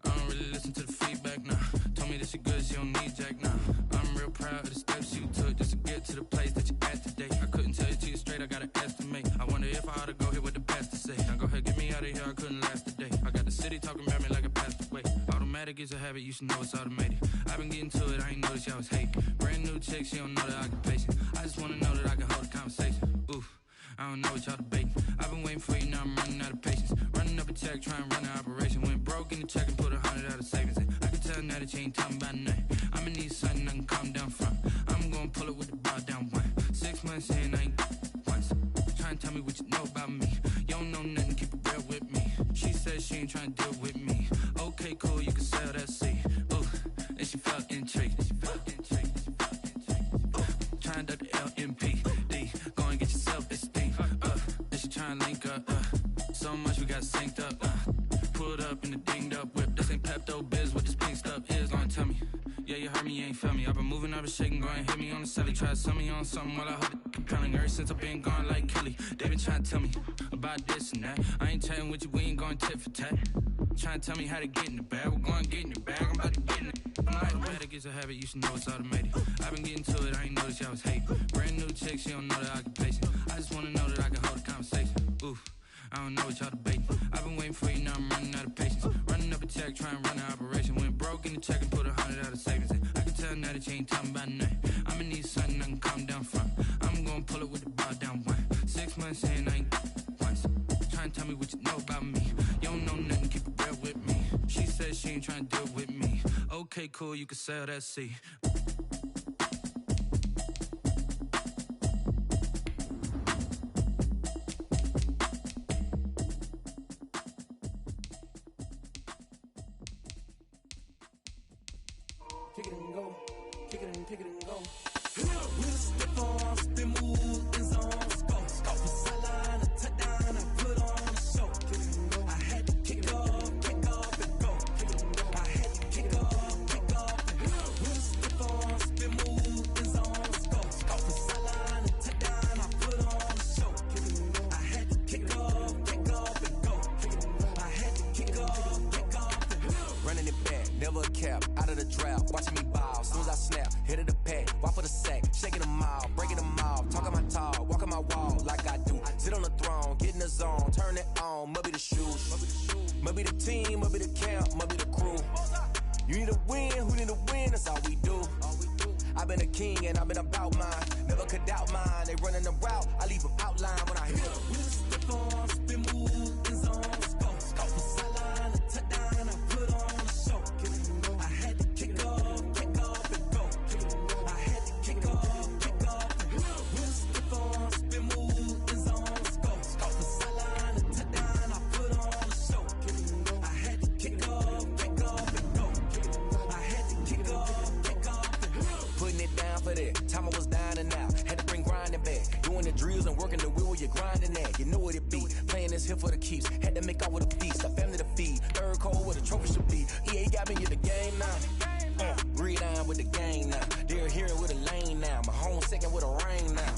I don't really listen to the feedback, nah. Told me that she good, she don't need jack, nah. I'm real proud of the steps you took just to get to the place that you at today. I couldn't tell you to you straight, I gotta estimate. I wonder if I ought to go here with the best to say. Now go ahead, get me out of here, I couldn't last a day. I got the city talking about me like a passed away. Automatic is a habit, you should know it's automated. I've been getting to it, I ain't noticed y'all was hating. Brand new chick, she don't know the occupation. I just wanna know that I can hold a conversation. Oof, I don't know what y'all debating. I've been waiting for you, now I'm running out of patience. Running up a check, trying to run an operation. Went broke in the check and put 100 out of savings in. I can tell now that you ain't talking about nothing. I'ma need something I can calm down from. I'm gonna pull it with the bar down one. 6 months in, I ain't once. Trying to tell me what you know about me. You don't know nothing, keep it real with me. She said she ain't trying to deal with me. Okay, cool, you can sell that seat. Ooh, and she felt intrigued. Trying to duck the LMPD. Go and get your self-esteem. And she trying to link up. So much we got synced up. Pulled up in the dinged up whip. This ain't Pepto-Biz, what this pink stuff is. Gonna tell me. Yeah, you heard me, you ain't felt me. I've been moving, I've been shaking, go and hit me on the celly. Try to sell me on something while I hold it compelling. Ever since I've been gone like Kelly, they been trying to tell me about this and that. I ain't chatting with you, we ain't going tit for tat. Trying to tell me how to get in the bag. We're going to get in the bag. I'm about to get in it. I'm automatic, it's a habit. You should know it's automated. I've been getting to it. I ain't noticed y'all was hating. Brand new chick, she don't know that I can place it. I just want to know that I can hold a conversation. Oof. I don't know what y'all debating. I've been waiting for you, now I'm running out of patience. Running up a check, trying to run an operation. Went broke in the check and put 100 out of savings in. I can tell now that you ain't talking about nothing. I'ma need something I can calm down from. I'm gonna pull it with the bar down one. 6 months in, I ain't once. Trying to tell me what you know about me. You don't know nothing, keep it real with me. She said she ain't trying to deal with me. Okay, cool, you can sell that seat. Kick it and go, kick it and go. With a stiff arm, spin move, in zone, go. From sideline to touchdown, I put on a show. I had to kick off and go. I had to kick off and go. With a stiff arm, spin move, in zone, go. From sideline to touchdown, I put on a show. I had to kick off and go. I had to kick off and go. Running it back, never a cap, out of the drought, watching me ball. Soon as I snap, hit of the pack, walk for the sack, shaking them all, breaking them off, talking my talk, walking my wall like I do. Sit on the throne, get in the zone, turn it on, must be the shoes, must be the team, must be the camp, must be the crew. You need a win, who need a win, that's all we do. I've been a king and I've been about mine, never could doubt mine. They running the route, I leave them outline when I hit them. With a stiff arm, spin move, in zone, go. From sideline to touchdown, I put on a show. I had to kick off and go. I had to kick off and go. With a stiff arm, spin move, in zone, go. From sideline to touchdown, I put on a show. I had to kick off and go. I had to kick off and go. Putting it down for that, time I was down and out, had to bring grinding back. Doing the drills and working the wheel where you're grinding at. You know what it be, playing this here for the keeps. Had to make off with a feast, a family to feed. Third cold where the trophy should be. EA got me in the game now. Breathe down with the game now. They're here with a lane now. My home second with a rain now.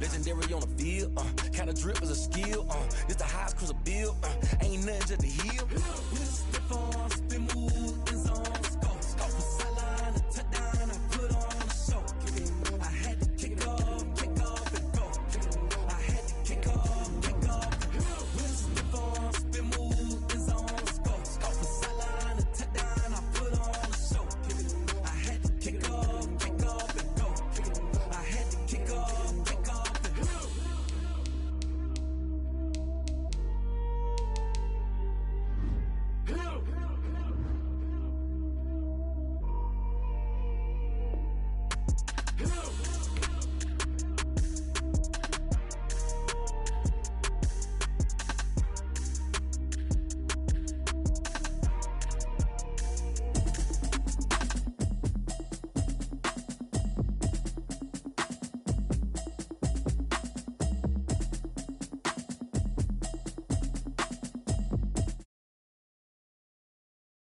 Legendary on the field, kinda drip is a skill. This the highest cruiser bill, ain't nothing just the hill. With a stiff arm, spin move, in zone, go. From sideline to touchdown, I put on a show. I had to kick off and go. I had to kick off and go. With a stiff arm, spin move, in zone, go. From sideline to touchdown, I put on a show. I had to kick off and go. I had to kick off and go.